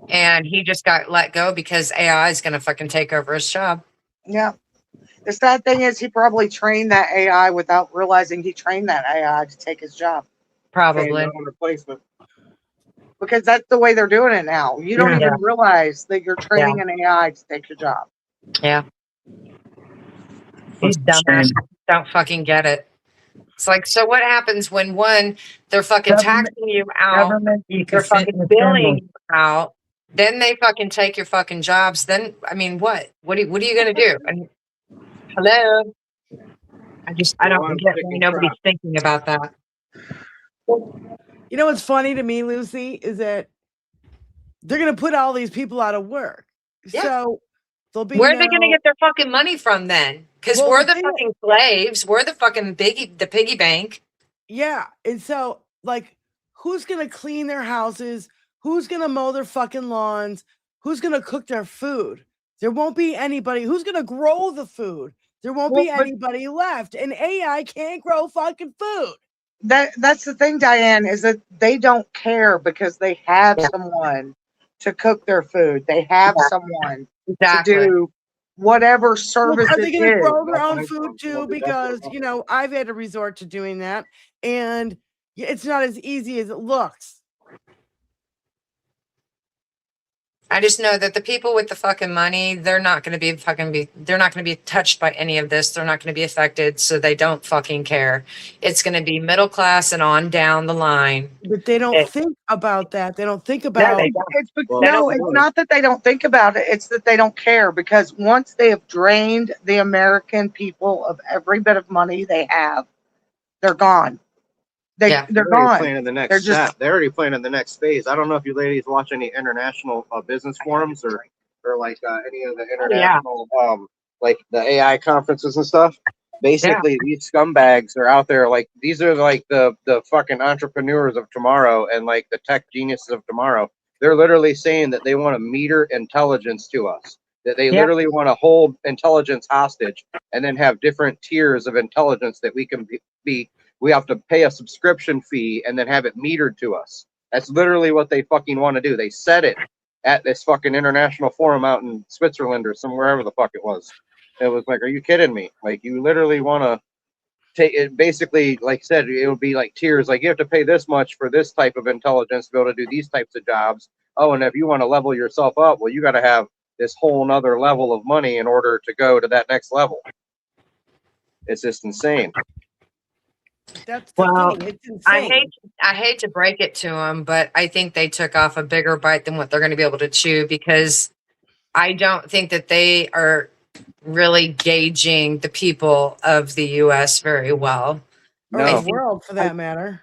and he just got let go because AI is going to fucking take over his job. Yeah. The sad thing is he probably trained that AI without realizing he trained that AI to take his job. Probably. Replacement. Because that's the way they're doing it now. You don't even realize that you're training an AI to take your job. Yeah. These dumbasses don't fucking get it. It's like, so what happens when they're fucking taxing you out, they're fucking billing you out, then they fucking take your fucking jobs. Then, I mean, what are you going to do? I mean, hello? I don't get why nobody's thinking about that. You know what's funny to me, Lucy, is that they're going to put all these people out of work. Yeah. So there'll be where are they going to get their fucking money from then? Because we're the fucking slaves. We're the fucking the piggy bank. Yeah. And so, like, who's going to clean their houses? Who's going to mow their fucking lawns? Who's going to cook their food? There won't be anybody. Who's going to grow the food? There won't be anybody left. And AI can't grow fucking food. That's the thing, Diane, is that they don't care because they have someone to cook their food. They have someone to do whatever service are they going to grow their own own food too? Because, I've had to resort to doing that. And it's not as easy as it looks. I just know that the people with the fucking money, they're not going to they're not going to be touched by any of this. They're not going to be affected. So they don't fucking care. It's going to be middle class and on down the line. But they don't think about that. They don't think No, about they don't. It's not that they don't think about it. It's that they don't care, because once they have drained the American people of every bit of money they have, they're gone. They're already gone. planning the next They're just- step. They're already planning the next phase. I don't know if you ladies watch any international business forums or like any of the international like the AI conferences and stuff. Basically, these scumbags are out there. Like, these are like the fucking entrepreneurs of tomorrow and like the tech geniuses of tomorrow. They're literally saying that they want to meter intelligence to us. That they literally want to hold intelligence hostage and then have different tiers of intelligence that we can be. We have to pay a subscription fee and then have it metered to us. That's literally what they fucking want to do. They said it at this fucking international forum out in Switzerland or somewhere, wherever the fuck it was. It was like, are you kidding me? Like, you literally want to take it. Basically, like I said, it would be like tiers. Like, you have to pay this much for this type of intelligence to be able to do these types of jobs. Oh, and if you want to level yourself up, well, you got to have this whole nother level of money in order to go to that next level. It's just insane. That's the thing. It's insane. I hate to break it to them, but I think they took off a bigger bite than what they're going to be able to chew, because I don't think that they are really gauging the people of the U.S. very well. Or the world, for that matter.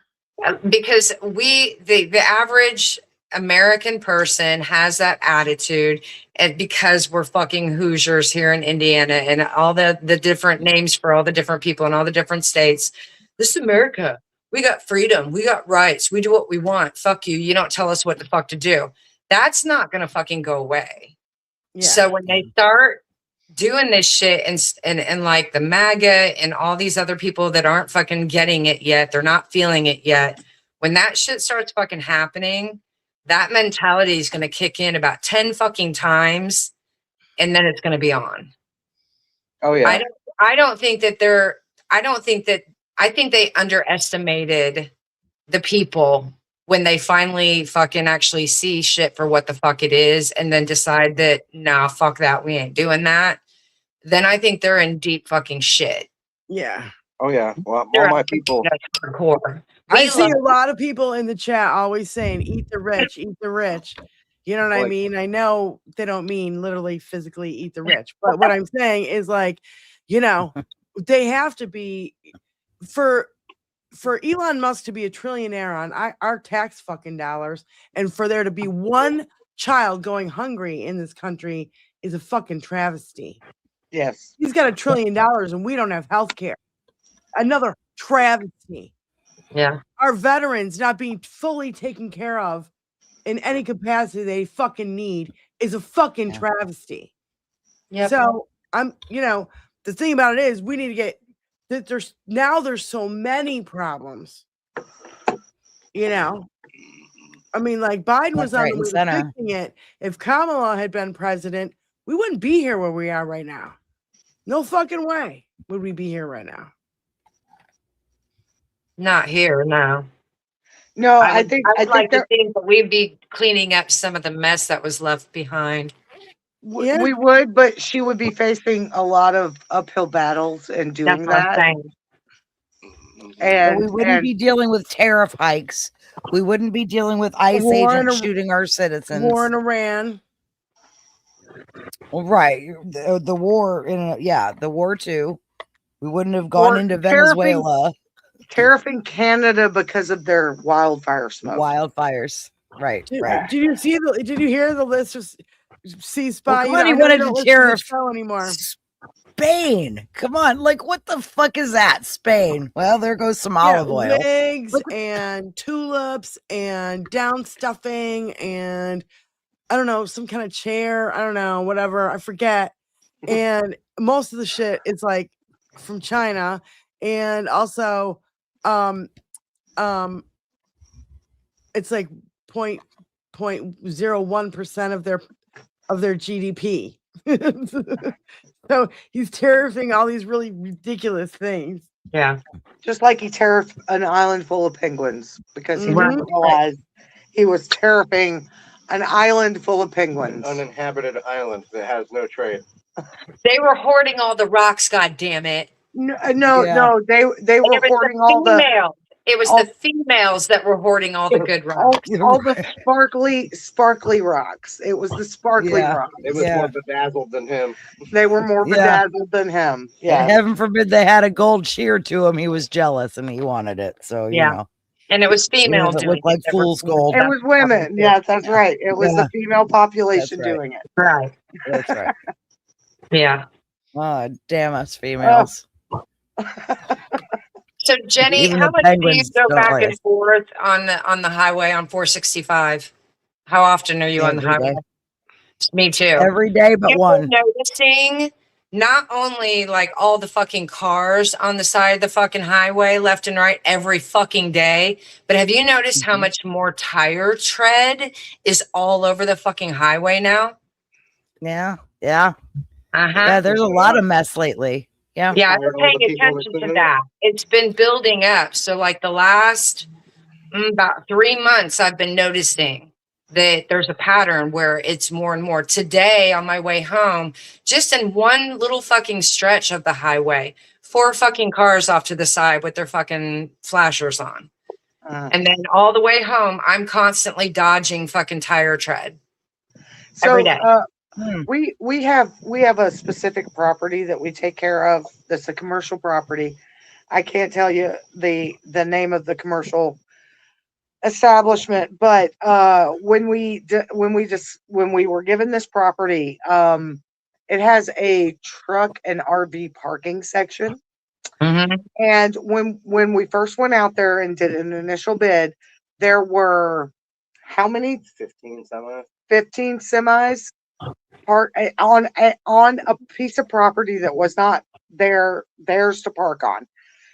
Because the average American person has that attitude, and because we're fucking Hoosiers here in Indiana and all the different names for all the different people in all the different states. This is America. We got freedom. We got rights. We do what we want. Fuck you. You don't tell us what the fuck to do. That's not going to fucking go away. Yeah. So when they start doing this shit and like the MAGA and all these other people that aren't fucking getting it yet, they're not feeling it yet. When that shit starts fucking happening, that mentality is going to kick in about 10 fucking times, and then it's going to be on. Oh yeah. I think they underestimated the people when they finally fucking actually see shit for what the fuck it is and then decide that, nah, fuck that, we ain't doing that. Then I think they're in deep fucking shit. Yeah. Oh yeah. Well, all my people. I see a lot of people in the chat always saying, eat the rich, eat the rich. You know what I mean? I know they don't mean literally physically eat the rich, but what I'm saying is, like, you know, they have to be, for Elon Musk to be a trillionaire on our tax fucking dollars, and for there to be one child going hungry in this country is a fucking travesty. Yes. He's got $1 trillion and we don't have health care. Another travesty. Yeah. Our veterans not being fully taken care of in any capacity they fucking need is a fucking travesty. Yep. So the thing about it is, we need to get that. There's so many problems. I mean, like, Biden was on the way to fixing it. If Kamala had been president, we wouldn't be here where we are right now. No fucking way would we be here right now. Not here, no. No, I think that we'd be cleaning up some of the mess that was left behind. We would, but she would be facing a lot of uphill battles and doing that. And we wouldn't be dealing with tariff hikes. We wouldn't be dealing with ICE agents shooting our citizens. War in Iran. Well, right. The war the war too. We wouldn't have gone into Venezuela. Tariffing Canada because of their wildfire smoke. Wildfires. Right. Did you hear the list of Spy? Well, he wanted to tariff anymore. Spain. Come on. Like, what the fuck is that? Spain. Well, there goes some olive oil. Wigs and tulips and down stuffing and I don't know, some kind of chair. I don't know, whatever. I forget. And most of the shit is like from China. And also, it's like 0.01% of their GDP. So he's tariffing all these really ridiculous things. Yeah. Just like he tariffed an island full of penguins because he didn't realize he was tariffing An island full of penguins. An uninhabited island that has no trade. They were hoarding all the rocks, god damn it. No, they were hoarding all the females. It was the females that were hoarding all the good rocks. all the sparkly rocks. It was the sparkly rocks. It was more bedazzled than him. They were more bedazzled than him. Yeah. And heaven forbid they had a gold shear to him. He was jealous and he wanted it. So you know. And it was female it doing looked like fool's gold. It was women. Yes, that's right. It was the female population doing it. Right. That's right. Yeah. Oh, damn us females. So Jenny, Even how the much do you penguins go don't back like and us. forth on the highway on 465? How often are you on the Every highway? day. Me too. Every day but You've one. been noticing not only like all the fucking cars on the side of the fucking highway left and right every fucking day, but have you noticed how much more tire tread is all over the fucking highway now? Yeah. Yeah. Uh-huh. Yeah, there's a lot of mess lately. Yeah. Yeah, I've been paying attention to that. It's been building up. So like the last about 3 months, I've been noticing that there's a pattern where it's more and more. Today on my way home, just in one little fucking stretch of the highway, 4 fucking cars off to the side with their fucking flashers on. And then all the way home, I'm constantly dodging fucking tire tread every day. We have a specific property that we take care of. That's a commercial property. I can't tell you the name of the commercial establishment, but when we were given this property, it has a truck and RV parking section. And when we first went out there and did an initial bid, there were how many? 15 semis. 15 semis park on a piece of property that was not theirs to park on.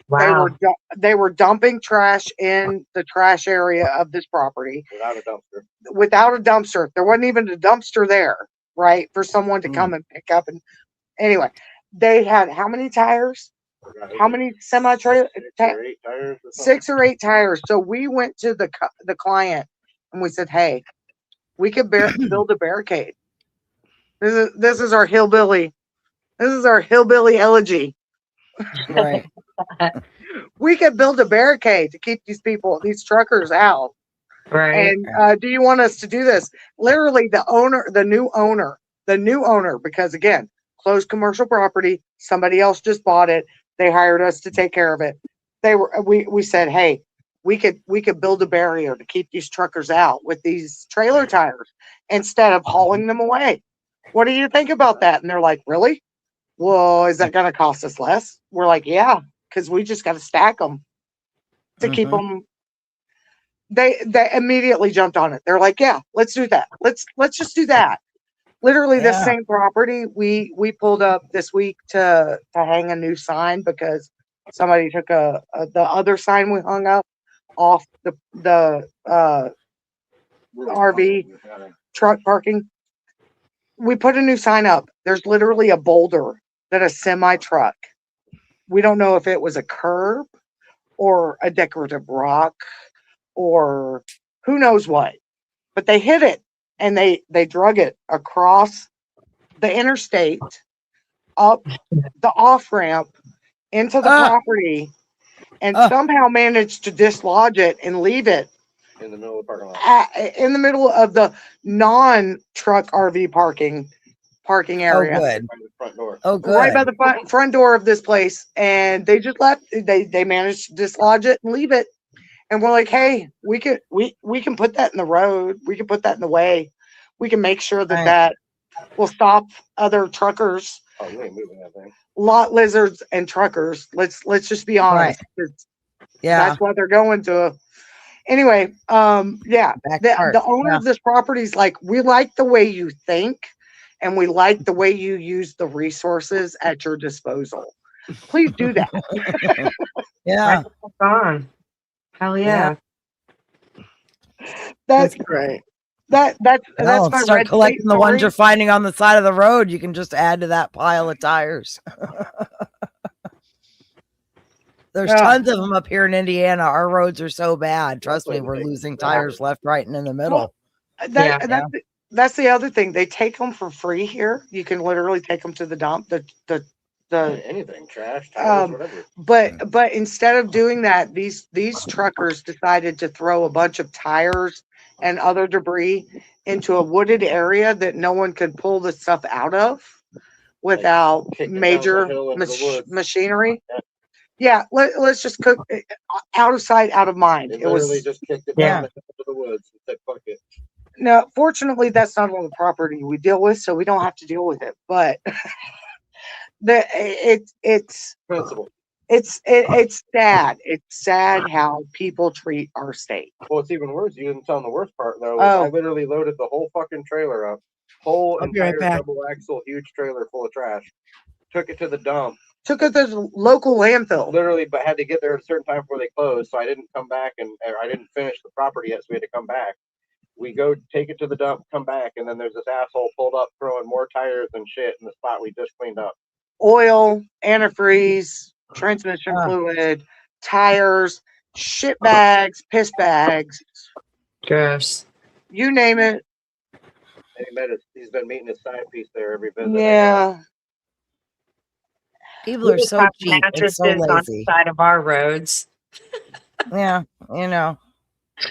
Wow. They were dumping trash in the trash area of this property without a dumpster. There wasn't even a dumpster there, right, for someone to come and pick up. And anyway, they had how many tires? How many semi-trailer? 6 or 8 tires. So we went to the client and we said, "Hey, we could build a barricade. This is our hillbilly. This is our hillbilly elegy. Right. We could build a barricade to keep these truckers out. Right. And do you want us to do this?" Literally, the new owner, because again, closed commercial property, somebody else just bought it. They hired us to take care of it. We said, "Hey, we could build a barrier to keep these truckers out with these trailer tires instead of hauling them away. What do you think about that?" And they're like, "Really? Well, is that going to cost us less?" We're like, "Yeah, because we just got to stack them to keep them." They immediately jumped on it. They're like, "Yeah, let's do that. Let's just do that." Literally, the same property we pulled up this week to hang a new sign because somebody took the other sign we hung up off the RV truck parking. We put a new sign up. There's literally a boulder that a semi truck. We don't know if it was a curb or a decorative rock or who knows what, but they hit it and they drug it across the interstate, up the off ramp into the property, and somehow managed to dislodge it and leave it in the middle of the parking lot. In the middle of the non-truck RV parking area. Oh, good. By the front door. Oh, good. Right by the front door of this place, and they just left. They managed to dislodge it and leave it. And we're like, "Hey, we can put that in the road. We can put that in the way. We can make sure that will stop other truckers." Oh, you ain't moving that thing. Lot lizards and truckers. Let's just be honest. Right. Yeah. That's what they're going to. Anyway, the owner of this property is like, "We like the way you think, and we like the way you use the resources at your disposal. Please do that." Yeah. On. Hell yeah. That's great. That's my start red collecting state the ones story. you're finding on the side of the road. You can just add to that pile of tires. There's tons of them up here in Indiana. Our roads are so bad. Trust me, we're losing tires left, right, and in the middle. That, Yeah. that's the other thing. They take them for free here. You can literally take them to the dump. Anything, trash, tires, whatever. But instead of doing that, these truckers decided to throw a bunch of tires and other debris into a wooded area that no one could pull the stuff out of without kick it down the major hill into the woods. machinery. Yeah, let's just cook out of sight, out of mind. They It was literally just kicked it Yeah. down the hill into the woods and said, "Fuck it." no. Fortunately, that's not on the property we deal with, so we don't have to deal with it. But it's Principle. it's sad. It's sad how people treat our state. Well, it's even worse. You didn't tell them the worst part though. Oh. I literally loaded the whole fucking trailer up, whole I'll be right entire back. double axle, huge trailer full of trash. Took it to the dump. Took it to the local landfill. Literally, but had to get there at a certain time before they closed. So I didn't come back or I didn't finish the property yet. So we had to come back. We go take it to the dump, come back, and then there's this asshole pulled up throwing more tires and shit in the spot we just cleaned up. Oil, antifreeze, transmission fluid, tires, shit bags, piss bags, Gross. you name it. And he's been meeting his side piece there every visit. Yeah. People are so cheap and Mattresses so on the lazy. side of our roads. Yeah, you know.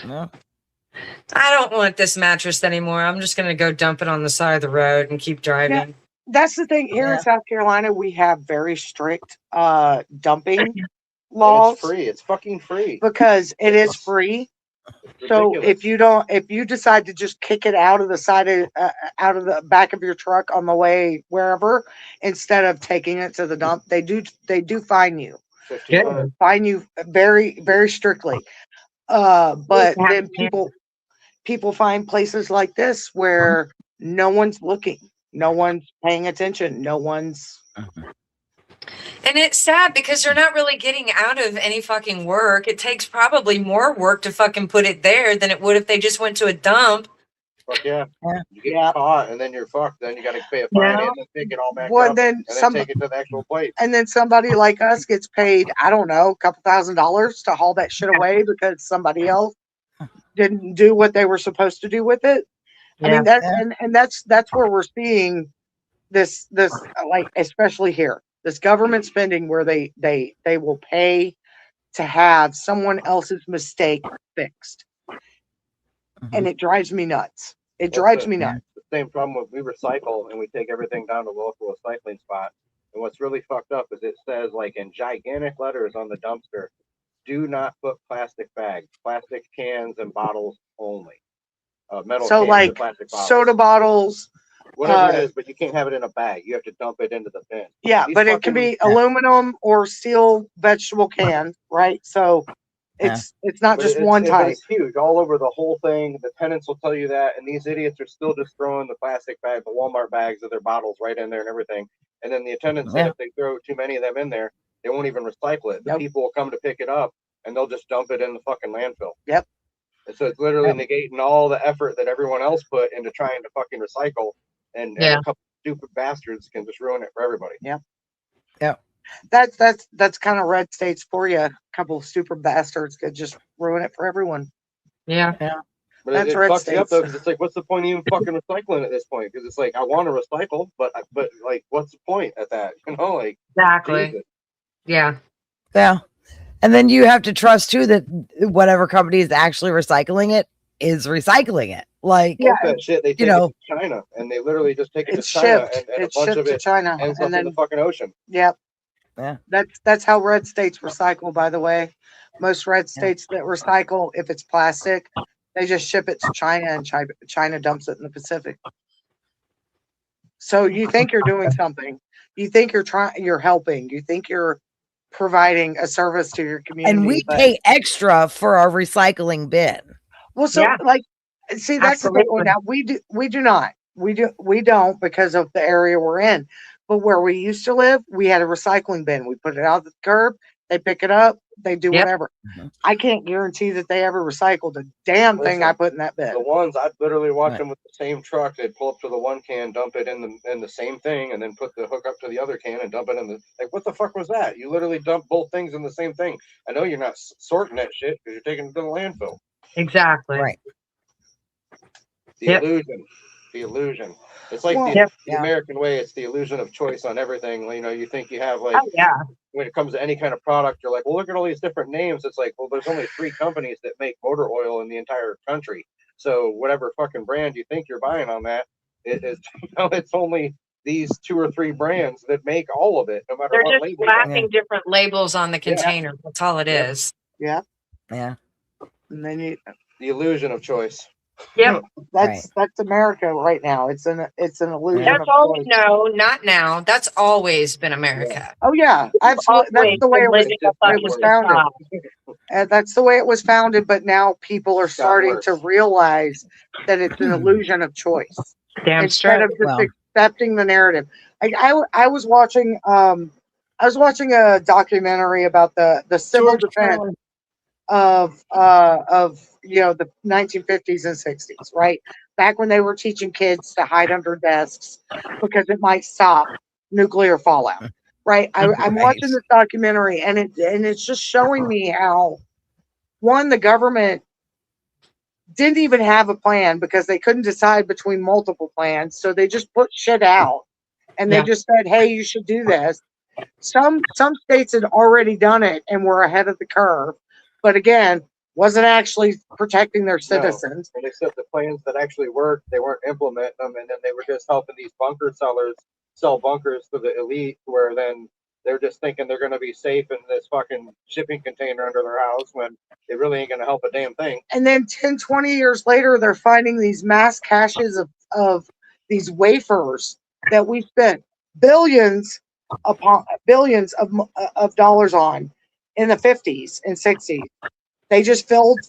No. I don't want this mattress anymore. I'm just going to go dump it on the side of the road and keep driving. That's the thing. Here Yeah. in South Carolina, we have very strict dumping And laws it's free. It's fucking free. because it is free. It's So ridiculous. if you decide to just kick it out of the side of out of the back of your truck on the way wherever, instead of taking it to the dump, they do fine you. $1,500. Fine you very, very strictly. But Yeah. then people find places like this where no one's looking, no one's paying attention, no one's. And it's sad because they're not really getting out of any fucking work. It takes probably more work to fucking put it there than it would if they just went to a dump. Fuck yeah. Yeah. You get caught and then you're fucked. Then you got to pay a fine Yeah. and then take it all back Well, up then and then take it to the actual place. and then somebody like us gets paid, I don't know, a couple $1,000s to haul that shit away because somebody else didn't do what they were supposed to do with it. I mean, that's where we're seeing this like, especially here, this government spending where they will pay to have someone else's mistake fixed. And it drives me nuts. It drives me nuts. The same problem with we recycle and we take everything down to local recycling spot. And what's really fucked up is it says like in gigantic letters on the dumpster, do not put plastic bags, plastic cans and bottles only. Metal So cans like and plastic bottles. soda bottles, Whatever it is, but you can't have it in a bag. You have to dump it into the bin. yeah, These but it can be aluminum or steel vegetable cans, right? So it's not But just it's- one but type. It's huge all over the whole thing. The tenants will tell you that, and these idiots are still just throwing the plastic bag, the Walmart bags of their bottles right in there and everything. And then the attendants said if they throw too many of them in there, they won't even recycle it. The people will come to pick it up, and they'll just dump it in the fucking landfill. Yep. And so it's literally negating all the effort that everyone else put into trying to fucking recycle, and a couple stupid bastards can just ruin it for everybody. Yeah. Yep. That's kind of red states for you. A couple of stupid bastards could just ruin it for everyone. Yeah. But That's it red fucks you up states. though, because it's like, what's the point of even fucking recycling at this point? Because it's like, I want to recycle, but like, what's the point at that? You know, like Exactly. Jesus. Yeah. Yeah. And then you have to trust too that whatever company is actually recycling it is recycling it. Like, Fuck that shit. They take it know, to China, and they literally just take it It's to China, shipped. and a It's bunch shipped of to it China, ends and up in then the fucking ocean. yep. Yeah. That's how red states recycle, by the way. Most red states that recycle, if it's plastic, they just ship it to China, and China dumps it in the Pacific. So you think you're doing something. You think you're helping. You think you're providing a service to your community. and we but- pay extra for our recycling bin. Well, so Yeah. like, see, that's the thing. Absolutely. Now we do not. We don't because of the area we're in. But where we used to live, we had a recycling bin. We put it out at the curb. They pick it up. They do whatever. Mhm. I can't guarantee that they ever recycled a damn thing I Listen, put in that bin. The ones I'd literally watch Right. them with the same truck. They'd pull up to the one can, dump it in the same thing, and then put the hook up to the other can and dump it in the like. What the fuck was that? You literally dump both things in the same thing. I know you're not sorting that shit because you're taking it to the landfill. Exactly. Right. The Yep. illusion. The illusion. It's like Well, the yeah. American way. It's the illusion of choice on everything. You know, you think you have like Oh yeah. when it comes to any kind of product, you're like, well, look at all these different names. It's like, well, there's only 3 companies that make motor oil in the entire country. So whatever fucking brand you think you're buying on that, it is you know, it's only these 2 or 3 brands that make all of it, no matter They're what just label. slapping different labels on the Yeah. container. That's all it Yep. is. yeah. Yeah. And then you The illusion of choice. Yep. that's America right now. It's an illusion That's of always choice. no, not now. That's always been America. Oh yeah, absolutely. That's Always the way been it was. living a It's It fucking was everywhere. founded. facade. That's the way it was founded. But now people are It's gotten starting worse. to realize that it's an illusion of choice Damn instead straight. of just Well. accepting the narrative. I was watching a documentary about the civil George defense Carlin. of the 1950s and 60s, right? Back when they were teaching kids to hide under desks because it might stop nuclear fallout, right? I'm Right. watching this documentary and it's just showing me how one, the government didn't even have a plan because they couldn't decide between multiple plans, so they just put shit out and they Yeah. just said, hey, you should do this. Some states had already done it and were ahead of the curve, but again, wasn't actually protecting their No. citizens. And they said the plans that actually worked, they weren't implementing them, and then they were just helping these bunker sellers sell bunkers to the elite, where then they're just thinking they're going to be safe in this fucking shipping container under their house when they really ain't going to help a damn thing. And then 10, 20 years later, they're finding these mass caches of these wafers that we spent billions upon billions of dollars on in the 50s and 60s. They just filled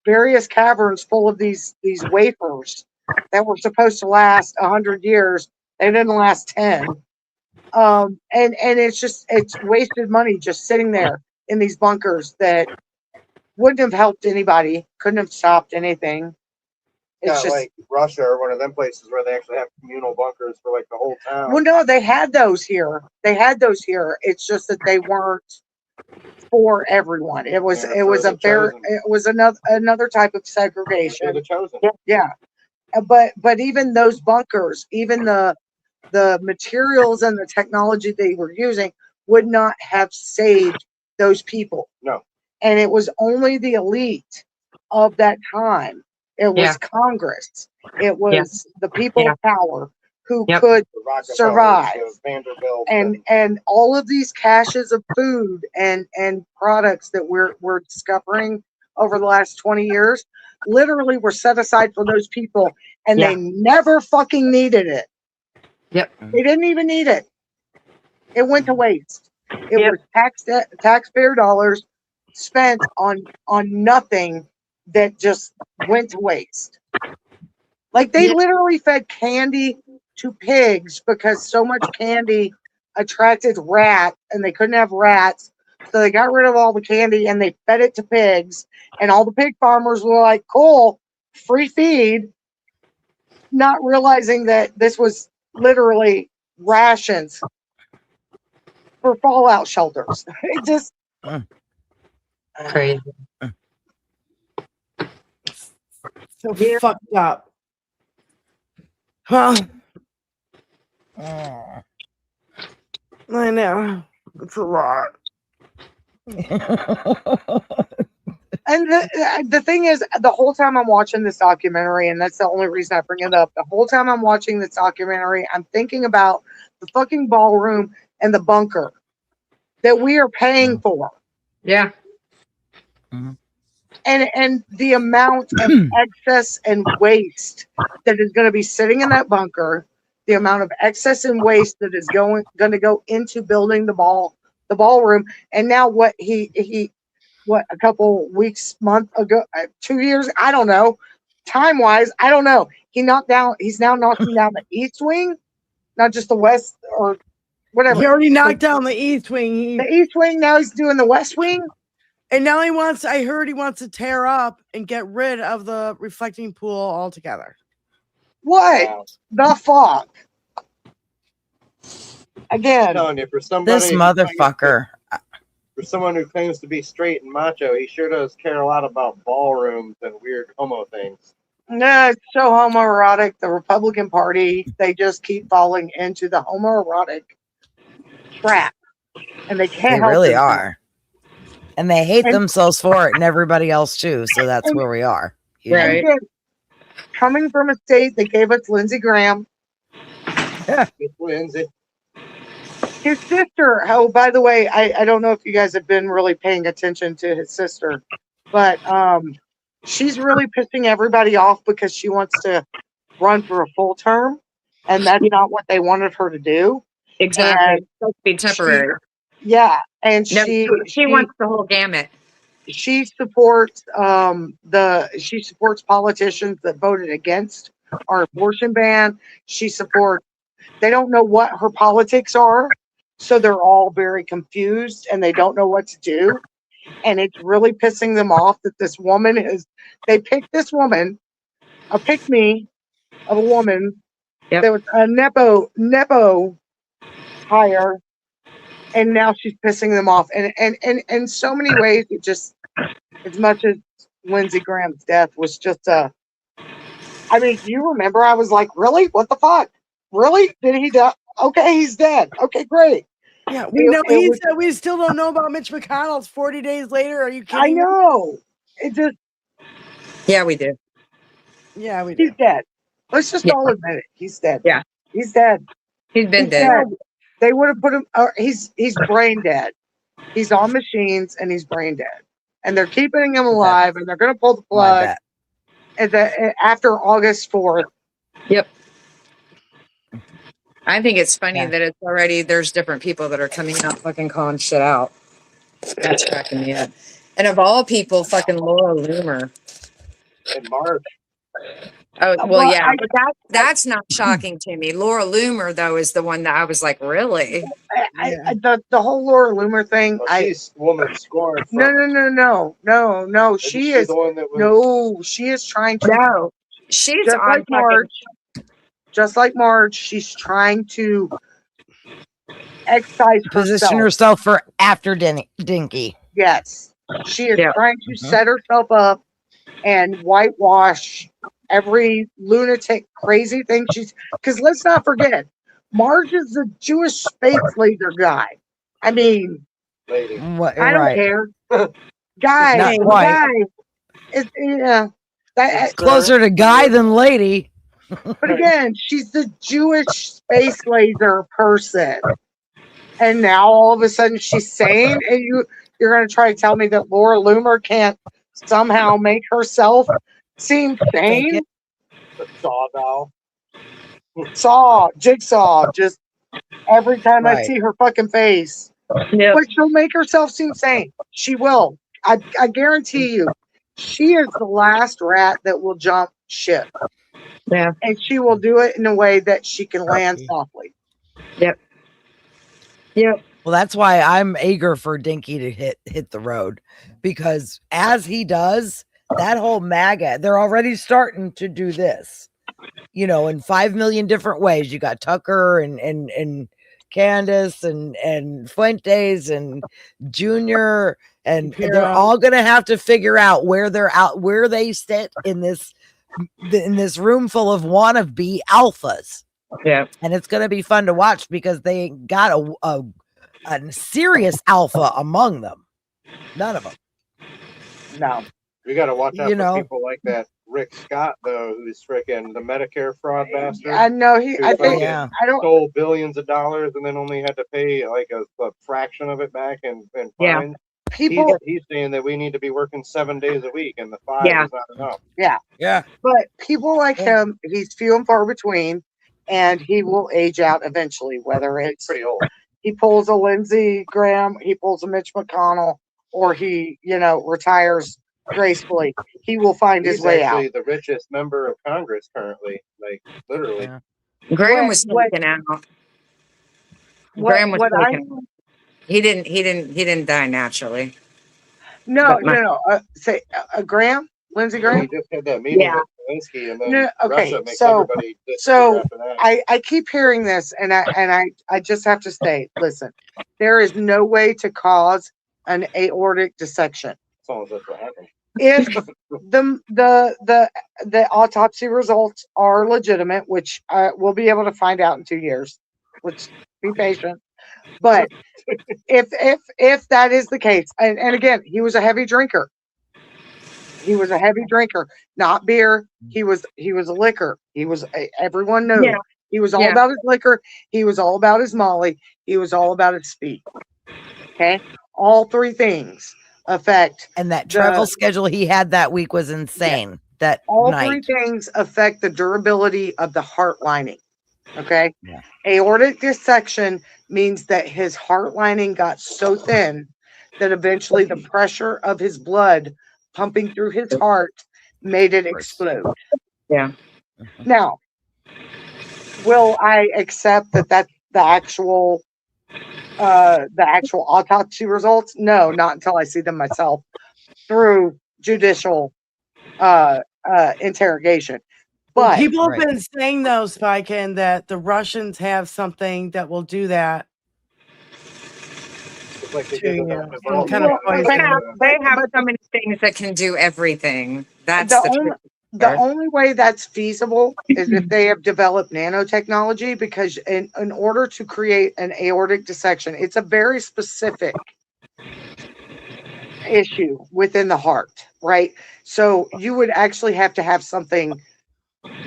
various caverns full of these wafers that were supposed to last 100 years. They didn't last 10. And it's wasted money just sitting there in these bunkers that wouldn't have helped anybody, couldn't have stopped anything. It's Yeah, just like Russia or one of them places where they actually have communal bunkers for like the whole town. well, no, they had those here. It's just that they weren't for everyone. It was They're for the chosen. it was another type of They're segregation. the chosen. Yeah. But even those bunkers, even the materials and the technology they were using would not have saved those people. No. And it was only the elite of that time. It was Yeah. Congress. It was the people Yeah. of power who Yep. could The Rockefellers, survive. the Vanderbilts, And all of these caches of food and products that we're discovering over the last 20 years literally were set aside for those people and Yeah. they never fucking needed it. Yep. They didn't even need it. It went to waste. It Yep. was taxpayer dollars spent on nothing that just went to waste. Like they Yeah. literally fed candy to pigs because so much candy attracted rats and they couldn't have rats. So they got rid of all the candy and they fed it to pigs. And all the pig farmers were like, cool, free feed, not realizing that this was literally rations for fallout shelters. It just Crazy. So Yeah. fucked up. Well, Mm. I know. It's a lot. And the thing is, the whole time I'm watching this documentary, and that's the only reason I bring it up, the whole time I'm watching this documentary, I'm thinking about the fucking ballroom and the bunker that we are paying for. Yeah. And the amount of excess and waste that is going to be sitting in that bunker, the amount of excess and waste that is going to go into building the ballroom. And now what a couple weeks, month ago, 2 years, I don't know, time wise, I don't know. He's now knocking down the east wing, not just the west or whatever. He already knocked down the east wing. The east wing, now he's doing the west wing. And now I heard he wants to tear up and get rid of the reflecting pool altogether. What the fuck? Again, I'm telling you, for somebody, This motherfucker. for someone who claims to be straight and macho, he sure does care a lot about ballrooms and weird homo things. no, it's so homoerotic. The Republican Party, they just keep falling into the homoerotic trap, and they can't They help really themselves. are. And they hate And- themselves for it and everybody else too. So that's where we are. You know? Right. And again, coming from a state that gave us Lindsey Graham, Lindsay. his sister. Oh, by the way, I don't know if you guys have been really paying attention to his sister, but she's really pissing everybody off because she wants to run for a full term, and that's not what they wanted her to do. Exactly. And It's supposed to be temporary. Yeah, and No, she wants the whole gamut. she supports she supports politicians that voted against our abortion ban. She supports. They don't know what her politics are, so they're all very confused and they don't know what to do. And it's really pissing them off that this woman is. They picked this woman, a pick me of a woman. Yep. There was a nepo hire, and now she's pissing them off. And in so many ways, it just, as much as Lindsey Graham's death was just a. I mean, you remember? I was like, really? What the fuck? Really? Did he die? Okay, he's dead. Okay, great. Yeah, we know It was- we still don't know about Mitch McConnell's 40 days later. Are you kidding I me? know. It just, Yeah, we do. Yeah, we do. he's dead. Let's just Yeah. all admit it. He's dead. Yeah. He's dead. He's been He's dead. dead. They would have put him. He's brain dead. He's on machines and he's brain dead. And they're keeping him alive, and they're going to pull the plug after August 4th. Yep. I think it's funny Yeah. that it's already, there's different people that are coming out fucking calling shit out. That's cracking me up. And of all people, fucking Laura Loomer. In March. Oh, well, Well, yeah, but that's not shocking to me. Laura Loomer, though, is the one that I was like, really? The whole Laura Loomer thing. Well, she's woman scorned. No. She is. the one that was, No, she is trying to. No. She's Just on like fucking, Marge. Just like Marge, she's trying to excise Position herself. herself for after Dinky. Yes, she is Yeah. trying to set herself up and whitewash every lunatic, crazy thing she's. Because let's not forget, Marge is the Jewish space laser guy. I mean, lady. What, I don't right. care, guy. Not quite. Guy. It's that. Closer to guy than lady. But again, she's the Jewish space laser person. And now all of a sudden she's sane, and you're going to try to tell me that Laura Loomer can't somehow make herself seem sane? The saw doll. Jigsaw, just every time I Right. see her fucking face. Yep. But she'll make herself seem sane. She will. I guarantee you. She is the last rat that will jump ship. Yeah. And she will do it in a way that she can land softly. Yep. Well, that's why I'm eager for Dinky to hit the road, because as he does, that whole MAGA, they're already starting to do this, in 5 million different ways. You got Tucker and Candace and Fuentes and Junior, and they're all gonna have to figure out where they sit in this room full of wannabe alphas. Yeah. And it's gonna be fun to watch because they got a serious alpha among them. None of them. No. We got to watch out You for know. people like that Rick Scott, though, who's freaking the Medicare fraud bastard. I know he. I Who think. Yeah. I don't. stole billions of dollars and then only had to pay like a fraction of it back in Yeah. fines. People. He's saying that we need to be working 7 days a week, and the 5 Yeah. is not enough. Yeah. But people like him, he's few and far between, and he will age out eventually. Whether He's it's pretty old. he pulls a Lindsey Graham, he pulls a Mitch McConnell, or he, retires gracefully, he will find his He's way actually out. the richest member of Congress currently, like literally. Yeah. Graham was What- taken out. What, Graham was what I taken out. He didn't die naturally. no But my- say Graham, Lindsey He Graham. just had that meeting Yeah. with Zelensky, and then No, okay, Russia makes so- everybody disappear so after that. I keep hearing this, and I just have to say, listen, there is no way to cause an aortic dissection. As long as that's what happened. if the autopsy results are legitimate, which we'll be able to find out in 2 years. Let's be patient. But if that is the case, and again, he was a heavy drinker. He was a heavy drinker, not beer. He was a liquor. Everyone knew. Yeah. He was all Yeah. about his liquor. He was all about his Molly. He was all about his speed. Okay, all three things affect. And that travel schedule he had that week was insane. That all night. three things affect the durability of the heart lining. Okay, Yeah. Aortic dissection means that his heart lining got so thin that eventually the pressure of his blood pumping through his heart made it explode. Yeah. Now, will I accept that that's the actual autopsy results? No, not until I see them myself through judicial interrogation. Well, But people have been saying though, SPYKIN, that the Russians have something that will do that. Like they To did with you, the some kind of poison. They have so many things that can do everything. That's the only way that's feasible is if they have developed nanotechnology, because in order to create an aortic dissection, it's a very specific issue within the heart, right? So you would actually have to have something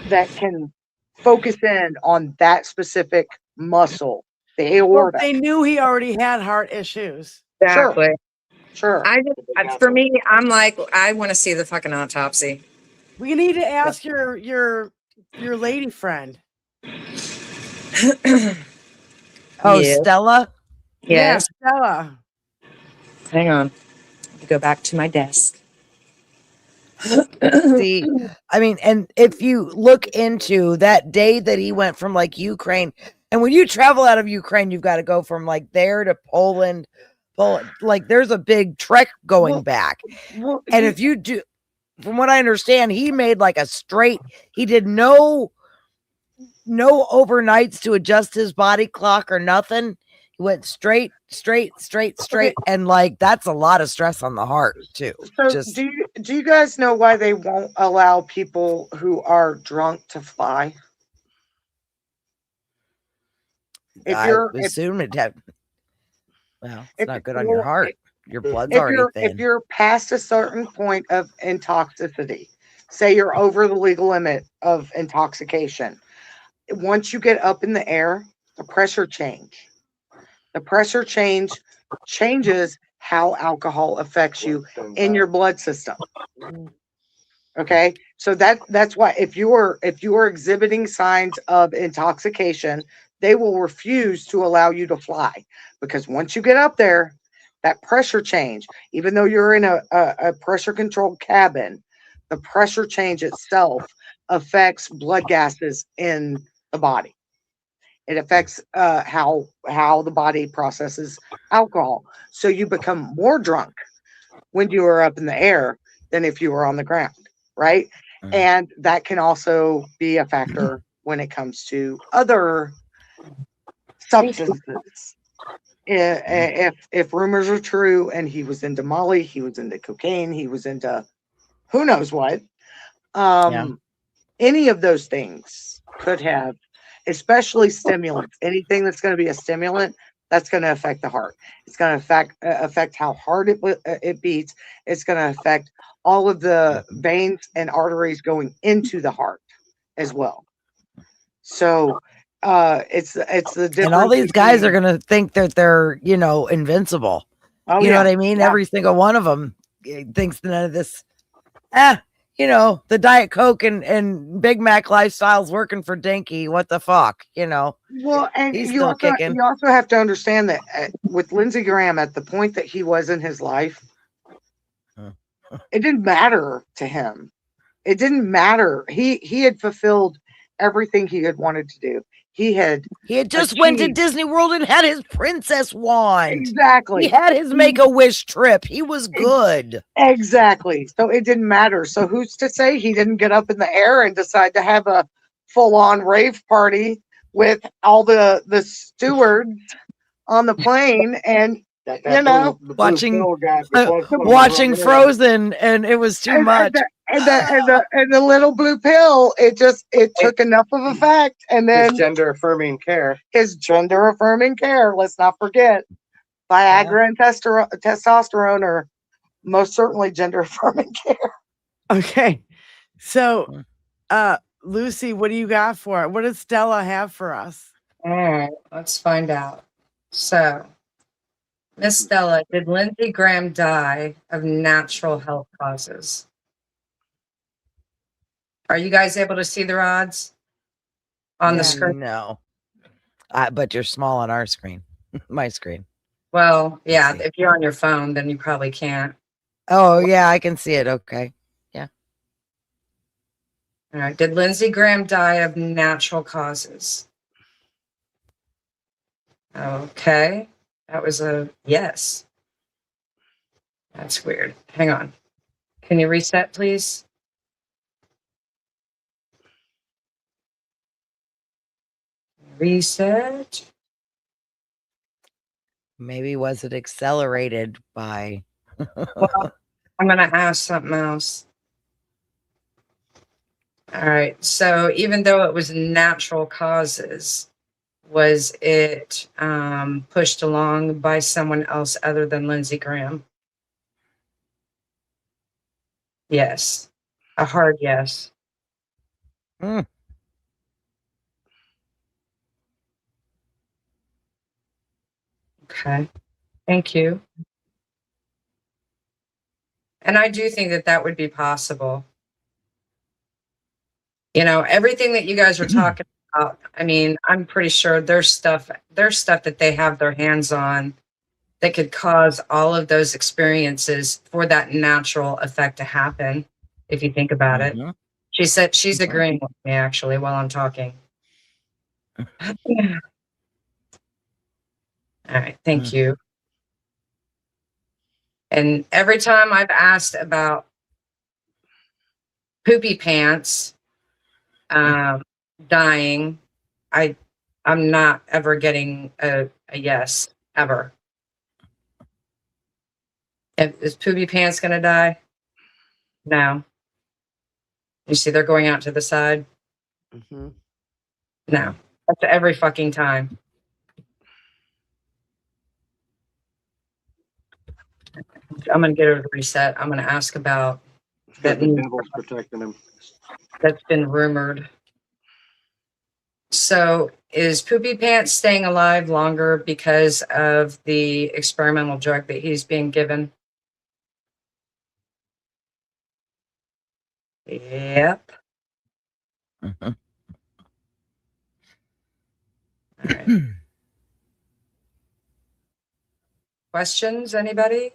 that can focus in on that specific muscle, the aorta. Well, they knew he already had heart issues. exactly. Sure. For me, I'm like, I want to see the fucking autopsy. We need to ask your lady friend. Oh, Yeah. Stella? Yes. Yeah, Stella. Hang on. Go back to my desk. See, I mean, and if you look into that day that he went from like Ukraine, and when you travel out of Ukraine, you've got to go from like there to Poland. Like there's a big trek going back. And if you do, from what I understand, he made like a straight, he did no overnights to adjust his body clock or nothing. He went straight, and like that's a lot of stress on the heart too. So do you guys know why they won't allow people who are drunk to fly? I assume it had. Well, it's not good on your heart. Your blood's already thin. If you're past a certain point of intoxicity, say you're over the legal limit of intoxication, once you get up in the air, the pressure change. The pressure changes how alcohol affects you in your blood system. Okay, so that's why if you are exhibiting signs of intoxication, they will refuse to allow you to fly, because once you get up there, that pressure change, even though you're in a pressure controlled cabin, the pressure change itself affects blood gases in the body. It affects how the body processes alcohol. So you become more drunk when you are up in the air than if you were on the ground, right? And that can also be a factor when it comes to other substances. If rumors are true and he was into Molly, he was into cocaine, he was into who knows what, any of those things could have, especially stimulants, anything that's going to be a stimulant, that's going to affect the heart. It's going to affect how hard it beats. It's going to affect all of the veins and arteries going into the heart as well. So it's the difference. And all these guys are going to think that they're, invincible. Oh, you know what I mean? Yeah. Every single one of them thinks none of this, the Diet Coke and Big Mac lifestyle's working for Dinky. What the fuck, Well, and he's you still also, kicking. You also have to understand that with Lindsey Graham, at the point that he was in his life, it didn't matter to him. It didn't matter. He had fulfilled everything he had wanted to do. He had just went to Disney World and had his princess wand. Exactly. He had his Make-A-Wish trip. He was good. Exactly. So it didn't matter. So who's to say he didn't get up in the air and decide to have a full-on rave party with all the stewards on the plane, and You know, the blue Watching- pill got the blood flowing Watching right in. Frozen, and it was too much. and the little blue pill, it took enough of effect, and then His gender affirming care. his gender affirming care. Let's not forget, Viagra and testosterone are most certainly gender affirming care. Okay. So, Mm. Lucy, what do you got for it? What does Stella have for us? All right, let's find out. So, Miss Stella, did Lindsey Graham die of natural health causes? Are you guys able to see the odds on the Yeah. screen? No. But you're small on our screen. My screen. Well, yeah, see. if you're on your phone, then you probably can't. Oh, yeah, I can see it. Okay. All right. Did Lindsey Graham die of natural causes? Okay. That was a yes. That's weird. Hang on. Can you reset, please? Reset. Maybe was it accelerated by Well, I'm going to ask something else. All right. So even though it was natural causes, was it pushed along by someone else other than Lindsey Graham? Yes. A hard yes. Mm. Okay. Thank you. And I do think that that would be possible. You know, everything that you guys are talking about, I mean, I'm pretty sure there's stuff that they have their hands on that could cause all of those experiences for that natural effect to happen, if you think about it. Mhm. She said she's Mhm. agreeing with me actually while I'm talking. All right, thank you. And every time I've asked about poopy pants dying, I'm not ever getting a yes, ever. Is Poopy Pants gonna die? No. You see they're going out to the side? Mhm. No. That's every fucking time. I'm gonna get her to reset. I'm gonna ask about that The news devil's protecting him. that's been rumored. So is Poopy Pants staying alive longer because of the experimental drug that he's being given? Yep. Mhm. All right. Questions, anybody?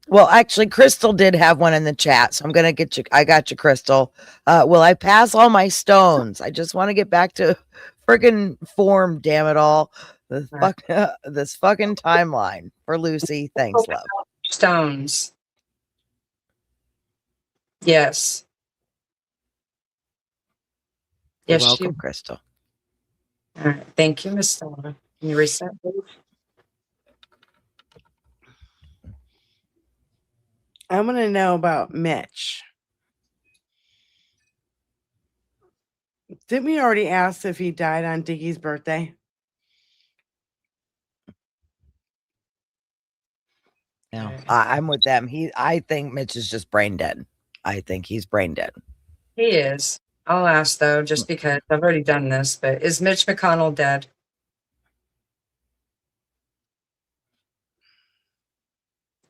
Well, actually, Crystal did have one in the chat, so I'm gonna get you. I got you, Crystal. Will I pass all my stones? I just want to get back to friggin' form. Damn it all! This fucking timeline for Lucy. Thanks, love. Stones. Yes. You're Yes, welcome, Crystal. All right. Thank you, Miss Stella. Can you reset, please? I'm going to know about Mitch. Didn't we already ask if he died on Diggie's birthday? No, I'm with them. I think Mitch is just brain dead. I think he's brain dead. He is. I'll ask though, just because I've already done this, but is Mitch McConnell dead?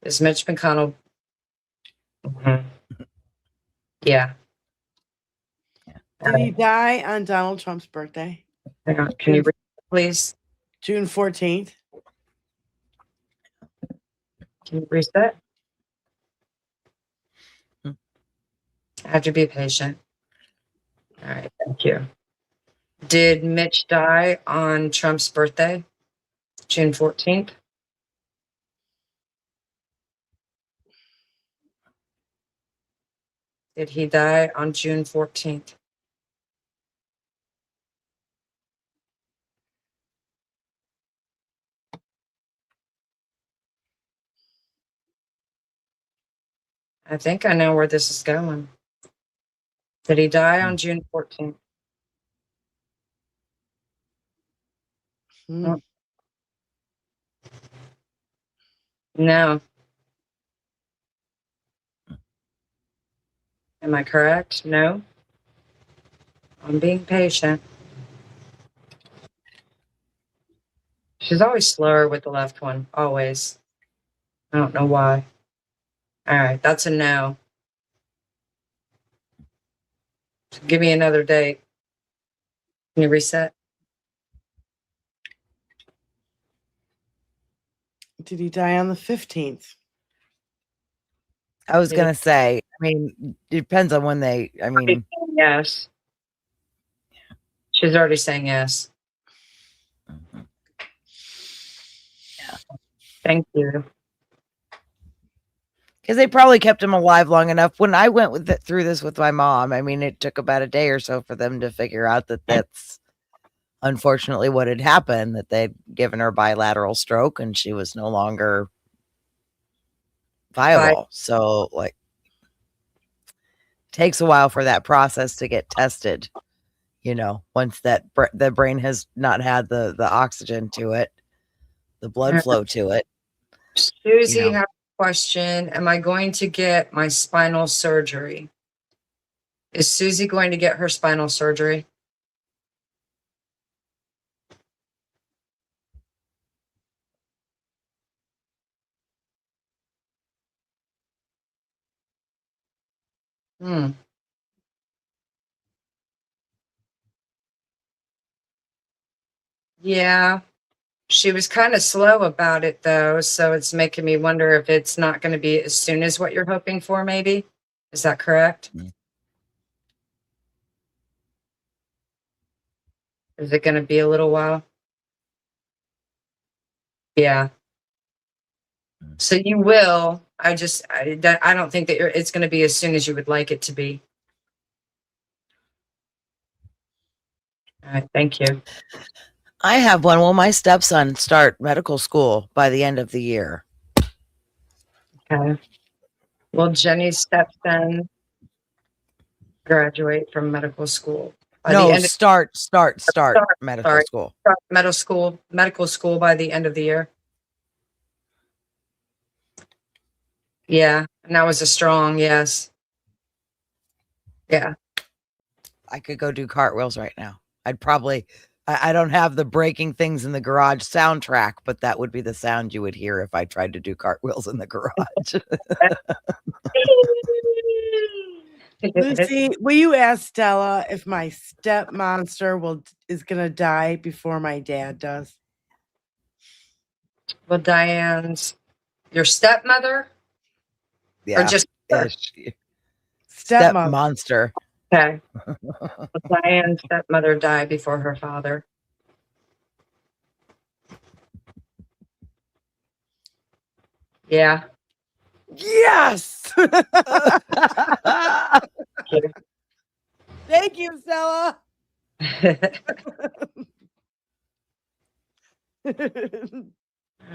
Is Mitch McConnell? Mhm. Yeah. Did he die on Donald Trump's birthday? Hang on. Can you read, please? June 14th. Can you reset? Hmm. I have to be patient. All right. Thank you. Did Mitch die on Trump's birthday, June 14th? Did he die on June 14th? I think I know where this is going. Did he die on June 14th? Hmm. No. Am I correct? No. I'm being patient. She's always slower with the left one. Always. I don't know why. All right. That's a no. Give me another date. Can you reset? Did he die on the 15th? I was gonna say, I mean, it depends on when they, I mean, yes. She's already saying yes. Yeah. Thank you. because they probably kept him alive long enough. When I went with through this with my mom, I mean, it took about a day or so for them to figure out that that's unfortunately what had happened, that they'd given her bilateral stroke and she was no longer viable. So, like, takes a while for that process to get tested, you know, once that the brain has not had the oxygen to it, the blood flow to it. Susie You know. has a question. Am I going to get my spinal surgery? Is Susie going to get her spinal surgery? Hmm. Yeah. She was kind of slow about it though, so it's making me wonder if it's not going to be as soon as what you're hoping for, maybe. Is that correct? Is it going to be a little while? Yeah. So you will. I don't think that it's going to be as soon as you would like it to be. All right. Thank you. I have one. Will my stepson start medical school by the end of the year? Okay. Will Jenny's stepson graduate from medical school? By the No, end of, start medical school. start medical school by the end of the year. Yeah, and that was a strong yes. Yeah. I could go do cartwheels right now. I'd probably, I don't have the breaking things in the garage soundtrack, but that would be the sound you would hear if I tried to do cartwheels in the garage. Lucy, will you ask Stella if my step monster is gonna die before my dad does? Well, Diane's your stepmother? Yeah. Or just her? Step Stepmother. monster. Okay. Well, Diane's stepmother died before her father. Yeah. Yes. Thank Thank you, Stella.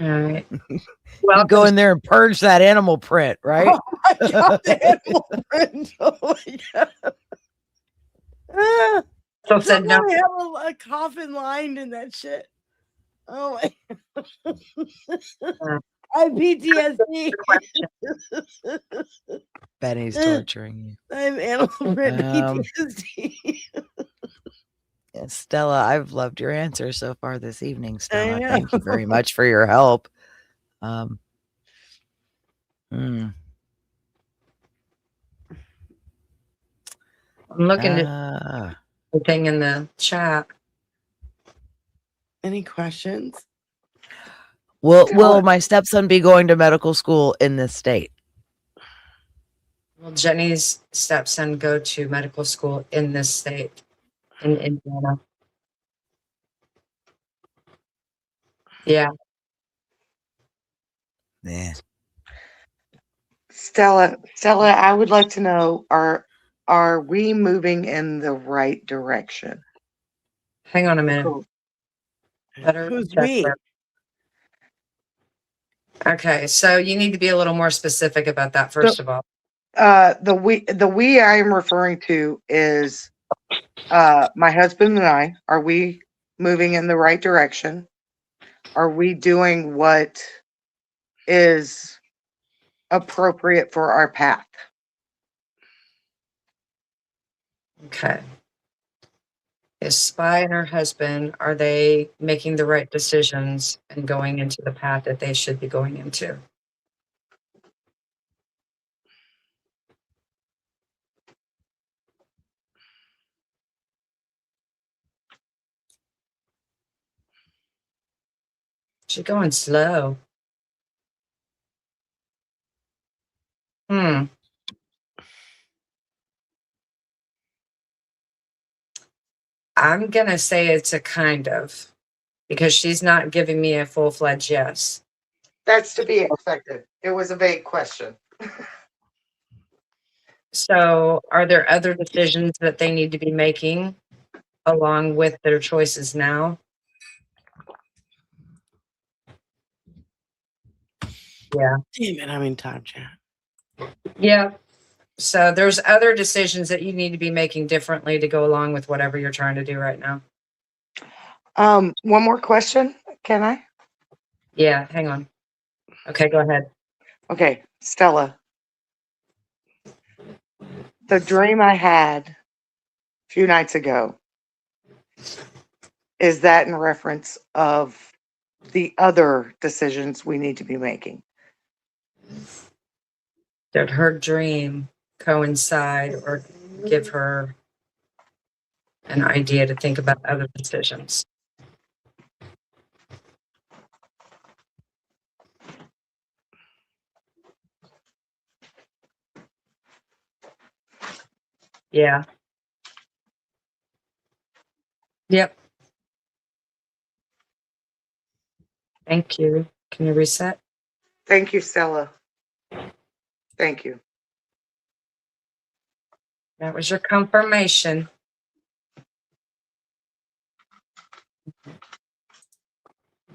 All right. You go in there and purge that animal print, right? Oh my god, the animal print. Oh my god. So said no. I have a coffin lined in that shit. Oh my. I have PTSD. Benny's torturing you. I have animal print PTSD. Yeah, Stella, I've loved your answer so far this evening, Stella. know. Thank you very much for your help. I'm looking at the thing in the chat. Any questions? Will my stepson be going to medical school in this state? Will Jenny's stepson go to medical school in this state, in Indiana? Yeah. Yeah. Stella, I would like to know, are we moving in the right direction? Hang on a minute. Cool. Who's we? Okay, so you need to be a little more specific about that, first of all. The we I am referring to is my husband and I. Are we moving in the right direction? Are we doing what is appropriate for our path? Okay. Is Spy and her husband, are they making the right decisions and going into the path that they should be going into? She's going slow. Hmm. I'm going to say it's a kind of, because she's not giving me a full-fledged yes. That's to be expected. It was a vague question. So are there other decisions that they need to be making along with their choices now? Yeah. Damn it, I'm in time chat. Yeah. So there's other decisions that you need to be making differently to go along with whatever you're trying to do right now. One more question, can I? Yeah, hang on. Okay, go ahead. Okay, Stella. The dream I had a few nights ago, is that in reference of the other decisions we need to be making? Did her dream coincide or give her an idea to think about other decisions? Yeah. Yep. Thank you. Can you reset? Thank you, Stella. Thank you. That was your confirmation.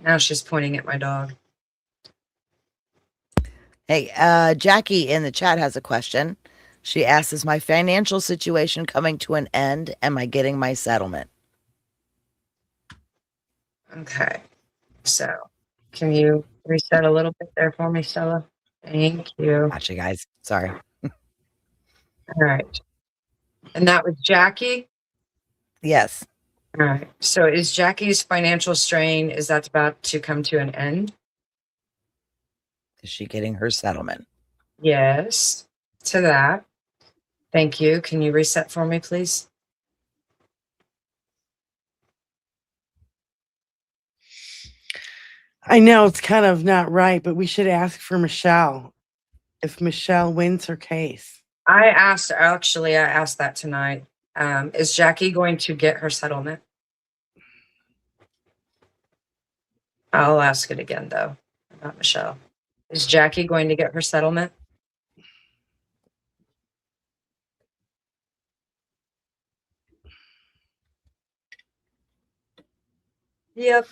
Now she's pointing at my dog. Hey, Jackie in the chat has a question. She asks, is my financial situation coming to an end? Am I getting my settlement? Okay. So can you reset a little bit there for me, Stella? Thank you. Gotcha, guys. Sorry. All right. And that was Jackie? Yes. All right. So is Jackie's financial strain, is that about to come to an end? Is she getting her settlement? Yes. To that. Thank you. Can you reset for me, please? I know it's kind of not right, but we should ask for Michelle if Michelle wins her case. I asked that tonight. Is Jackie going to get her settlement? I'll ask it again, though, about Michelle. Is Jackie going to get her settlement? Yep.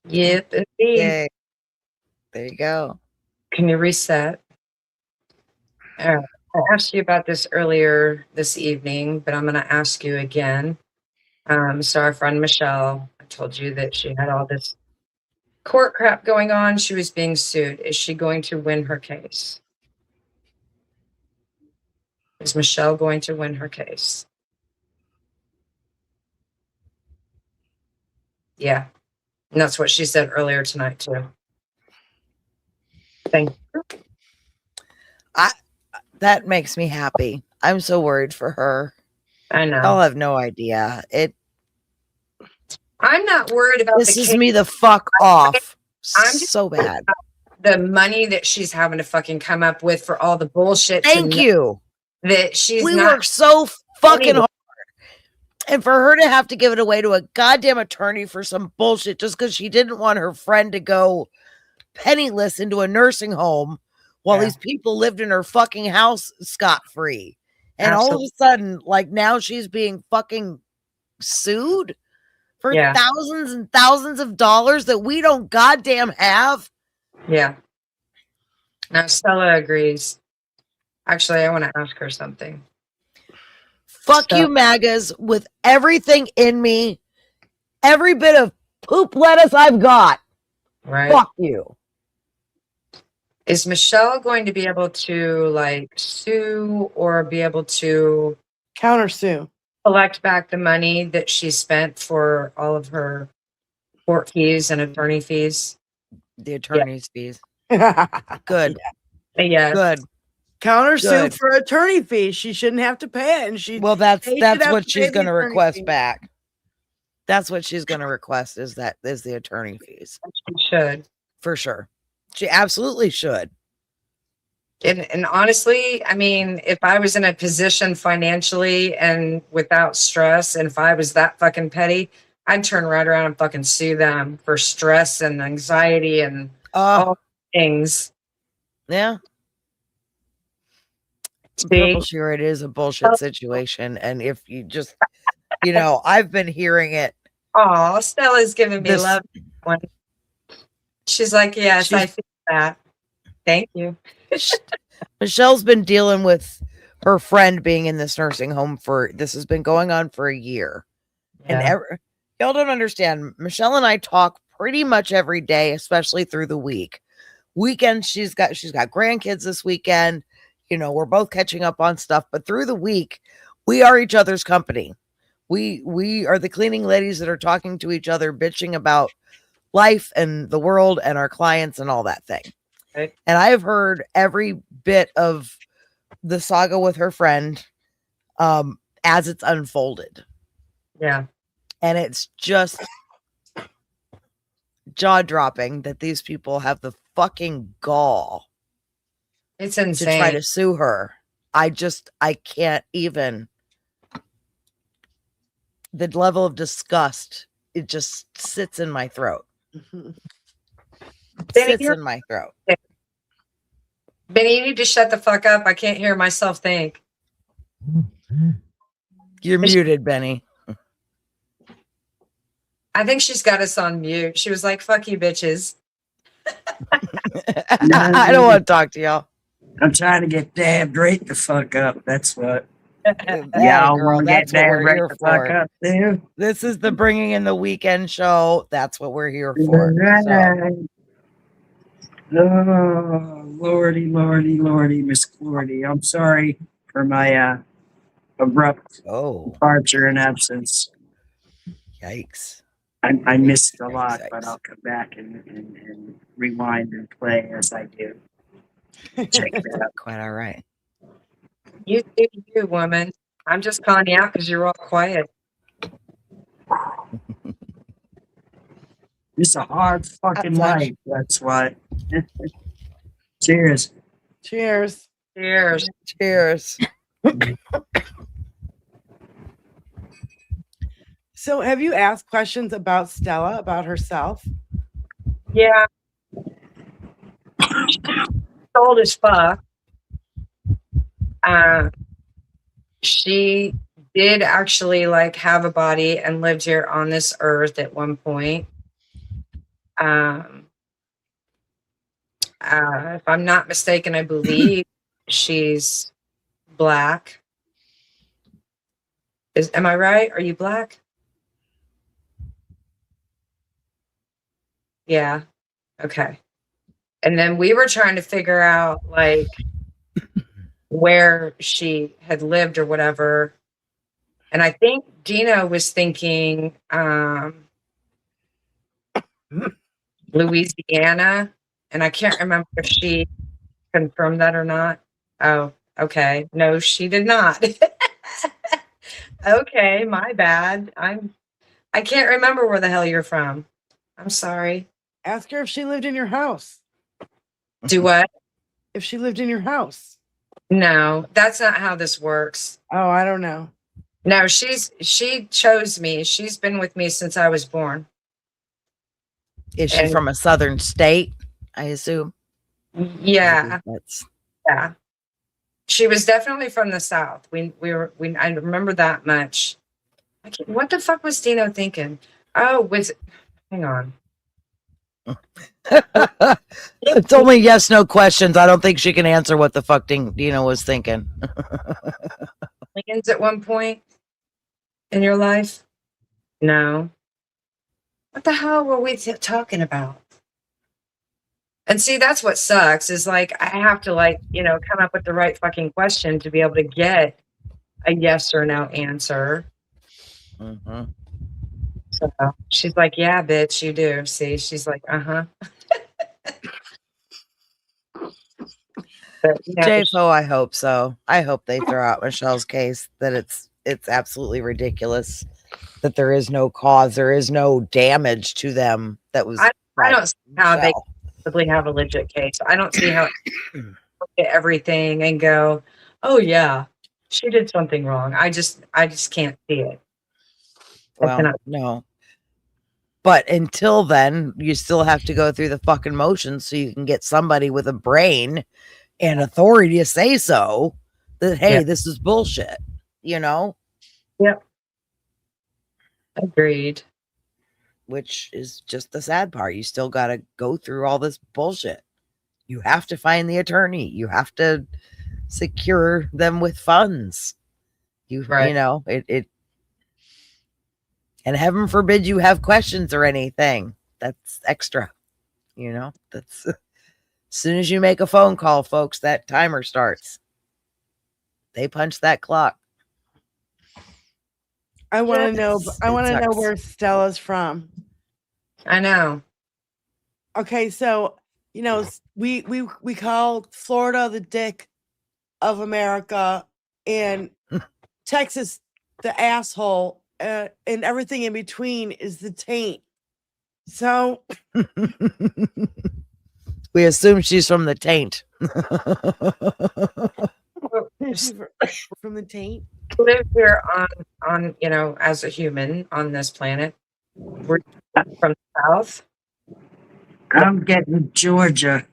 Yep, indeed. Yay. There you go. Can you reset? All right. I asked you about this earlier this evening, but I'm going to ask you again. So our friend Michelle, I told you that she had all this court crap going on. She was being sued. Is she going to win her case? Is Michelle going to win her case? Yeah. And that's what she said earlier tonight, too. Thank you. That makes me happy. I'm so worried for her. I know. I'll have no idea. I'm not worried about This the is case. me the fuck off. I'm just so bad. The money that she's having to fucking come up with for all the bullshit. Thank you. That she's we not work so fucking hard. And for her to have to give it away to a goddamn attorney for some bullshit just because she didn't want her friend to go penniless into a nursing home while these people lived in her fucking house scot-free. And all of a sudden, like, now she's being fucking sued for thousands and thousands of dollars that we don't goddamn have. Yeah. Now Stella agrees. Actually, I want to ask her something. Fuck So- you, MAGAs, with everything in me, every bit of poop lettuce I've got. Right. Fuck you. Is Michelle going to be able to like sue or be able to Countersue. collect back the money that she spent for all of her court fees and attorney fees? The attorney's fees. Countersue Good. Yes. Good. Good. for attorney fees. She shouldn't have to pay it, and she. Well, that's they should have what to she's pay the going to attorney request fees. back. That's what she's going to request is the attorney fees. She should. For sure. She absolutely should. And honestly, I mean, if I was in a position financially and without stress, and if I was that fucking petty, I'd turn right around and fucking sue them for stress and anxiety and all things. Yeah. See? Purple Shear, it is a bullshit situation. And if you just, I've been hearing it. Oh, Stella's giving me This- love. She's like, yes, I She's- feel that. Thank you. Michelle's been dealing with her friend being in this nursing home this has been going on for a year. Yeah. And y'all don't understand. Michelle and I talk pretty much every day, especially through the week. Weekends, she's got grandkids this weekend. We're both catching up on stuff, but through the week, we are each other's company. We are the cleaning ladies that are talking to each other, bitching about life and the world and our clients and all that thing. Right. And I have heard every bit of the saga with her friend as it's unfolded. Yeah. And it's just jaw-dropping that these people have the fucking gall It's to insane. try to sue her. I can't even. The level of disgust, it just sits in my throat. Benny, Sits in my throat. Benny, you need to shut the fuck up. I can't hear myself think. You're muted, Benny. I think she's got us on mute. She was like, fuck you, bitches. I don't want to talk to y'all. I'm trying to get dabbed right the fuck up. That's what. Yeah, Y'all girl, want to get that's what dabbed we're right here the fuck for. up, too? This is the Bringing in the Weekend show. That's what we're here for. So, Right. Oh, lordy, lordy, lordy, Miss Lordy. I'm sorry for my abrupt departure and absence. Yikes. I missed a lot, Yikes. but I'll come back and rewind and play as I do. Check that out. Quite all right. You do you, woman. I'm just calling you out because you're all quiet. It's a hard fucking Touch. life. That's why. Cheers. Cheers. Cheers. Cheers. So, have you asked questions about Stella, about herself? Yeah. Old as fuck. She did actually like have a body and lived here on this earth at one point. If I'm not mistaken, I believe she's black. Am I right? Are you black? Yeah. Okay. And then we were trying to figure out like where she had lived or whatever. And I think Dina was thinking Louisiana. And I can't remember if she confirmed that or not. Oh, okay. No, she did not. Okay, my bad. I can't remember where the hell you're from. I'm sorry. Ask her if she lived in your house. Do what? If she lived in your house. No, that's not how this works. Oh, I don't know. No, she chose me. She's been with me since I was born. Is she from a southern state, I assume? Yeah. That's Yeah. She was definitely from the South. I remember that much. What the fuck was Dino thinking? Oh, hang on. It's only yes, no questions. I don't think she can answer what the fuck Dina was thinking. Aliens at one point in your life? No. What the hell were we talking about? And see, that's what sucks is like, I have to like, come up with the right fucking question to be able to get a yes or no answer. Mm-hmm. So she's like, yeah, bitch, you do. See, she's like, uh-huh. But, JFO, I hope so. I hope they throw out Michelle's case, that it's absolutely ridiculous that there is no cause, there is no damage to them that was. I don't see how they possibly have a legit case. I don't see how look at everything and go, oh yeah, she did something wrong. I just can't see it. Well, no. But until then, you still have to go through the fucking motions so you can get somebody with a brain and authority to say so that, hey, this is bullshit, Yep. Agreed. Which is just the sad part. You still got to go through all this bullshit. You have to find the attorney. You have to secure them with funds. It and heaven forbid you have questions or anything. That's extra. That's as soon as you make a phone call, folks, that timer starts. They punch that clock. I want to know. I want to know where Stella's from. I know. Okay, so we call Florida the dick of America, and Texas the asshole, and everything in between is the taint. So we assume she's from the taint. From the taint. Live here on as a human on this planet. We're from the south. I'm getting Georgia.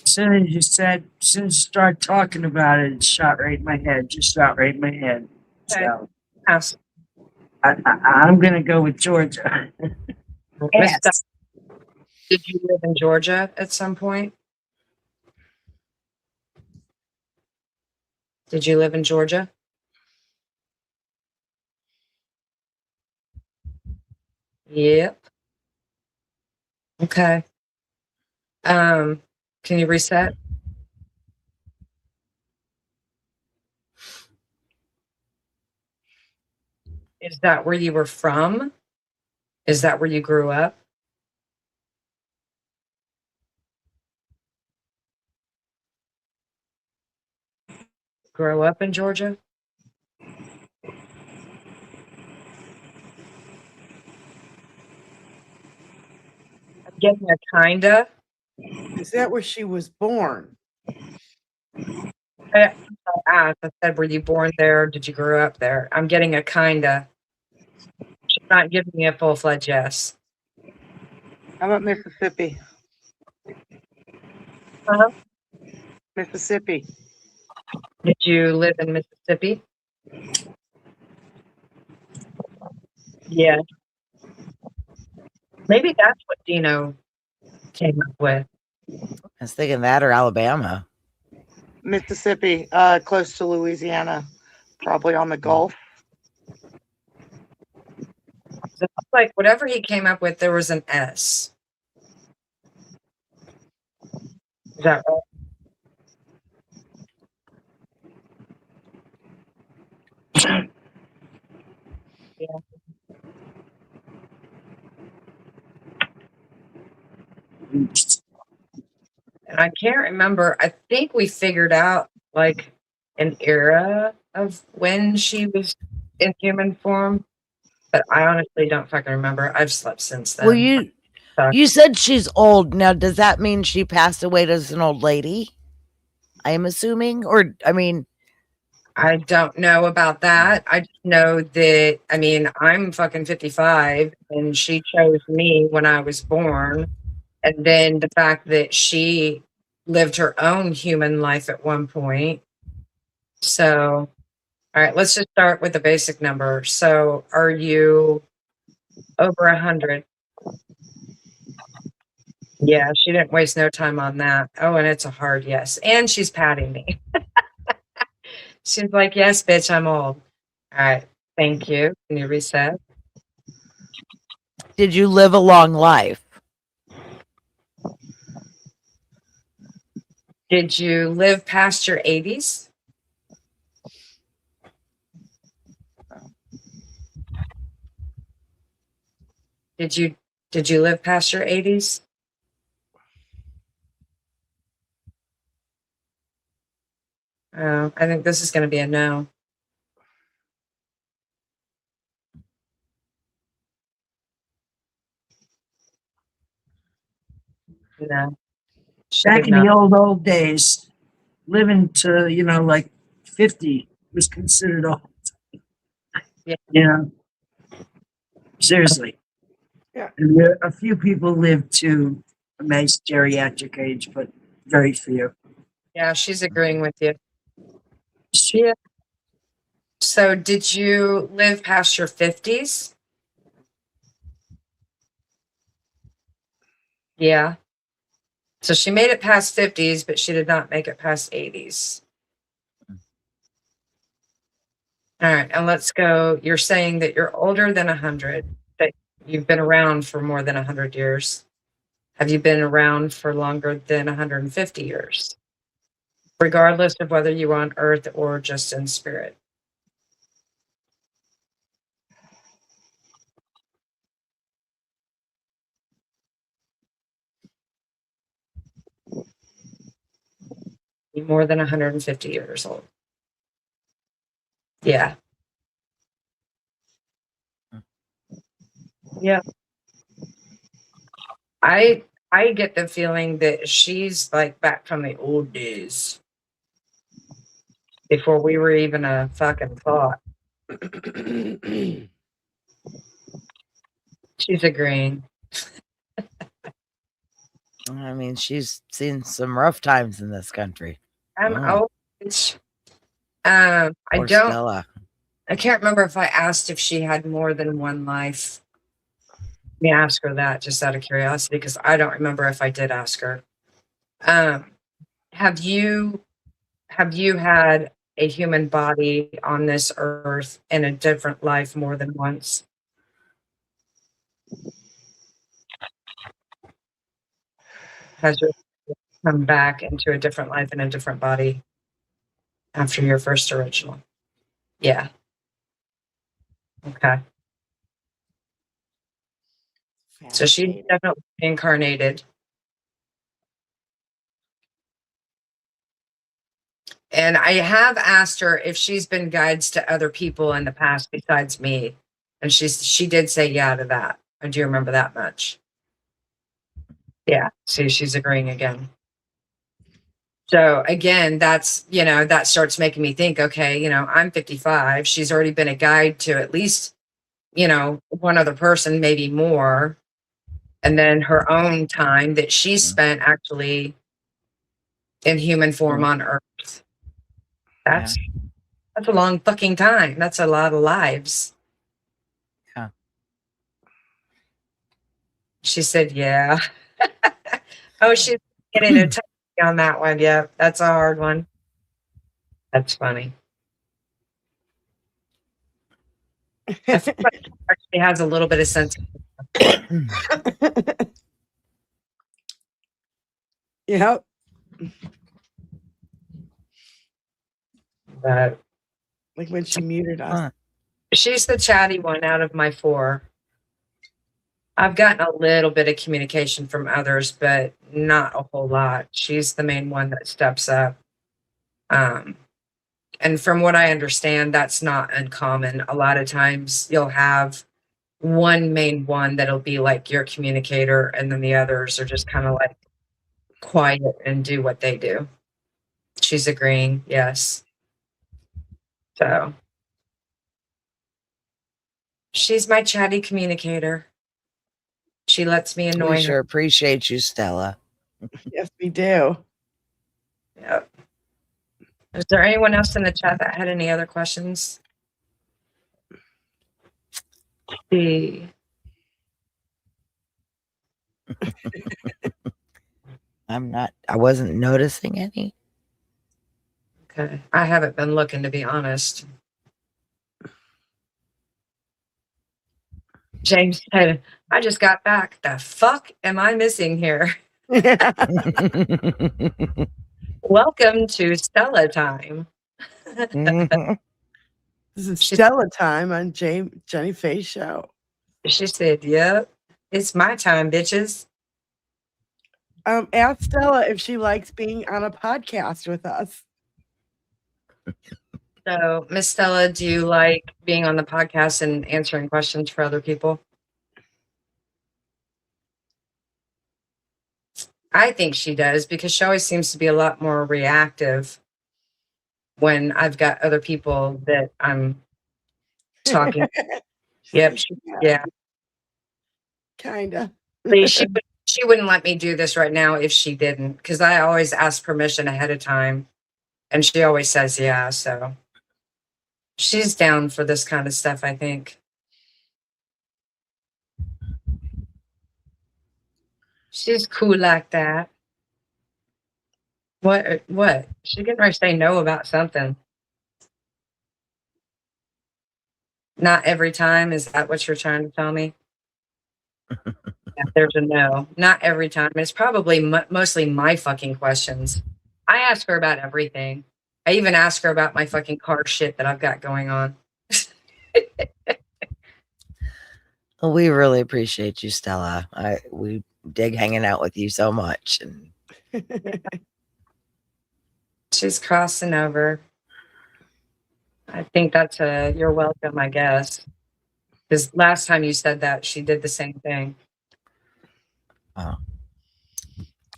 As soon as you start talking about it, it shot right in my head. Just shot right in my head. Okay. So Yes. I'm gonna go with Georgia. Yes. Did you live in Georgia at some point? Did you live in Georgia? Yep. Okay. Can you reset? Is that where you were from? Is that where you grew up? Grow up in Georgia? I'm getting a kinda. Is that where she was born? I said, were you born there? Did you grow up there? I'm getting a kinda. She's not giving me a full-fledged yes. How about Mississippi? Huh? Mississippi. Did you live in Mississippi? Yeah. Maybe that's what Dino came up with. I was thinking that or Alabama. Mississippi, close to Louisiana, probably on the Gulf. So it's like whatever he came up with, there was an S. Is that right? Yeah. And I can't remember. I think we figured out like an era of when she was in human form, but I honestly don't fucking remember. I've slept since then. Well, you said she's old. Now, does that mean she passed away as an old lady? I am assuming, or I mean, I don't know about that. I just know that, I mean, I'm fucking 55 and she chose me when I was born. And then the fact that she lived her own human life at one point. So, all right, let's just start with the basic number. So, are you over 100? Yeah, she didn't waste no time on that. Oh, and it's a hard yes. And she's patting me. She's like, yes, bitch, I'm old. All right. Thank you. Can you reset? Did you live a long life? Did you live past your 80s? Did you live past your 80s? Oh, I think this is going to be a no. No. She Back did in the not. old days, living to, like 50 was considered old. Yeah. Seriously. Yeah. And a few people live to a nice geriatric age, but very few. Yeah, she's agreeing with you. Yeah. So did you live past your 50s? Yeah. So she made it past 50s, but she did not make it past 80s. All right, and let's go. You're saying that you're older than 100, that you've been around for more than 100 years. Have you been around for longer than 150 years? Regardless of whether you're on earth or just in spirit. You're more than 150 years old. Yeah. Yeah. I get the feeling that she's like back from the old days before we were even a fucking thought. She's agreeing. I mean, she's seen some rough times in this country. I'm Oh, old. I poor don't. Stella. I can't remember if I asked if she had more than one life. Let me ask her that just out of curiosity, because I don't remember if I did ask her. Have you had a human body on this earth in a different life more than once? Has your come back into a different life in a different body after your first original? Yeah. Okay. So she definitely incarnated. And I have asked her if she's been guides to other people in the past besides me. And she did say yeah to that. I do remember that much. Yeah. See, she's agreeing again. So again, that's, that starts making me think, okay, I'm 55. She's already been a guide to at least, one other person, maybe more. And then her own time that she spent actually in human form on Earth. That's a long fucking time. That's a lot of lives. Yeah. She said, yeah. Oh, she's getting a touch on that one. Yeah, that's a hard one. That's funny. I feel like she actually has a little bit of sense. Yep. But Like when she muted us. she's the chatty one out of my four. I've gotten a little bit of communication from others, but not a whole lot. She's the main one that steps up. And from what I understand, that's not uncommon. A lot of times you'll have one main one that'll be like your communicator, and then the others are just kind of like quiet and do what they do. She's agreeing, yes. So she's my chatty communicator. She lets me annoy We her. sure appreciate you, Stella. Yes, we do. Yep. Is there anyone else in the chat that had any other questions? See. I wasn't noticing any. Okay. I haven't been looking, to be honest. James said, I just got back. The fuck am I missing here? Welcome to Stella time. Mhm. This is She- Stella time on Jenny Faye show. She said, yep, it's my time, bitches. Ask Stella if she likes being on a podcast with us. So, Miss Stella, do you like being on the podcast and answering questions for other people? I think she does, because she always seems to be a lot more reactive when I've got other people that I'm talking. Yep. Yeah. Kinda. See, she wouldn't let me do this right now if she didn't, because I always ask permission ahead of time, and she always says yeah. So she's down for this kind of stuff, I think. She's cool like that. What? She's getting ready to say no about something. Not every time. Is that what you're trying to tell me? Yeah, there's a no. Not every time. It's probably mostly my fucking questions. I ask her about everything. I even ask her about my fucking car shit that I've got going on. Well, we really appreciate you, Stella. We dig hanging out with you so much. And She's crossing over. I think that's a you're welcome, I guess. Because last time you said that, she did the same thing. oh,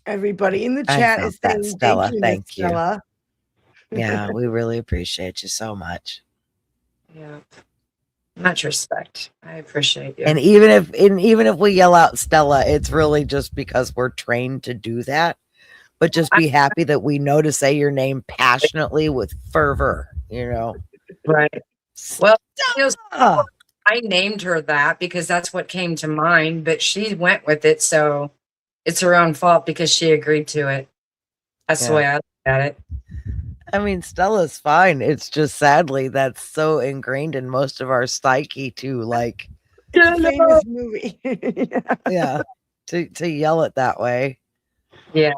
Everybody in the I chat felt is that, saying Stella. thank you, Thank Miss you. Stella. Yeah, we really appreciate you so much. Yeah. Much respect. I appreciate you. And even if we yell out Stella, it's really just because we're trained to do that. But just be happy that we know to say your name passionately with fervor, Right. Well, Stella! I named her that because that's what came to mind, but she went with it, so it's her own fault because she agreed to it. That's the way I look at it. I mean, Stella's fine. It's just sadly that's so ingrained in most of our psyche to like It's a famous movie. yeah, to yell it that way. Yeah.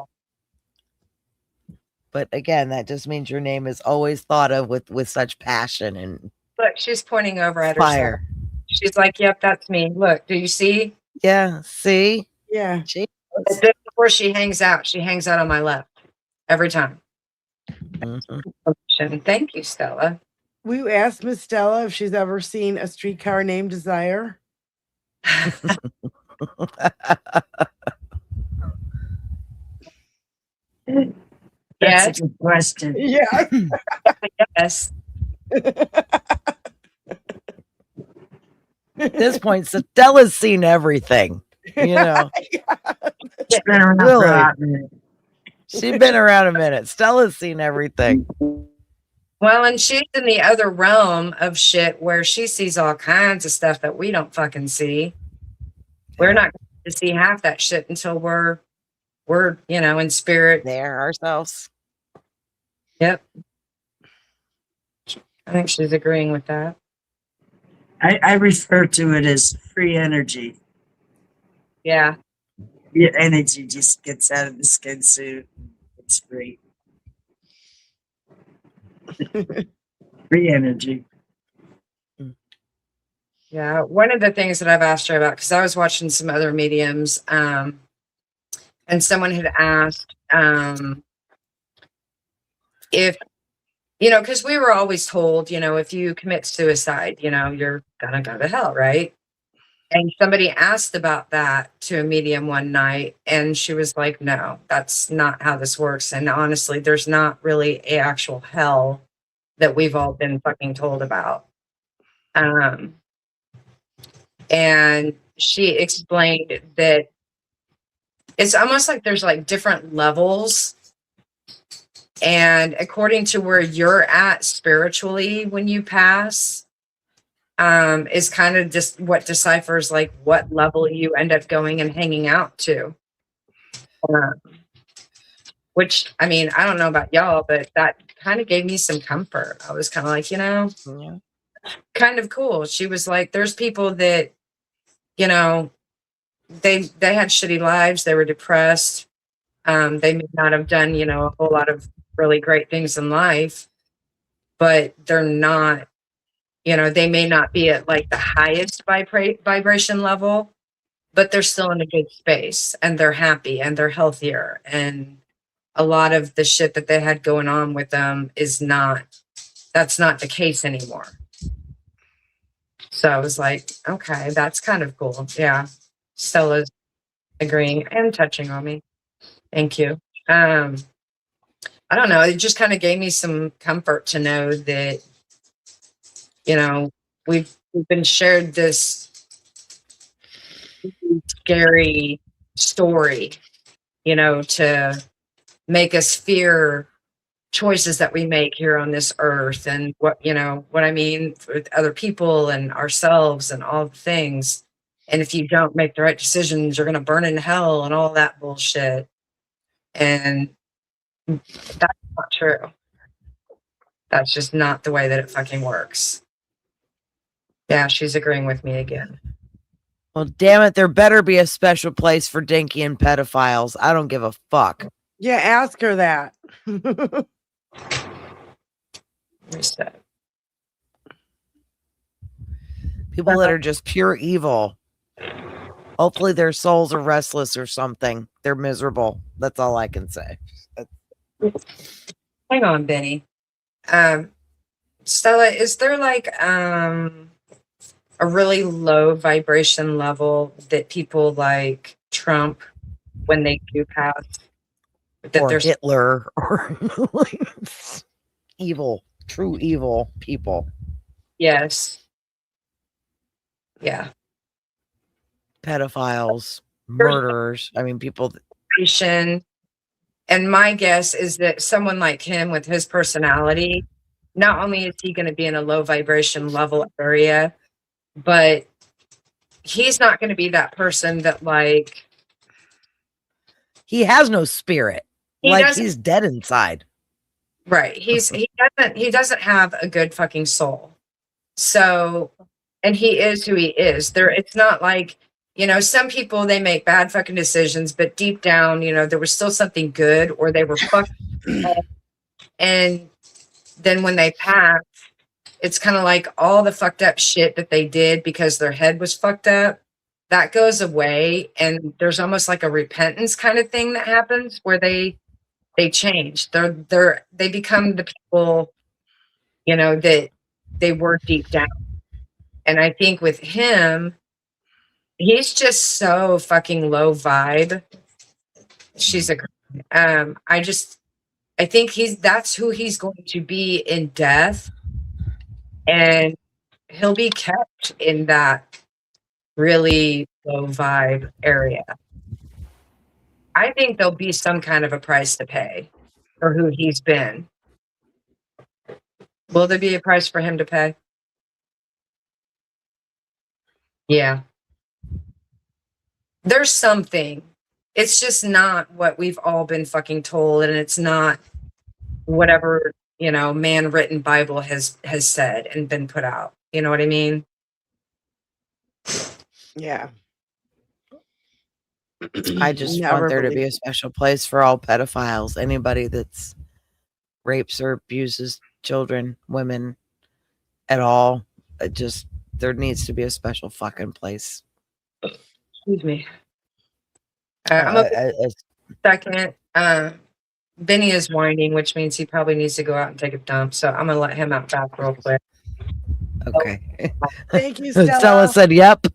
But again, that just means your name is always thought of with such passion and Look, she's pointing over at herself. fire. She's like, yep, that's me. Look, do you see? Yeah, see? Yeah. Jeez. But then before she hangs out on my left every time. Mhm. Thank you, Stella. We asked Miss Stella if she's ever seen A Streetcar Named Desire. That's Yes. a good question. Yeah. Yes. At this point, Stella's seen everything. It's been around for Really? a hot minute. She's been around a minute. Stella's seen everything. Well, and she's in the other realm of shit where she sees all kinds of stuff that we don't fucking see. We're not going to see half that shit until we're in spirit. There ourselves. Yep. I think she's agreeing with that. I refer to it as free energy. Yeah. Your energy just gets out of the skin suit. It's free. Free energy. Yeah. One of the things that I've asked her about, because I was watching some other mediums, and someone had asked if, because we were always told, if you commit suicide, you're gonna go to hell, right? And somebody asked about that to a medium one night, and she was like, no, that's not how this works. And honestly, there's not really an actual hell that we've all been fucking told about. And she explained that it's almost like there's like different levels. And according to where you're at spiritually when you pass, is kind of just what deciphers like what level you end up going and hanging out to. Which, I mean, I don't know about y'all, but that kind of gave me some comfort. I was kind of like, kind of cool. She was like, there's people that, they had shitty lives. They were depressed. They may not have done, a whole lot of really great things in life, but they're not, they may not be at like the highest vibration level, but they're still in a good space and they're happy and they're healthier. And a lot of the shit that they had going on with them that's not the case anymore. So I was like, okay, that's kind of cool. Yeah. Stella's agreeing and touching on me. Thank you. I don't know. It just kind of gave me some comfort to know that, we've been shared this scary story, to make us fear choices that we make here on this earth and what I mean with other people and ourselves and all the things. And if you don't make the right decisions, you're going to burn in hell and all that bullshit. And that's not true. That's just not the way that it fucking works. Yeah, she's agreeing with me again. Well, damn it, there better be a special place for dinky and pedophiles. I don't give a fuck. Yeah, ask her that. Reset. People that are just pure evil. Hopefully their souls are restless or something. They're miserable. That's all I can say. Hang on, Benny. Stella, is there like a really low vibration level that people like Trump when they do pass? That Or there's Hitler or evil, true evil people. Yes. Yeah. Pedophiles, murderers. I mean, people. And my guess is that someone like him with his personality, not only is he going to be in a low vibration level area, but he's not going to be that person that like. He has no spirit. He's dead inside. Right. He doesn't have a good fucking soul. So, and he is who he is. It's not like, some people, they make bad fucking decisions, but deep down, there was still something good, or they were fucking. And then when they pass, it's kind of like all the fucked up shit that they did because their head was fucked up, that goes away. And there's almost like a repentance kind of thing that happens where they change. They become the people, that they were deep down. And I think with him, he's just so fucking low vibe. She's I think that's who he's going to be in death. And he'll be kept in that really low vibe area. I think there'll be some kind of a price to pay for who he's been. Will there be a price for him to pay? Yeah. There's something. It's just not what we've all been fucking told, and it's not whatever, man-written Bible has said and been put out. You know what I mean? Yeah. I just want there to be a special place for all pedophiles. Anybody that's rapes or abuses children, women at all. There needs to be a special fucking place. Excuse me. I'm a second. Benny is whining, which means he probably needs to go out and take a dump. So I'm going to let him out back real quick. Okay. Thank you, Stella. Stella said, yep.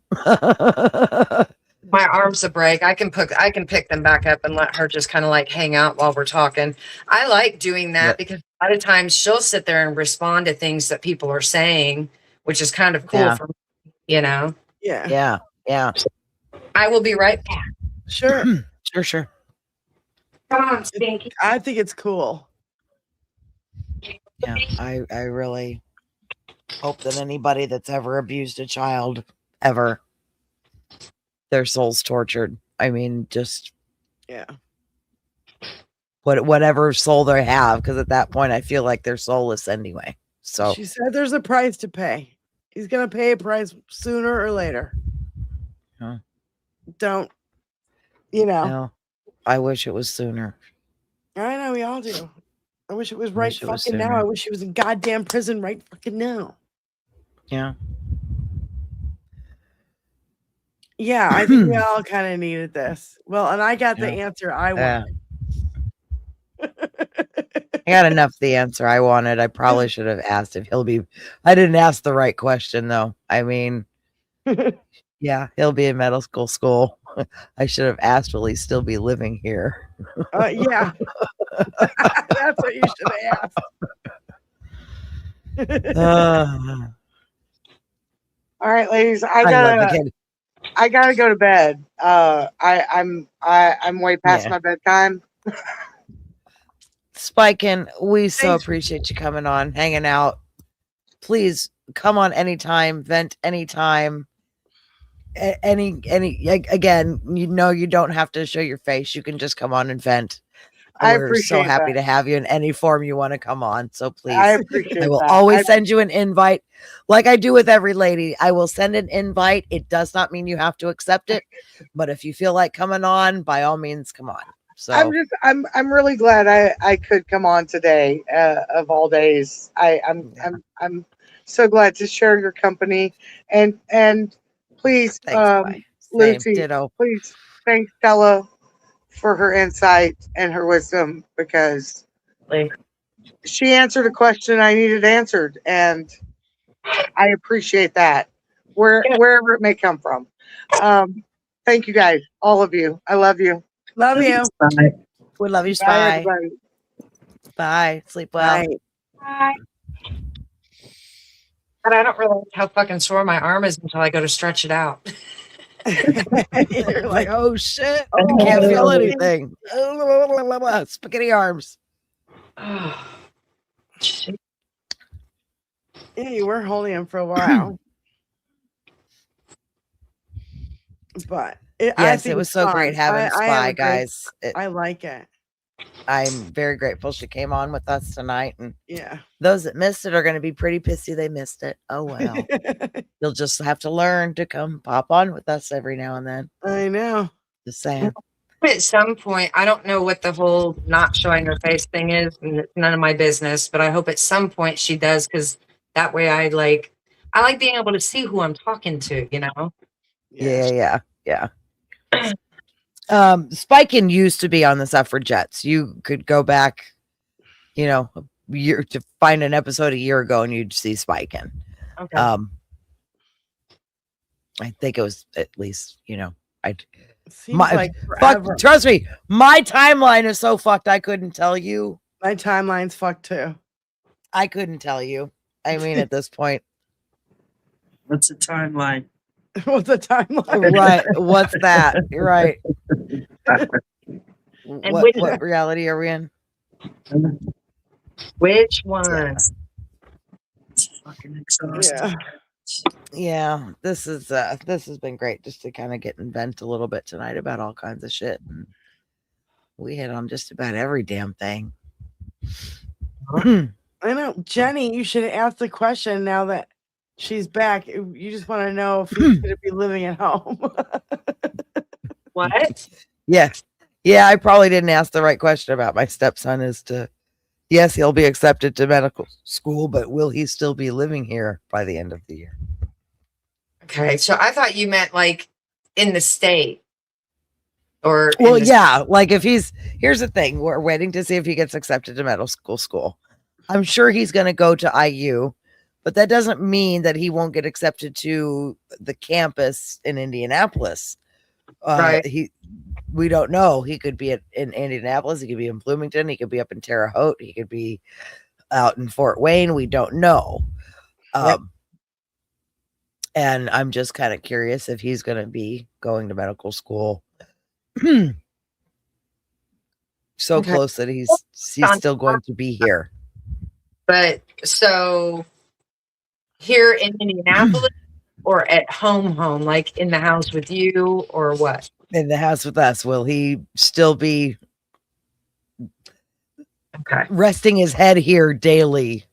My arms a break. I can pick them back up and let her just kind of like hang out while we're talking. I like doing that because a lot of times she'll sit there and respond to things that people are saying, which is kind of cool for me, Yeah. Yeah. I will be right back. Sure. Sure. Come on, Stinky. I think it's cool. Yeah, I really hope that anybody that's ever abused a child ever, their soul's tortured. I mean, just Yeah. whatever soul they have, because at that point I feel like they're soulless anyway. So She said there's a price to pay. He's gonna pay a price sooner or later. Huh. Don't, you know. no, I wish it was sooner. I know we all do. I wish it was right Wish it was fucking now. sooner. I wish he was in goddamn prison right fucking now. Yeah. Yeah, I think we all kind of needed this. Well, and I got the Yeah. answer I Yeah. wanted. I got enough the answer I wanted. I probably should have asked if he'll be. I didn't ask the right question though. I mean, yeah, he'll be in medical school. I should have asked, will he still be living here? Yeah. That's what you should have asked. All right, ladies. I love the kid. gotta go to bed. I'm way past Yeah. my bedtime. SPYKIN, we so Thanks. appreciate you coming on, hanging out. Please come on anytime, vent anytime. Again, you don't have to show your face. You can just come on and vent. I We're so appreciate happy that. to have you in any form you want to come on. So please, I appreciate I will that. always send you an invite, like I do with every lady. I will send an invite. It does not mean you have to accept it, but if you feel like coming on, by all means, come on. So I'm really glad I could come on today, of all days. I'm so glad to share your company, and please, thanks, bye. Same, Lucy, ditto. please thank Stella for her insight and her wisdom, because she answered a question I needed answered, and I appreciate that, wherever it may come from. Thank you guys, all of you. I love you. Love you. Bye. We love you, Bye, Spy. everybody. Bye. Sleep well. Bye. But I don't realize how fucking sore my arm is until I go to stretch it out. You're Like, oh shit, oh, I can't feel no. anything. Spaghetti arms. Oh, shit. yeah, you were holding him for a while. But I Yes, think it was it's so fun. great having I have Spy, a great- guys. I like it. I'm very grateful she came on with us tonight. And Yeah. those that missed it are going to be pretty pissy they missed it. Oh, well. You'll just have to learn to come pop on with us every now and then. I know. Just saying. At some point, I don't know what the whole not showing her face thing is, and it's none of my business, but I hope at some point she does, because that way I like being able to see who I'm talking to, you know? Yeah. SPYKIN used to be on the Suffragettes. You could go back, a year to find an episode a year ago and you'd see SPYKIN. Okay. I think it was at least, Seems like fuck, forever. trust me, my timeline is so fucked I couldn't tell you. My timeline's fucked too. I couldn't tell you. I mean, at this point. What's the timeline? What's the timeline? Right. What's that? You're right. And What reality are we in? Which one? It's fucking exhausting. Yeah. Yeah, this has been great just to kind of get and vent a little bit tonight about all kinds of shit. And we hit on just about every damn thing. I know. Jenny, you should ask the question now that she's back. You just want to know if he's going to be living at home. What? Yeah, I probably didn't ask the right question about my stepson. Yes, he'll be accepted to medical school, but will he still be living here by the end of the year? Okay, so I thought you meant like in the state. Or well, yeah, like if here's the thing, we're waiting to see if he gets accepted to medical school. I'm sure he's going to go to IU, but that doesn't mean that he won't get accepted to the campus in Indianapolis. Right. We don't know. He could be in Indianapolis. He could be in Bloomington. He could be up in Terre Haute. He could be out in Fort Wayne. We don't know. Yep. And I'm just kind of curious if he's going to be going to medical school so close that he's still going to be here. But so Here in Indianapolis or at home, like in the house with you or what? In the house with us, will he still be resting his head here daily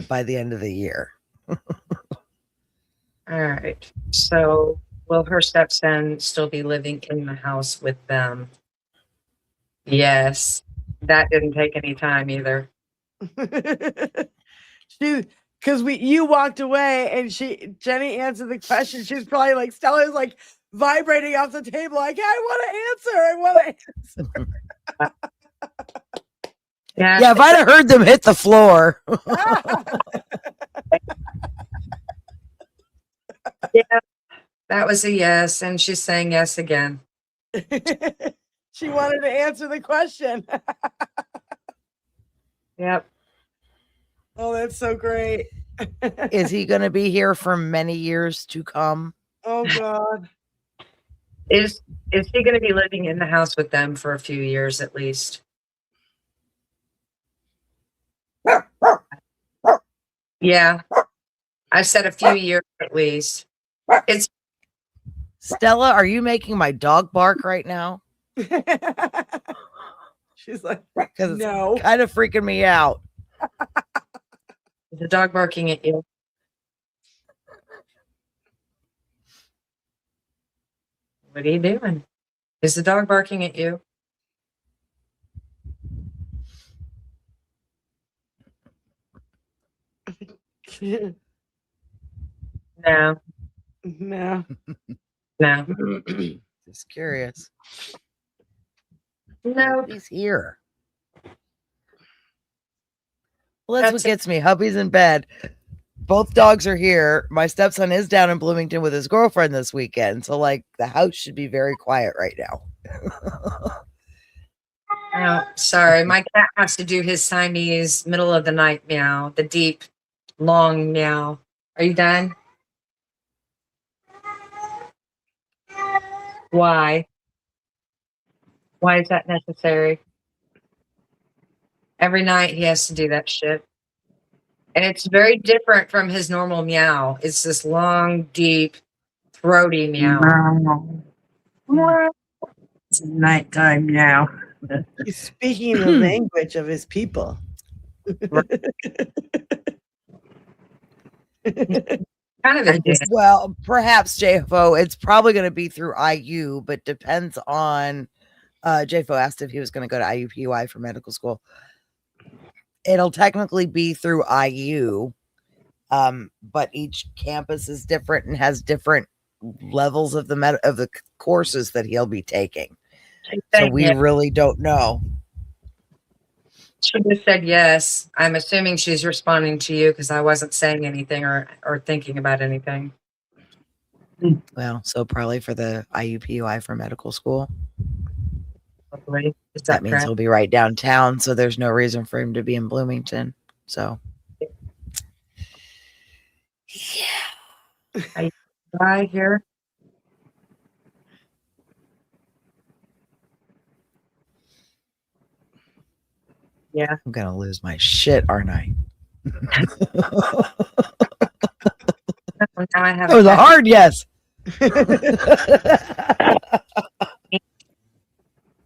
by the end of the year? All right. So will her stepson still be living in the house with them? Yes. That didn't take any time either. Because you walked away and Jenny answered the question. She's probably like, Stella's like vibrating off the table, like, I want to answer. Yeah, if I'd have heard them hit the floor. Yeah, that was a yes, and she's saying yes again. She wanted to answer the question. Yep. Oh, that's so great. Is he going to be here for many years to come? Oh God. Is he going to be living in the house with them for a few years at least? Yeah. I said a few years at least. It's Stella, are you making my dog bark right now? She's like, because no. It's kind of freaking me out. The dog barking at you. What are you doing? Is the dog barking at you? No. No. No. Just curious. No. He's here. Well, that's what gets me. Hubby's in bed. Both dogs are here. My stepson is down in Bloomington with his girlfriend this weekend. So, like, the house should be very quiet right now. Oh, sorry. My cat has to do his Siamese middle of the night meow, the deep, long meow. Are you done? Why? Why is that necessary? Every night he has to do that shit. And it's very different from his normal meow. It's this long, deep, throaty meow. It's nighttime now. He's speaking the language of his people. Kind of a well, perhaps JFO. It's probably going to be through IU, but depends on. JFO asked if he was going to go to IUPUI for medical school. It'll technically be through IU, but each campus is different and has different levels of the courses that he'll be taking. So we really don't know. She just said yes. I'm assuming she's responding to you because I wasn't saying anything or thinking about anything. Well, so probably for the IUPUI for medical school. Probably. That means he'll be right downtown, so there's no reason for him to be in Bloomington. So, yeah. Right here. Yeah. I'm gonna lose my shit, aren't I? Now I have that was a hard yes.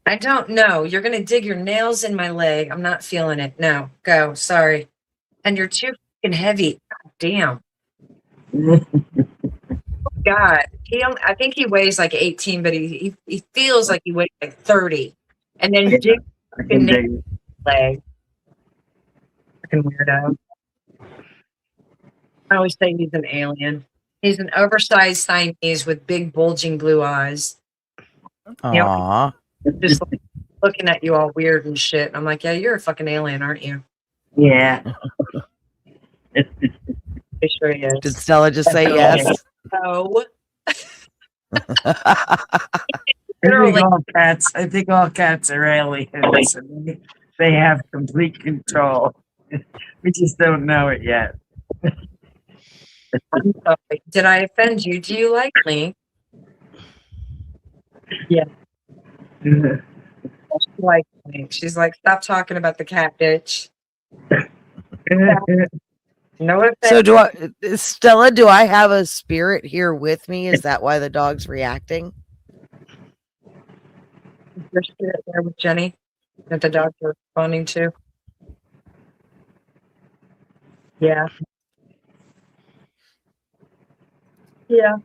I don't know. You're going to dig your nails in my leg. I'm not feeling it. No, go. Sorry. And you're too fucking heavy. God damn. God. I think he weighs like 18, but he feels like he weighs like 30. And then you dig your leg. Fucking weirdo. I always say he's an alien. He's an oversized Siamese with big bulging blue eyes. Aww. Just like, looking at you all weird and shit. I'm like, yeah, you're a fucking alien, aren't you? Yeah. Sure he is. Did Stella just say yes? No. I think all cats are aliens. They have complete control. We just don't know it yet. Did I offend you? Do you like me? Yeah. She likes me. She's like, stop talking about the cat, bitch. No offense. So do I, Stella, do I have a spirit here with me? Is that why the dog's reacting? Your spirit there with Jenny that the dogs are responding to. Yeah. Yeah.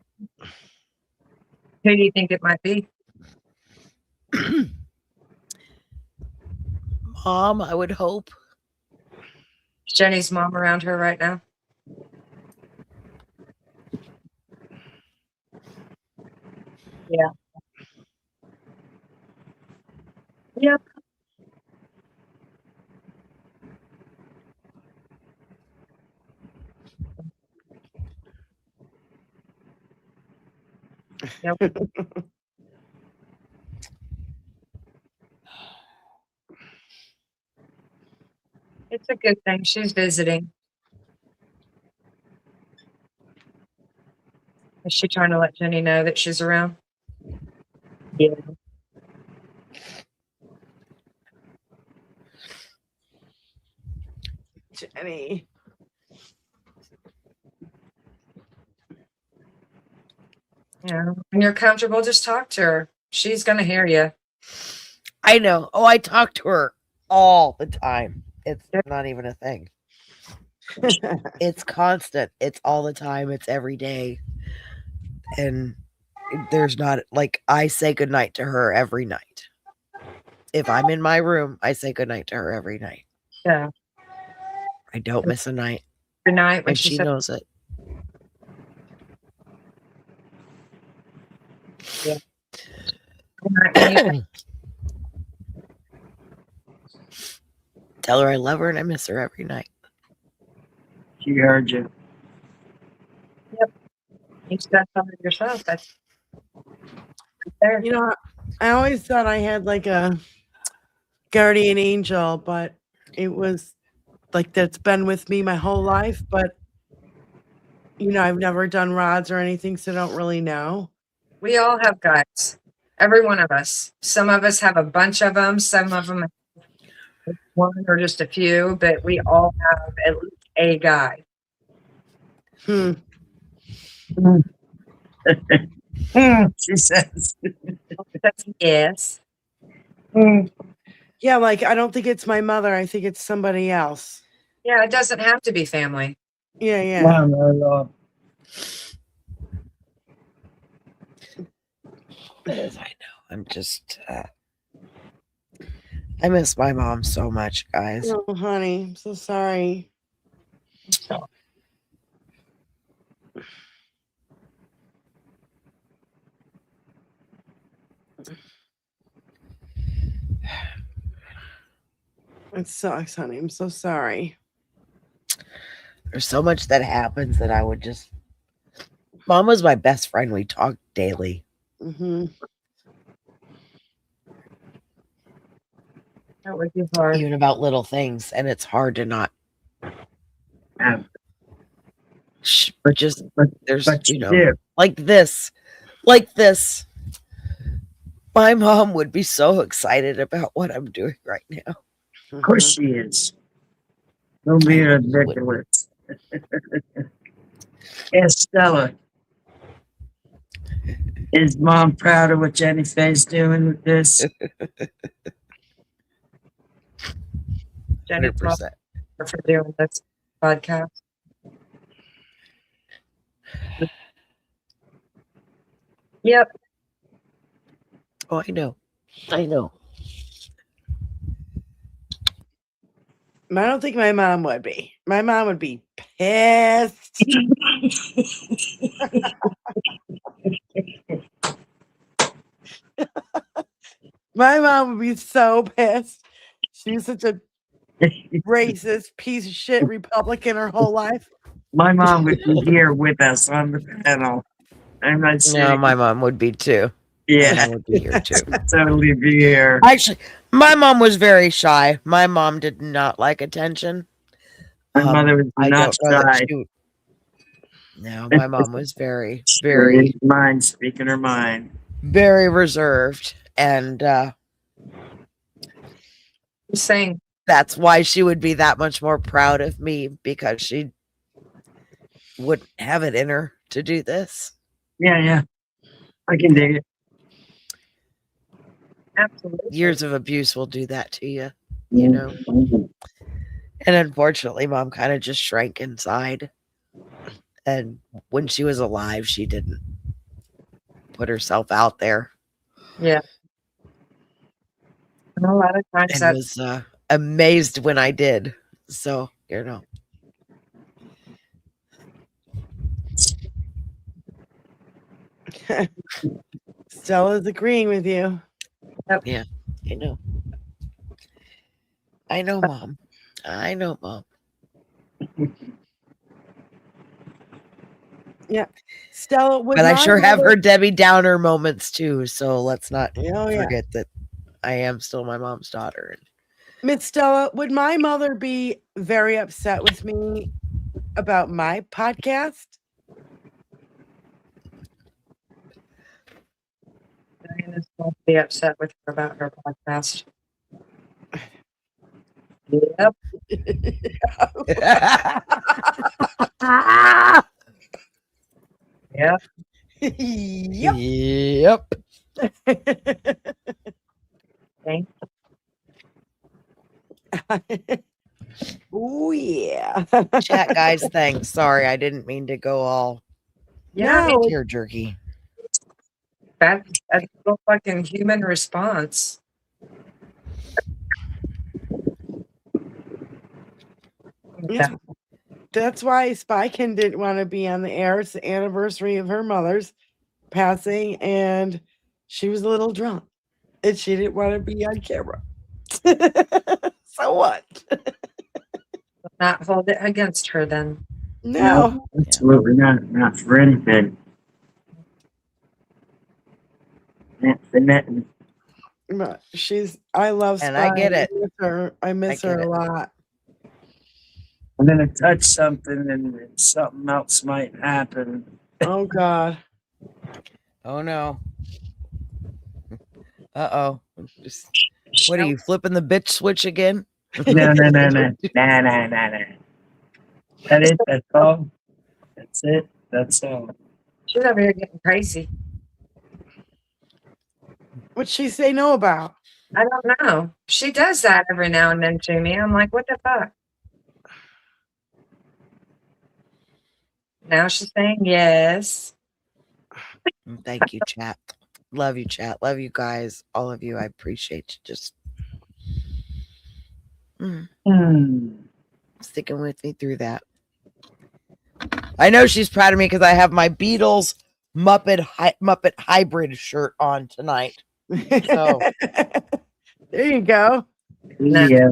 Who do you think it might be? Mom, I would hope. Is Jenny's mom around her right now? Yeah. Yep. Yep. It's a good thing. She's visiting. Is she trying to let Jenny know that she's around? Yeah. Jenny. Yeah. When you're comfortable, just talk to her. She's going to hear you. I know. Oh, I talk to her all the time. It's not even a thing. It's constant. It's all the time. It's every day. And there's not, like, I say goodnight to her every night. If I'm in my room, I say goodnight to her every night. Yeah. I don't miss a night. Good night. When And she knows it. Yeah. Good night when you Tell her I love her and I miss her every night. She heard you. just got something yourself. That's there. You know, I always thought I had like a guardian angel, but it was like that's been with me my whole life. But you know, I've never done rods or anything, so I don't really know. We all have guides. Every one of us. Some of us have a bunch of them. Some of them have one or just a few, but we all have at least a guide. She says. Yes. Yeah, like I don't think it's my mother. I think it's somebody else. Yeah, it doesn't have to be family. Yeah, yeah. No, not at all. As I know. I'm just I miss my mom so much, guys. Oh, honey, I'm so sorry. It sucks, honey. I'm so sorry. There's so much that happens that I would just. Mom was my best friend. We talked daily. Mm-hmm. That would be hard. Even about little things, and it's hard to not. But just there's But you you know do. like this. My mom would be so excited about what I'm doing right now. Of course she is. Don't be ridiculous. Yes, Stella. Is mom proud of what Jenny Faye's doing with this? Jenny's mom 100%. for doing this podcast. Yep. Oh, I know. I know. I don't think my mom would be. My mom would be pissed. My mom would be so pissed. She's such a racist piece of shit Republican her whole life. My mom would be here with us on the panel. I'm not No, saying. my mom would be too. My Yeah, mom would be here too. totally be here. Actually, my mom was very shy. My mom did not like attention. My mother was I not don't know that shy. she. No, my mom was very, very, mind speaking her mind. very reserved, and Just saying. that's why she would be that much more proud of me because she wouldn't have it in her to do this. Yeah. I can dig it. Absolutely. Years of abuse will do that to you, you know. And unfortunately, Mom kind of just shrank inside. And when she was alive, she didn't put herself out there. Yeah. And a lot of times And that was amazed when I did. So, you know. Stella's agreeing with you. Yeah, I know. I know, Mom. I know, Mom. Yeah. Stella, would But I my sure have mother- her Debbie Downer moments too. So let's not Oh, yeah. forget that I am still my mom's daughter. Miss Stella, would my mother be very upset with me about my podcast? Diane is going to be upset with her about her podcast. Yep. Yep. Yep. Yep. Thank Oh, yeah. Chat guys, thanks. Sorry, I didn't mean to go all Yeah, No. tear jerky. that's a little fucking human response. Yeah. That's why SPYKIN didn't want to be on the air. It's the anniversary of her mother's passing, and she was a little drunk, and she didn't want to be on camera. So what? Not hold it against her then. No. Absolutely not for anything. Not for nothing. But I love And Spy. I get it. I miss her get a it. lot. I'm gonna touch something and something else might happen. Oh God. Oh no. Uh-oh. What are you flipping the bitch switch again? No. That it? That's all? That's it? That's all. She's over here getting crazy. What'd she say no about? I don't know. She does that every now and then to me. I'm like, what the fuck? Now she's saying yes. Thank you, chat. Love you, chat. Love you guys. All of you. I appreciate you just sticking with me through that. I know she's proud of me because I have my Beatles Muppet hybrid shirt on tonight. So there you go. Yeah.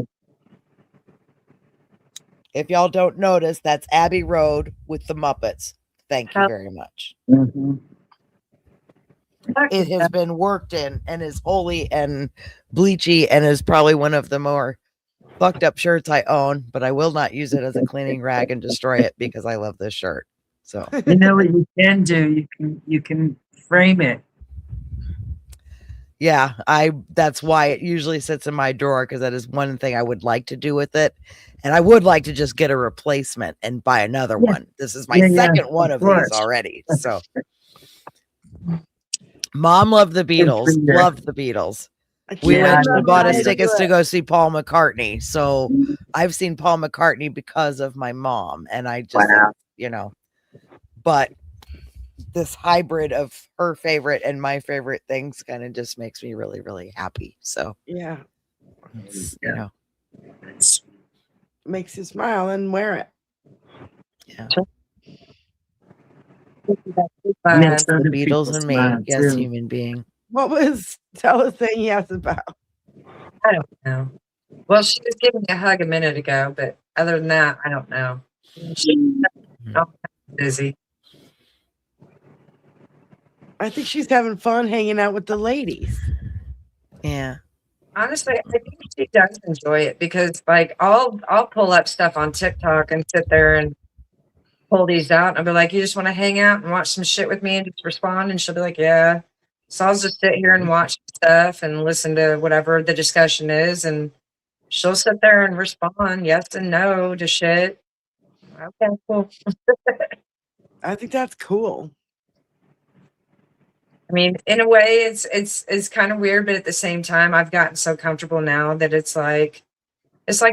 if y'all don't notice, that's Abbey Road with the Muppets. Thank you very much. Mm-hmm. It has been worked in and is holy and bleachy and is probably one of the more fucked up shirts I own, but I will not use it as a cleaning rag and destroy it because I love this shirt. So You know what you can do? You can frame it. yeah, that's why it usually sits in my drawer, because that is one thing I would like to do with it. And I would like to just get a replacement and buy another one. This is my second one of these already. So Mom loved the Beatles. Loved the Beatles. We went and bought us tickets to go see Paul McCartney. So I've seen Paul McCartney because of my mom. And I just, you know, but this hybrid of her favorite and my favorite things kind of just makes me really, really happy. So yeah, you know, makes you smile and wear it. Yeah. The Beatles and me. Yes, human being. What was Stella saying yes about? I don't know. Well, she was giving me a hug a minute ago, but other than that, I don't know. She's busy. I think she's having fun hanging out with the ladies. Yeah. Honestly, I think she does enjoy it because, like, I'll pull up stuff on TikTok and sit there and pull these out. And I'll be like, "You just want to hang out and watch some shit with me and just respond?" And she'll be like, "Yeah." So I'll just sit here and watch stuff and listen to whatever the discussion is, and she'll sit there and respond yes and no to shit. Okay, cool. I think that's cool. I mean, in a way, it's kind of weird, but at the same time, I've gotten so comfortable now that it's like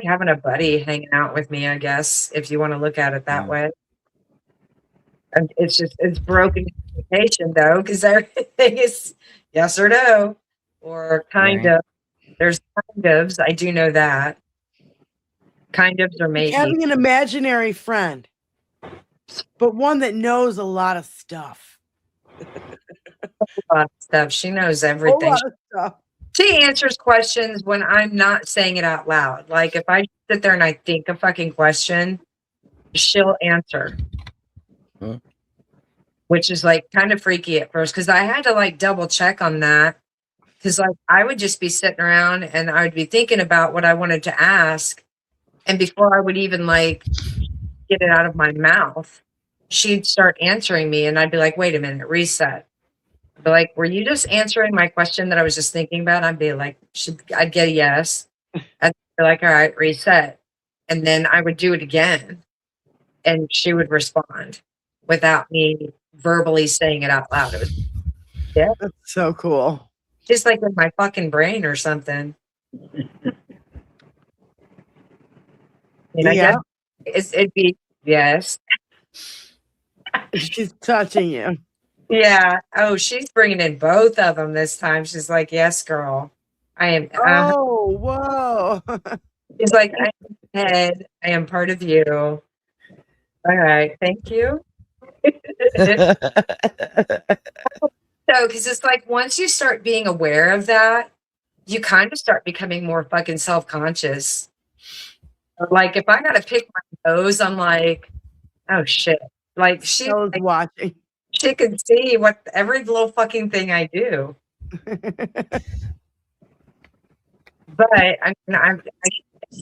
having a buddy hanging out with me, I guess, if you want to look at it that way. And it's broken communication though, because everything is yes or no, or kind of. There's kind ofs. I do know that. Kind ofs or maybe. Having an imaginary friend, but one that knows a lot of stuff. A lot of stuff. She knows everything. A lot of stuff. She answers questions when I'm not saying it out loud. Like if I sit there and I think a fucking question, she'll answer. Which is like kind of freaky at first, because I had to like double check on that. Because like I would just be sitting around and I would be thinking about what I wanted to ask. And before I would even like get it out of my mouth, she'd start answering me and I'd be like, wait a minute, reset. I'd be like, were you just answering my question that I was just thinking about? I'd be like, I'd get a yes. I'd be like, all right, reset. And then I would do it again. And she would respond without me verbally saying it out loud. It was, yeah. That's so cool. Just like in my fucking brain or something. And I guess it'd be, yes. She's touching you. Yeah. Oh, she's bringing in both of them this time. She's like, yes, girl. I am. Oh, whoa. She's like, I am head. I am part of you. All right. Thank you. So, because it's like once you start being aware of that, you kind of start becoming more fucking self-conscious. Like if I gotta pick my nose, I'm like, oh shit. Like she's like, watching. She can see what every little fucking thing I do. But I mean, I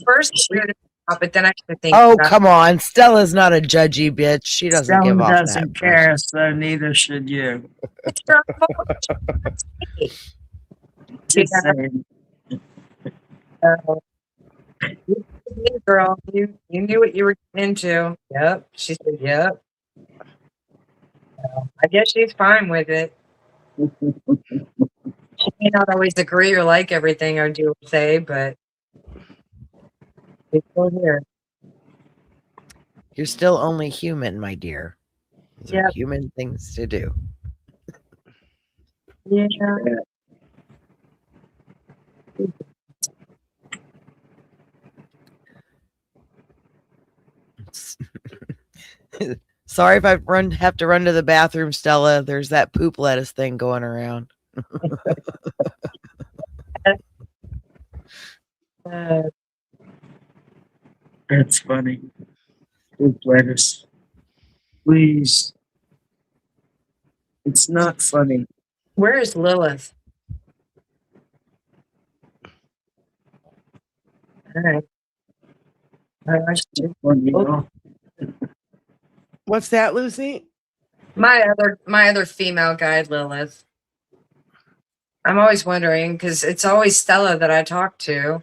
first weirded out, but then I should think. Oh, come on. Stella's not a judgy bitch. She doesn't Stella give off doesn't that care, impression. so neither should you. Just saying. Girl, you knew what you were getting into. Yep. She said, yep. I guess she's fine with it. She may not always agree or like everything I do or say, but she's still here. You're still only human, my dear. Those Yep. are human things to do. Yeah. Sorry if I have to run to the bathroom, Stella. There's that poop lettuce thing going around. That's funny. Poop lettuce. Please. It's not funny. Where is Lilith? All right. What's that, Lucy? My other female guide, Lilith. I'm always wondering because it's always Stella that I talk to.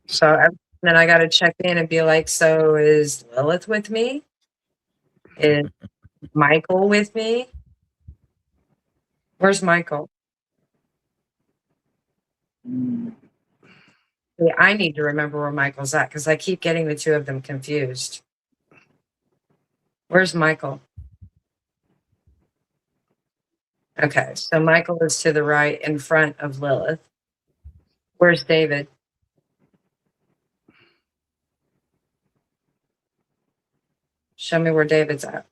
So then I got to check in and be like, so is Lilith with me? Is Michael with me? Where's Michael? Yeah, I need to remember where Michael's at because I keep getting the two of them confused. Where's Michael? Okay, so Michael is to the right in front of Lilith. Where's David? Show me where David's at.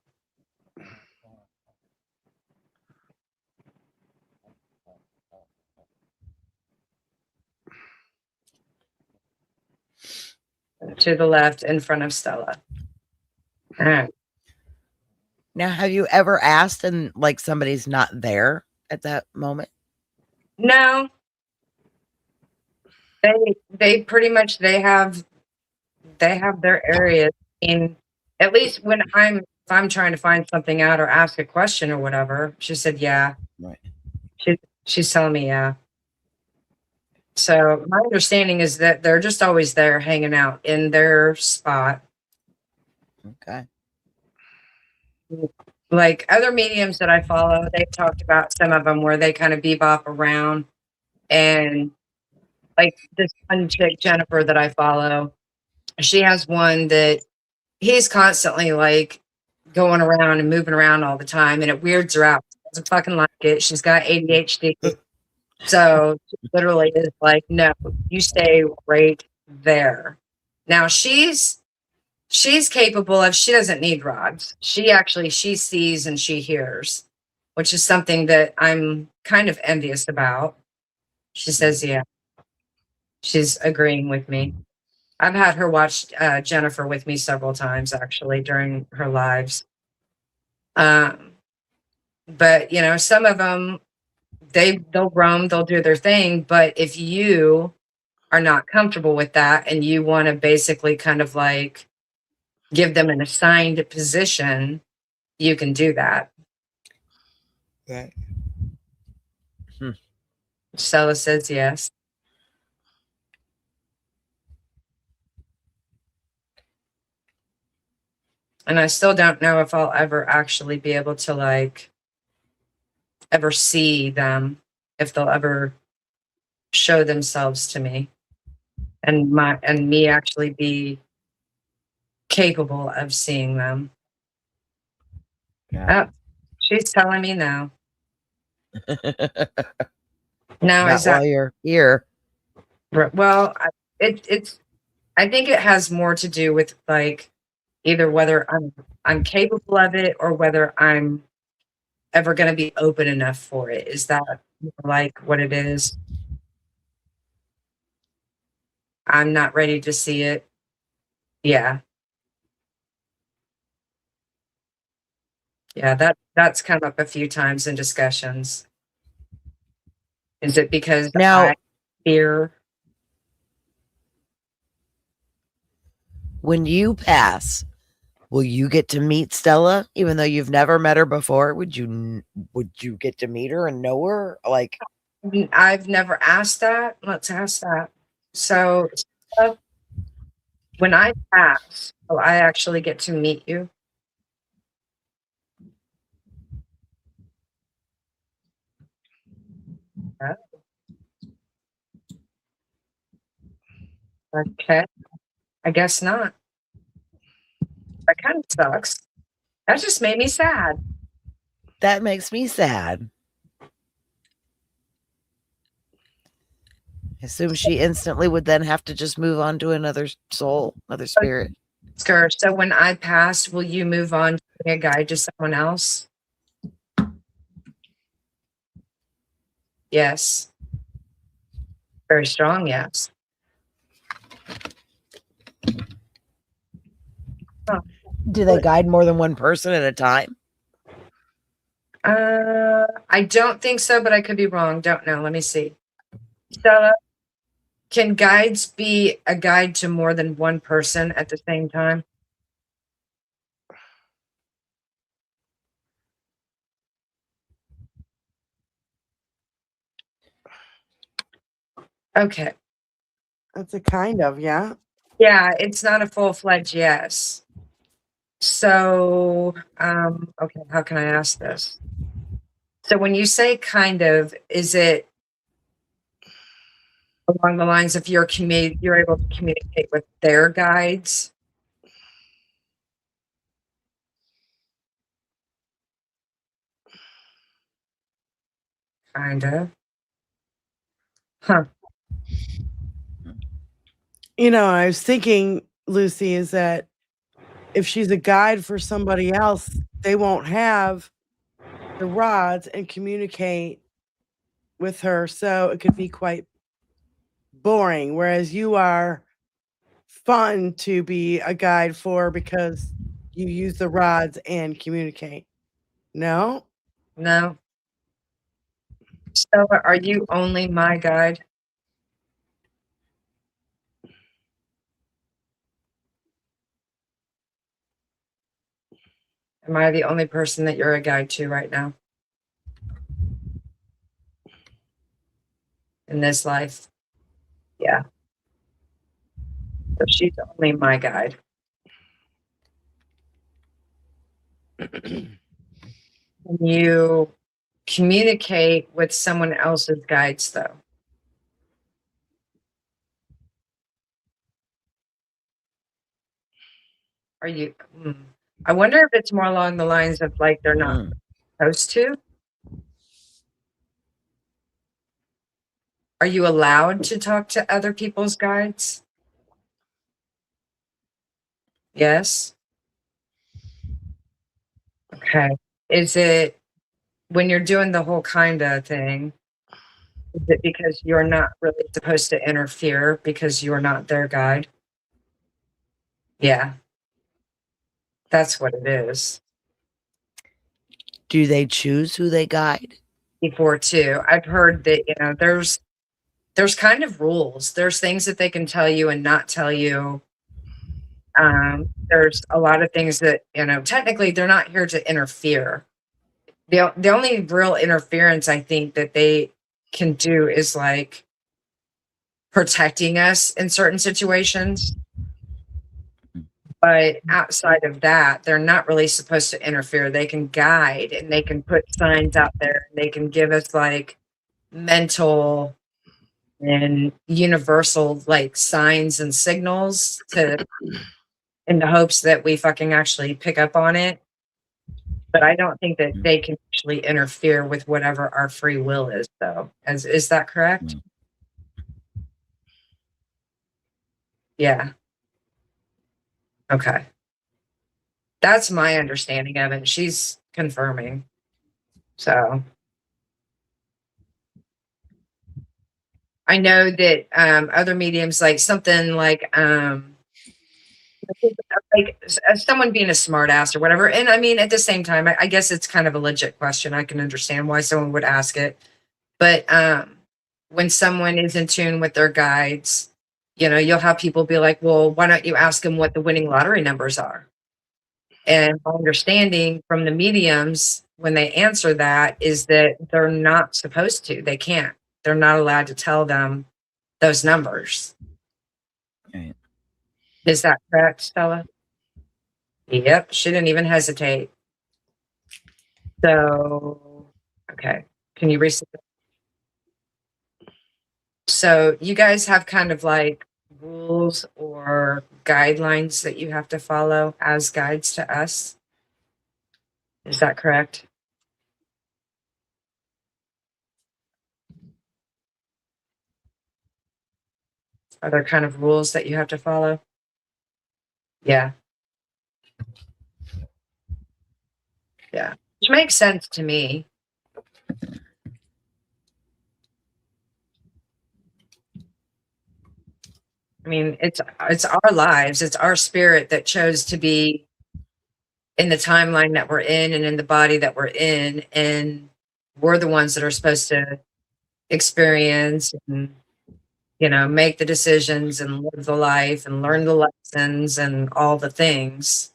To the left in front of Stella. All right. Now, have you ever asked and like somebody's not there at that moment? No. They pretty much they have their areas. In at least when if I'm trying to find something out or ask a question or whatever, she said yeah. Right. She's telling me yeah. So my understanding is that they're just always there hanging out in their spot. Okay. like other mediums that I follow, they've talked about some of them where they kind of bebop around, and like this one chick, Jennifer, that I follow, she has one that he's constantly like going around and moving around all the time, and it weirds her out. She doesn't fucking like it. She's got ADHD. So she literally is like, no, you stay right there. Now she's capable of, she doesn't need rods. She sees and she hears, which is something that I'm kind of envious about. She says, yeah, she's agreeing with me. I've had her watch Jennifer with me several times actually during her lives. But you know, some of them, they'll roam, they'll do their thing. But if you are not comfortable with that and you want to basically kind of like give them an assigned position, you can do that. Right. Stella says yes. And I still don't know if I'll ever actually be able to like ever see them, if they'll ever show themselves to me and me actually be capable of seeing them. Yeah. Oh, she's telling me no. Now Not is that while you're here. well? It's. I think it has more to do with like either whether I'm capable of it or whether I'm ever going to be open enough for it. Is that like what it is? I'm not ready to see it. Yeah. Yeah, that's come up a few times in discussions. Is it because Now, I fear? when you pass, will you get to meet Stella, even though you've never met her before? Would you get to meet her and know her? Like, I've never asked that. Let's ask that. So, when I pass, will I actually get to meet you? Okay, I guess not. That kind of sucks. That just made me sad. that makes me sad. I assume she instantly would then have to just move on to another soul, another spirit. So when I pass, will you move on to be a guide to someone else? Yes. Very strong, yes. Huh. Do they guide more than one person at a time? I don't think so, but I could be wrong. Don't know. Let me see. Stella, can guides be a guide to more than one person at the same time? Okay. That's a kind of, yeah. Yeah, it's not a full-fledged yes. So, okay, how can I ask this? So when you say kind of, is it along the lines of you're able to communicate with their guides? Kind of. Huh. You know, I was thinking, Lucy, is that if she's a guide for somebody else, they won't have the rods and communicate with her. So it could be quite boring. Whereas you are fun to be a guide for because you use the rods and communicate. No? No. So are you only my guide? Am I the only person that you're a guide to right now? In this life? Yeah. So she's only my guide. Can you communicate with someone else's guides, though? Are you? I wonder if it's more along the lines of like they're not supposed to. Are you allowed to talk to other people's guides? Yes. Okay. Is it when you're doing the whole kinda thing? Is it because you're not really supposed to interfere because you're not their guide? Yeah. That's what it is. Do they choose who they guide? Before too. I've heard that, you know, there's kind of rules. There's things that they can tell you and not tell you. There's a lot of things that, you know, technically they're not here to interfere. The only real interference I think that they can do is like protecting us in certain situations. But outside of that, they're not really supposed to interfere. They can guide and they can put signs out there. And they can give us like mental and universal like signs and signals to in the hopes that we fucking actually pick up on it. But I don't think that they can actually interfere with whatever our free will is, though. Is that correct? Yeah. Okay. That's my understanding of it. She's confirming. So I know that other mediums, like something like someone being a smartass or whatever. And I mean, at the same time, I guess it's kind of a legit question. I can understand why someone would ask it. But when someone is in tune with their guides, you know, you'll have people be like, well, why don't you ask them what the winning lottery numbers are? And my understanding from the mediums when they answer that is that they're not supposed to. They can't. They're not allowed to tell them those numbers. Right. Is that correct, Stella? Yep. She didn't even hesitate. So, okay. Can you reset? So you guys have kind of like rules or guidelines that you have to follow as guides to us. Is that correct? Are there kind of rules that you have to follow? Yeah. Yeah. Which makes sense to me. I mean, it's our lives, it's our spirit that chose to be in the timeline that we're in and in the body that we're in, and we're the ones that are supposed to experience and, you know, make the decisions and live the life and learn the lessons and all the things.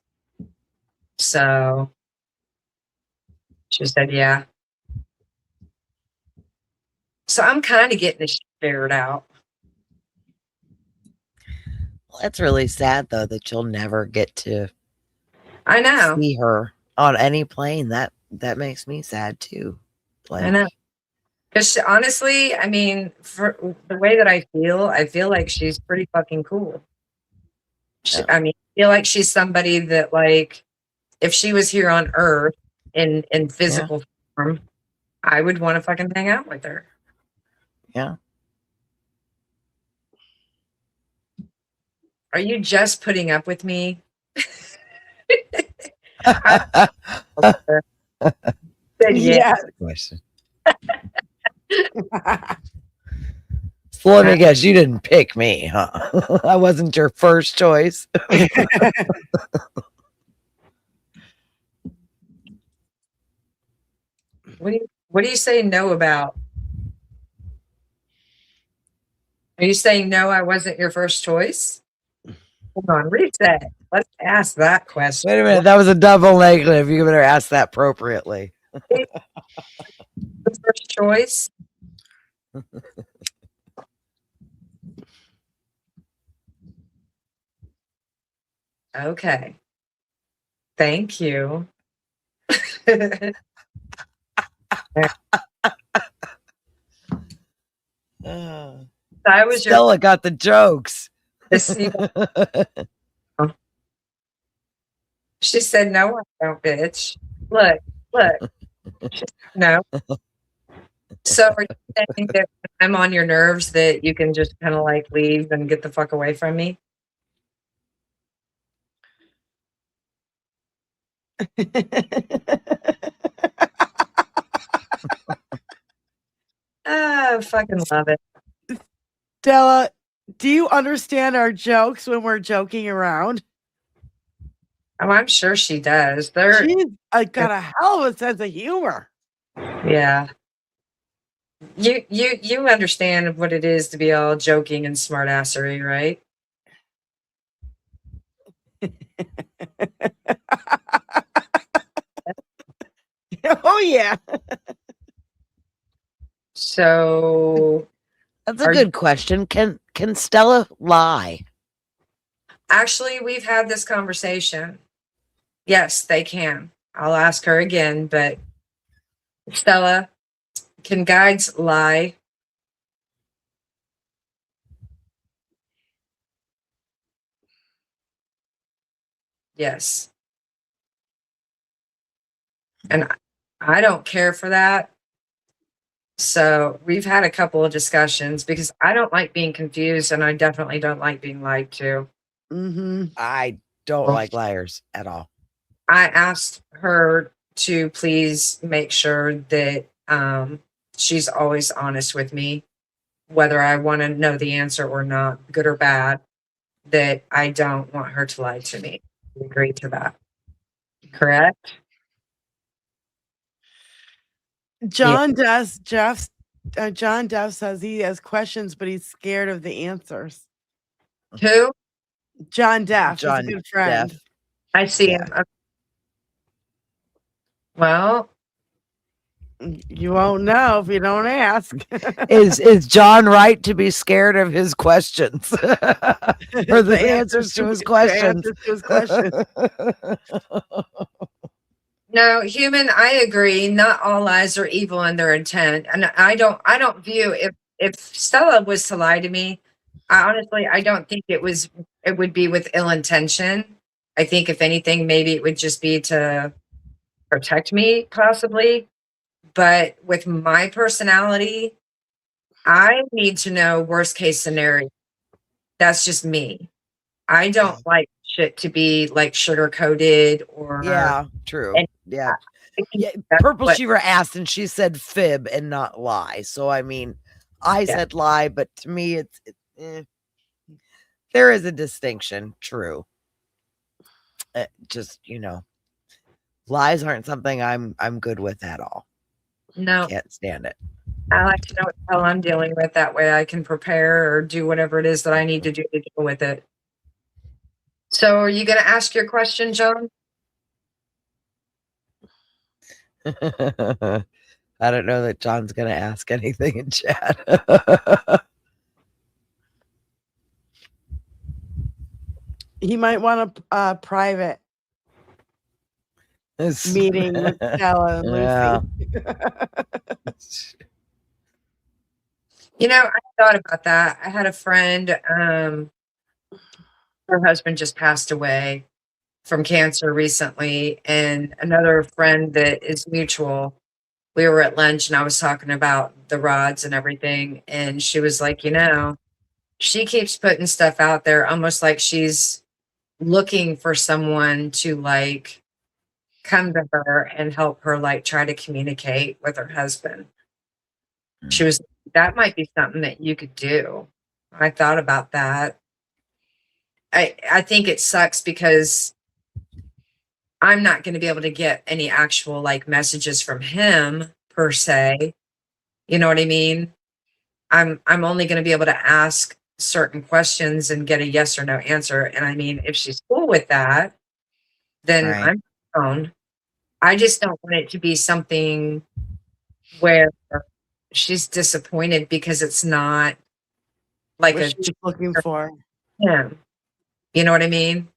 So she said, yeah. So I'm kind of getting this figured out. Well, that's really sad, though, that you'll never get to I know. see her on any plane. That makes me sad, too. Like, I know. Because honestly, I mean, for the way that I feel like she's pretty fucking cool. I mean, I feel like she's somebody that, like, if she was here on Earth in physical form, I would want to fucking hang out with her. Yeah. Are you just putting up with me? Yeah. Question. So let me guess, you didn't pick me, huh? I wasn't your first choice. What do you say no about? Are you saying no, I wasn't your first choice? Hold on, reset. Let's ask that question. Wait a minute, that was a double negative. You better ask that appropriately. The first choice? Okay. Thank you. I was your Stella got the jokes. She said, "No, I don't, bitch. Look. She said, no." So are you saying that when I'm on your nerves that you can just kind of like leave and get the fuck away from me? I fucking love it. Stella, do you understand our jokes when we're joking around? Oh, I'm sure she does. She's got a hell of a sense of humor. Yeah. You understand what it is to be all joking and smartassery, right? Oh yeah. So That's a good question. Can Stella lie? actually, we've had this conversation. Yes, they can. I'll ask her again, but Stella, can guides lie? Yes. And I don't care for that. So we've had a couple of discussions because I don't like being confused and I definitely don't like being lied to. I don't like liars at all. I asked her to please make sure that she's always honest with me, whether I want to know the answer or not, good or bad, that I don't want her to lie to me. We agreed to that. Correct? John Duff says he has questions, but he's scared of the answers. Who? John Duff. He's a John good friend. Duff. I see him. Well, you won't know if you don't ask. Is John right to be scared of his questions or the answers to his questions? No, human, I agree. Not all lies are evil in their intent. And I don't view if Stella was to lie to me, I don't think it would be with ill intention. I think if anything, maybe it would just be to protect me, possibly. But with my personality, I need to know worst case scenario. That's just me. I don't like shit to be like sugar coated or true. Yeah. Purple Shiver asked and she said fib and not lie. So I mean, I said lie, but to me it's there is a distinction. True. Just, lies aren't something I'm good with at all. No. Can't stand it. I like to know what the hell I'm dealing with. That way I can prepare or do whatever it is that I need to do to deal with it. So are you going to ask your question, Joan? I don't know that John's going to ask anything in chat. He might want a private meeting with Stella and Lucy. I thought about that. I had a friend, her husband just passed away from cancer recently, and another friend that is mutual. We were at lunch and I was talking about the rods and everything, and she was like, she keeps putting stuff out there almost like she's looking for someone to like come to her and help her like try to communicate with her husband. She was, that might be something that you could do. I thought about that. I think it sucks because I'm not going to be able to get any actual like messages from him per se. You know what I mean? I'm only going to be able to ask certain questions and get a yes or no answer. And I mean, if she's cool with that, then I'm fine. I just don't want it to be something where she's disappointed because it's not like what she's looking for. Yeah. You know what I mean?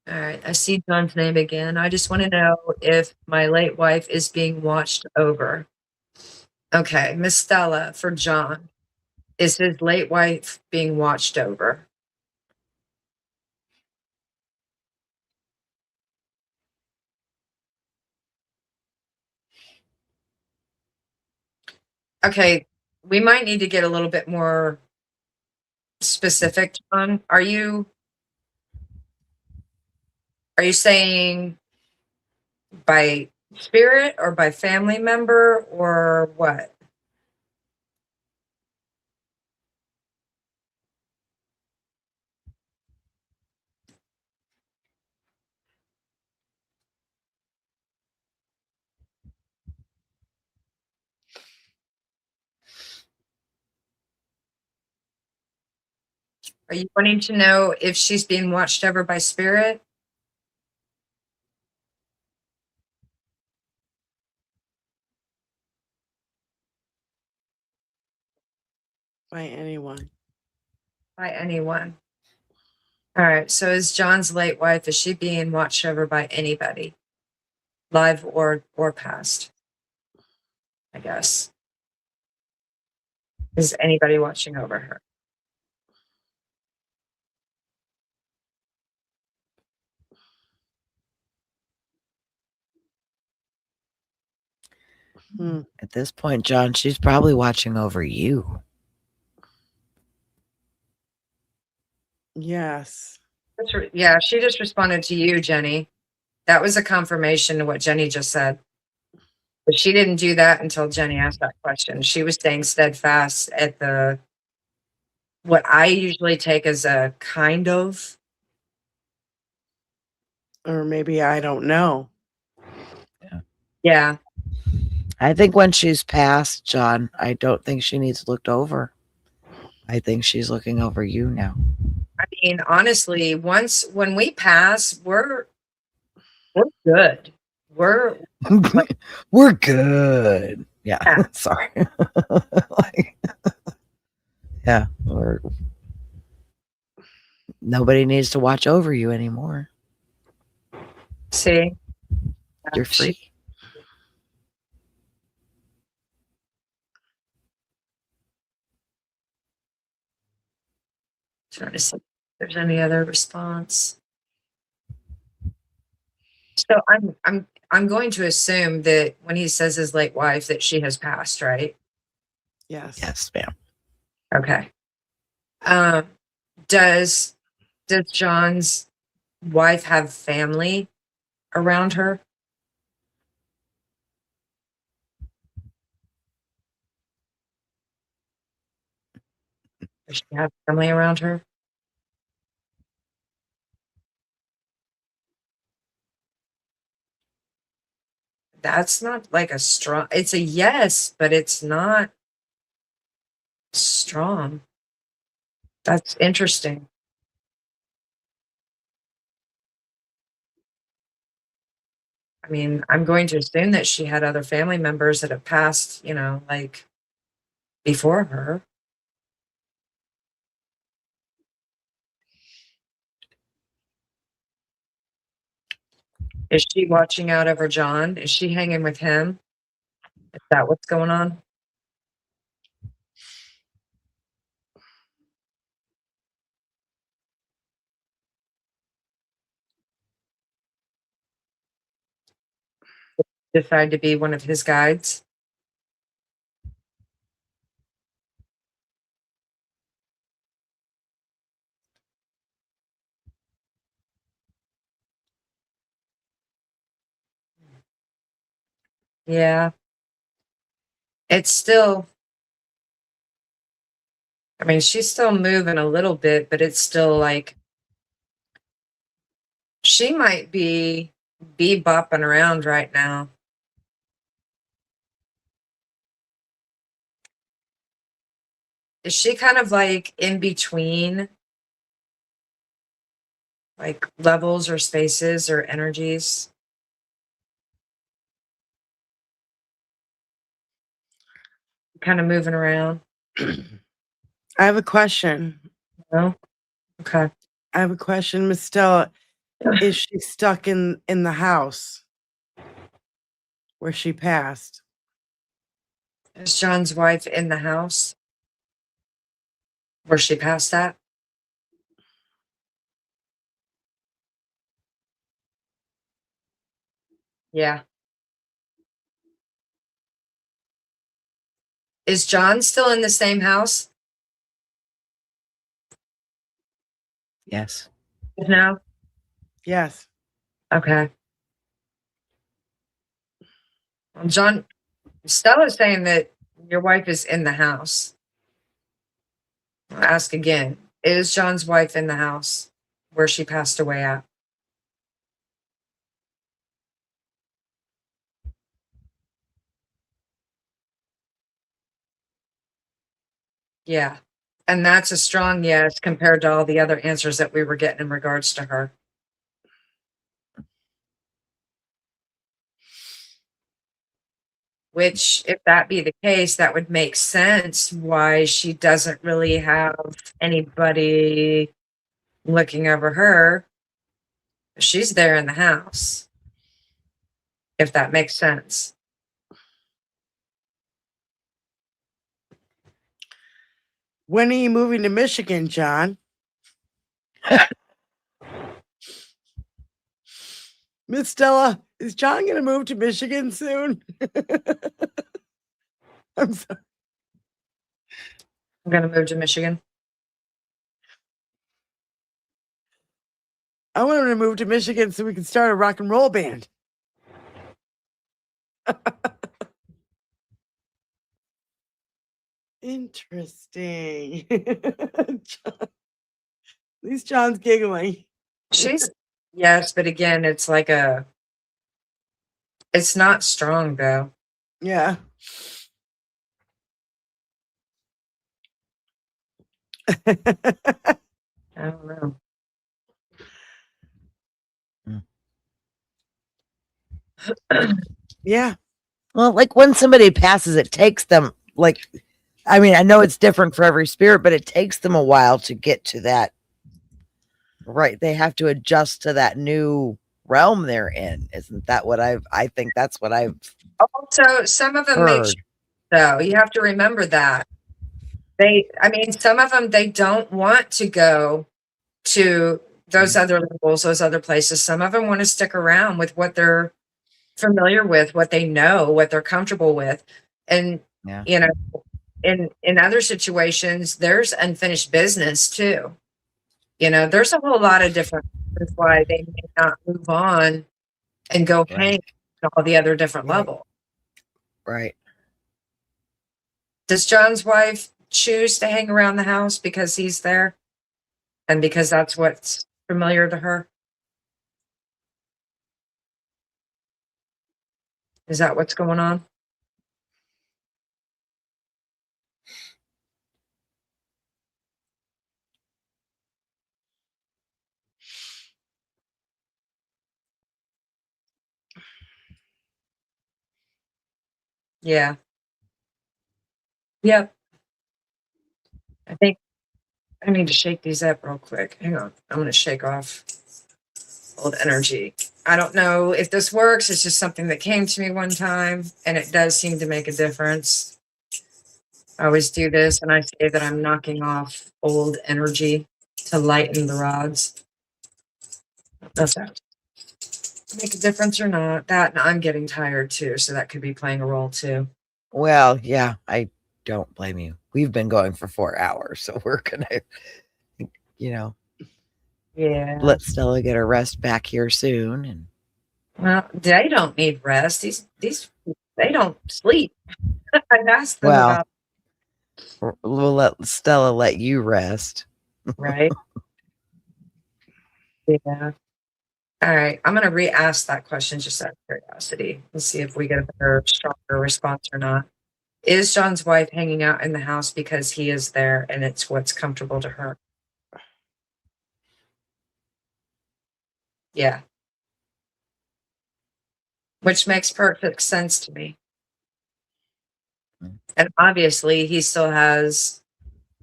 All right, I see John's name again. I just want to know if my late wife is being watched over. Okay, Miss Stella for John. Is his late wife being watched over? Okay, we might need to get a little bit more specific, John. Are you saying by spirit or by family member or what? Are you wanting to know if she's being watched over by spirit? By anyone. By anyone. All right. So is John's late wife, is she being watched over by anybody? Live or past? I guess. Is anybody watching over her? At this point, John, she's probably watching over you. Yes. Yeah, she just responded to you, Jenny. That was a confirmation to what Jenny just said. But she didn't do that until Jenny asked that question. She was staying steadfast at the what I usually take as a kind of. Or maybe I don't know. Yeah. I think when she's passed, John, I don't think she needs looked over. I think she's looking over you now. I mean, honestly, when we pass, we're good. We're We're good. Yeah. Yeah. Sorry. Yeah. Nobody needs to watch over you anymore. See, You're free. Trying to see if there's any other response. So I'm going to assume that when he says his late wife that she has passed, right? Yes. Yes, ma'am. Okay. Does John's wife have family around her? Does she have family around her? That's not like a strong, it's a yes, but it's not strong. That's interesting. I mean, I'm going to assume that she had other family members that have passed, like before her. Is she watching out over John? Is she hanging with him? Is that what's going on? Decide to be one of his guides? Yeah. It's still, I mean, she's still moving a little bit, but it's still like she might be bopping around right now. Is she kind of like in between like levels or spaces or energies? Kind of moving around? I have a question. No? Okay. I have a question, Miss Stella. Is she stuck in the house where she passed? Is John's wife in the house where she passed at? Yeah. Is John still in the same house? Yes. No. Yes. Okay. Well, John, Stella's saying that your wife is in the house. I'll ask again. Is John's wife in the house where she passed away at? Yeah. And that's a strong yes compared to all the other answers that we were getting in regards to her. Which, if that be the case, that would make sense why she doesn't really have anybody looking over her. She's there in the house, if that makes sense. When are you moving to Michigan, John? Miss Stella, is John going to move to Michigan soon? I'm sorry. I'm going to move to Michigan. I want him to move to Michigan so we can start a rock and roll band. Interesting. At least John's giggling. She's, yes, but again, it's like it's not strong though. Yeah. I don't know. Yeah. Well, like when somebody passes, it takes them like, I mean, I know it's different for every spirit, but it takes them a while to get to that. Right. They have to adjust to that new realm they're in. Isn't that what I think that's what I've Also, some of them make heard. though. You have to remember that. I mean, some of them, they don't want to go to those other levels, those other places. Some of them want to stick around with what they're familiar with, what they know, what they're comfortable with. And, Yeah. you know, in other situations, there's unfinished business too. You know, there's a whole lot of different reasons why they may not move on and go hang at all the other different levels. Right. Does John's wife choose to hang around the house because he's there and because that's what's familiar to her? Is that what's going on? Yeah. Yep. I think I need to shake these up real quick. Hang on. I'm going to shake off old energy. I don't know if this works. It's just something that came to me one time, and it does seem to make a difference. I always do this, and I say that I'm knocking off old energy to lighten the rods. Does that make a difference or not? That, and I'm getting tired too, so that could be playing a role too. Well, yeah, I don't blame you. We've been going for 4 hours, so we're gonna, Yeah. let Stella get her rest back here soon. And Well, they don't need rest. These they don't sleep. I've asked them well, about we'll let Stella let you rest. right. Yeah. All right. I'm gonna re-ask that question just out of curiosity and see if we get a better, stronger response or not. Is John's wife hanging out in the house because he is there and it's what's comfortable to her? Yeah. Which makes perfect sense to me. And obviously he still has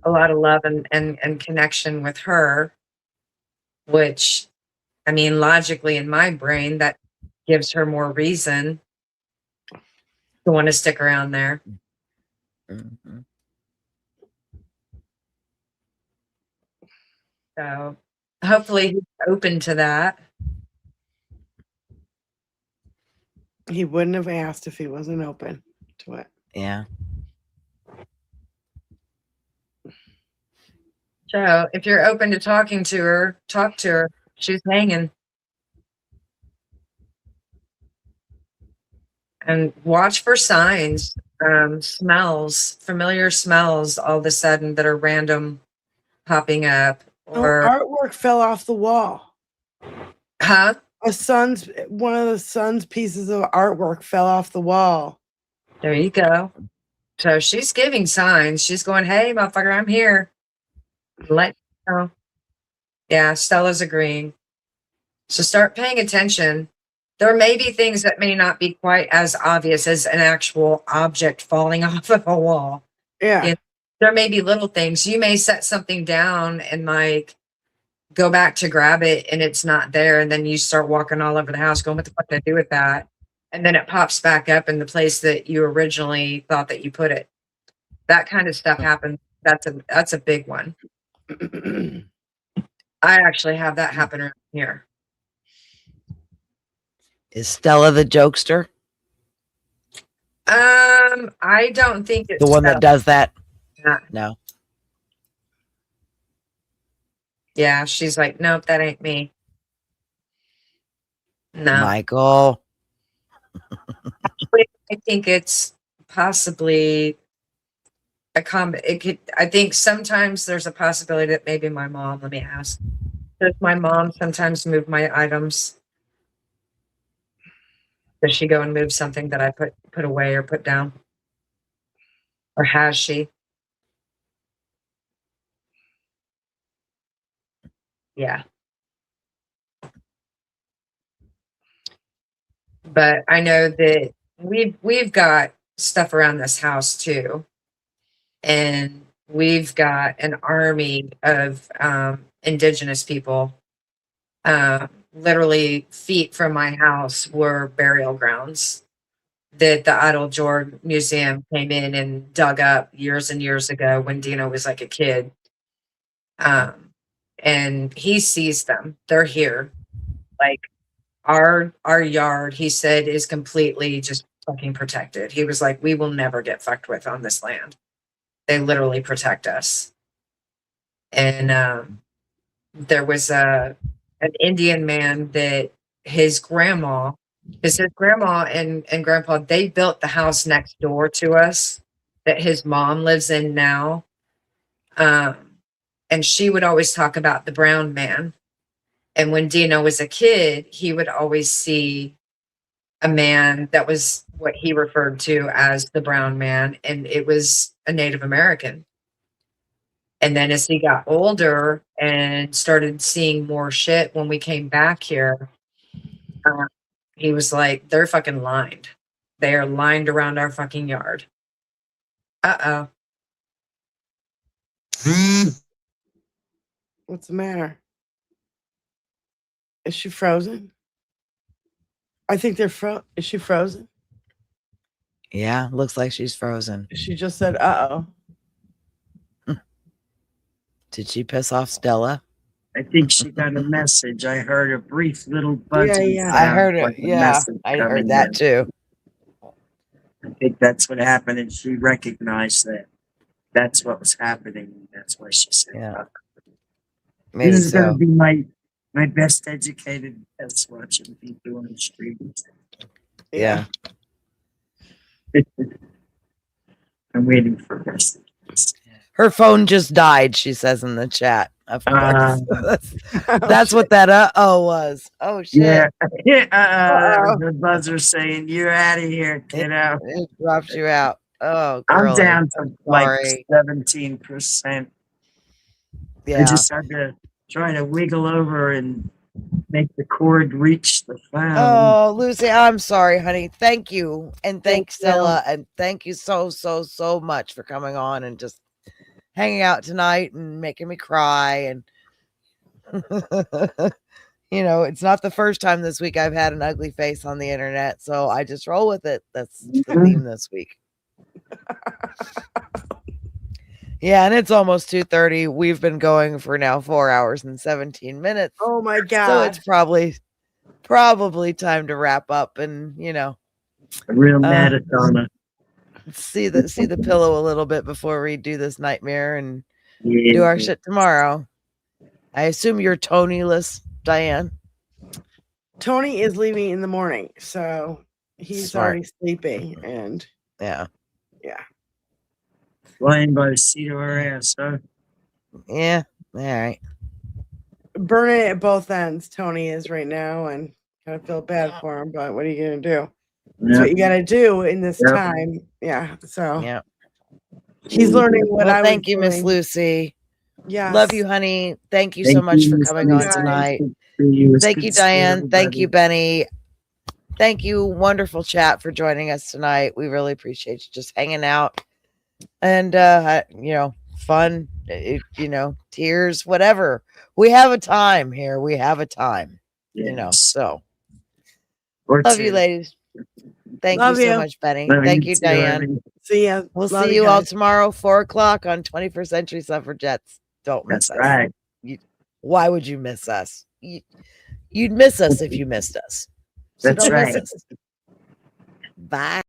a lot of love and connection with her, which I mean, logically in my brain, that gives her more reason to want to stick around there. Mm-hmm. So hopefully he's open to that. He wouldn't have asked if he wasn't open to it. Yeah. So if you're open to talking to her, talk to her. She's hanging. And watch for signs, smells, familiar smells all of a sudden that are random popping up. Or artwork fell off the wall. huh? One of the son's pieces of artwork fell off the wall. There you go. So she's giving signs. She's going, hey, motherfucker, I'm here. Let you know. Yeah, Stella's agreeing. So start paying attention. There may be things that may not be quite as obvious as an actual object falling off of a wall. Yeah. You know, there may be little things. You may set something down and like go back to grab it and it's not there. And then you start walking all over the house going, what the fuck did I do with that? And then it pops back up in the place that you originally thought that you put it. That kind of stuff happens. That's a big one. I actually have that happen around here. Is Stella the jokester? I don't think it's The one that does that? Yeah. No. Yeah, she's like, nope, that ain't me. No. Michael. I think it's possibly I think sometimes there's a possibility that maybe my mom, let me ask. Does my mom sometimes move my items? Does she go and move something that I put away or put down? Or has she? Yeah. But I know that we've got stuff around this house too. And we've got an army of indigenous people. Literally feet from my house were burial grounds that the Idle George Museum came in and dug up years and years ago when Dino was like a kid. And he sees them. They're here. Like our yard, he said, is completely just fucking protected. He was like, we will never get fucked with on this land. They literally protect us. And there was an Indian man that his grandma, because his grandma and grandpa, they built the house next door to us that his mom lives in now. And she would always talk about the brown man. And when Dino was a kid, he would always see a man that was what he referred to as the brown man. And it was a Native American. And then as he got older and started seeing more shit when we came back here, he was like, they're fucking lined. They are lined around our fucking yard. Uh-oh. What's the matter? Is she frozen? I think they're Is she frozen? Yeah, looks like she's frozen. She just said, uh-oh. Did she piss off Stella? I think she got a message. I heard a brief little buzzing. Yeah. I heard it. like a Yeah, message I coming heard that in. too. I think that's what happened, and she recognized that that's what was happening. That's why she said, Yeah. Maybe "This is going so. to be my best educated test watching people on the street." Yeah. I'm waiting for this. Her phone just died, she says in the chat. Of course. That's what that uh-oh was. Oh, shit. Yeah. The buzzer saying, "You're out of here, kiddo." It drops you out. Oh, girly. I'm down to like Sorry. 17%. Yeah. I just had to try to wiggle over and make the cord reach the phone. Oh, Lucy, I'm sorry, honey. Thank you. And thanks, Thank you. Stella. And thank you so much for coming on and just hanging out tonight and making me cry. And it's not the first time this week I've had an ugly face on the internet, so I just roll with it. That's the theme this week. Yeah, and it's almost 2:30. We've been going for now 4 hours and 17 minutes. Oh my god. So it's probably time to wrap up and, A real maratona. see the pillow a little bit before we do this nightmare and do our shit tomorrow. I assume you're Tony-less, Diane. Tony is leaving in the morning, so he's Smart. already sleeping, and Yeah. Flying by the seat of our ass, huh? Yeah. All right. burning it at both ends. Tony is right now, and kind of feel bad for him, but what are you gonna do? That's what you got to do in this time. Yeah. So Yeah. he's learning what I was thank you, Miss doing. Lucy. Yes. Love you, honey. Thank you so much for coming on tonight. Thank you, Diane. Thank you, Benny. Thank you, wonderful chat, for joining us tonight. We really appreciate you just hanging out and fun, tears, whatever. We have a time here. We have a time, so love you, ladies. Thank you so much, Benny. Thank you, Diane. See ya. We'll see you all tomorrow, 4:00 on 21st Century Suffragettes. Don't miss us. Right. Why would you miss us? You'd miss us if you missed us. So That's don't right. miss us. Bye.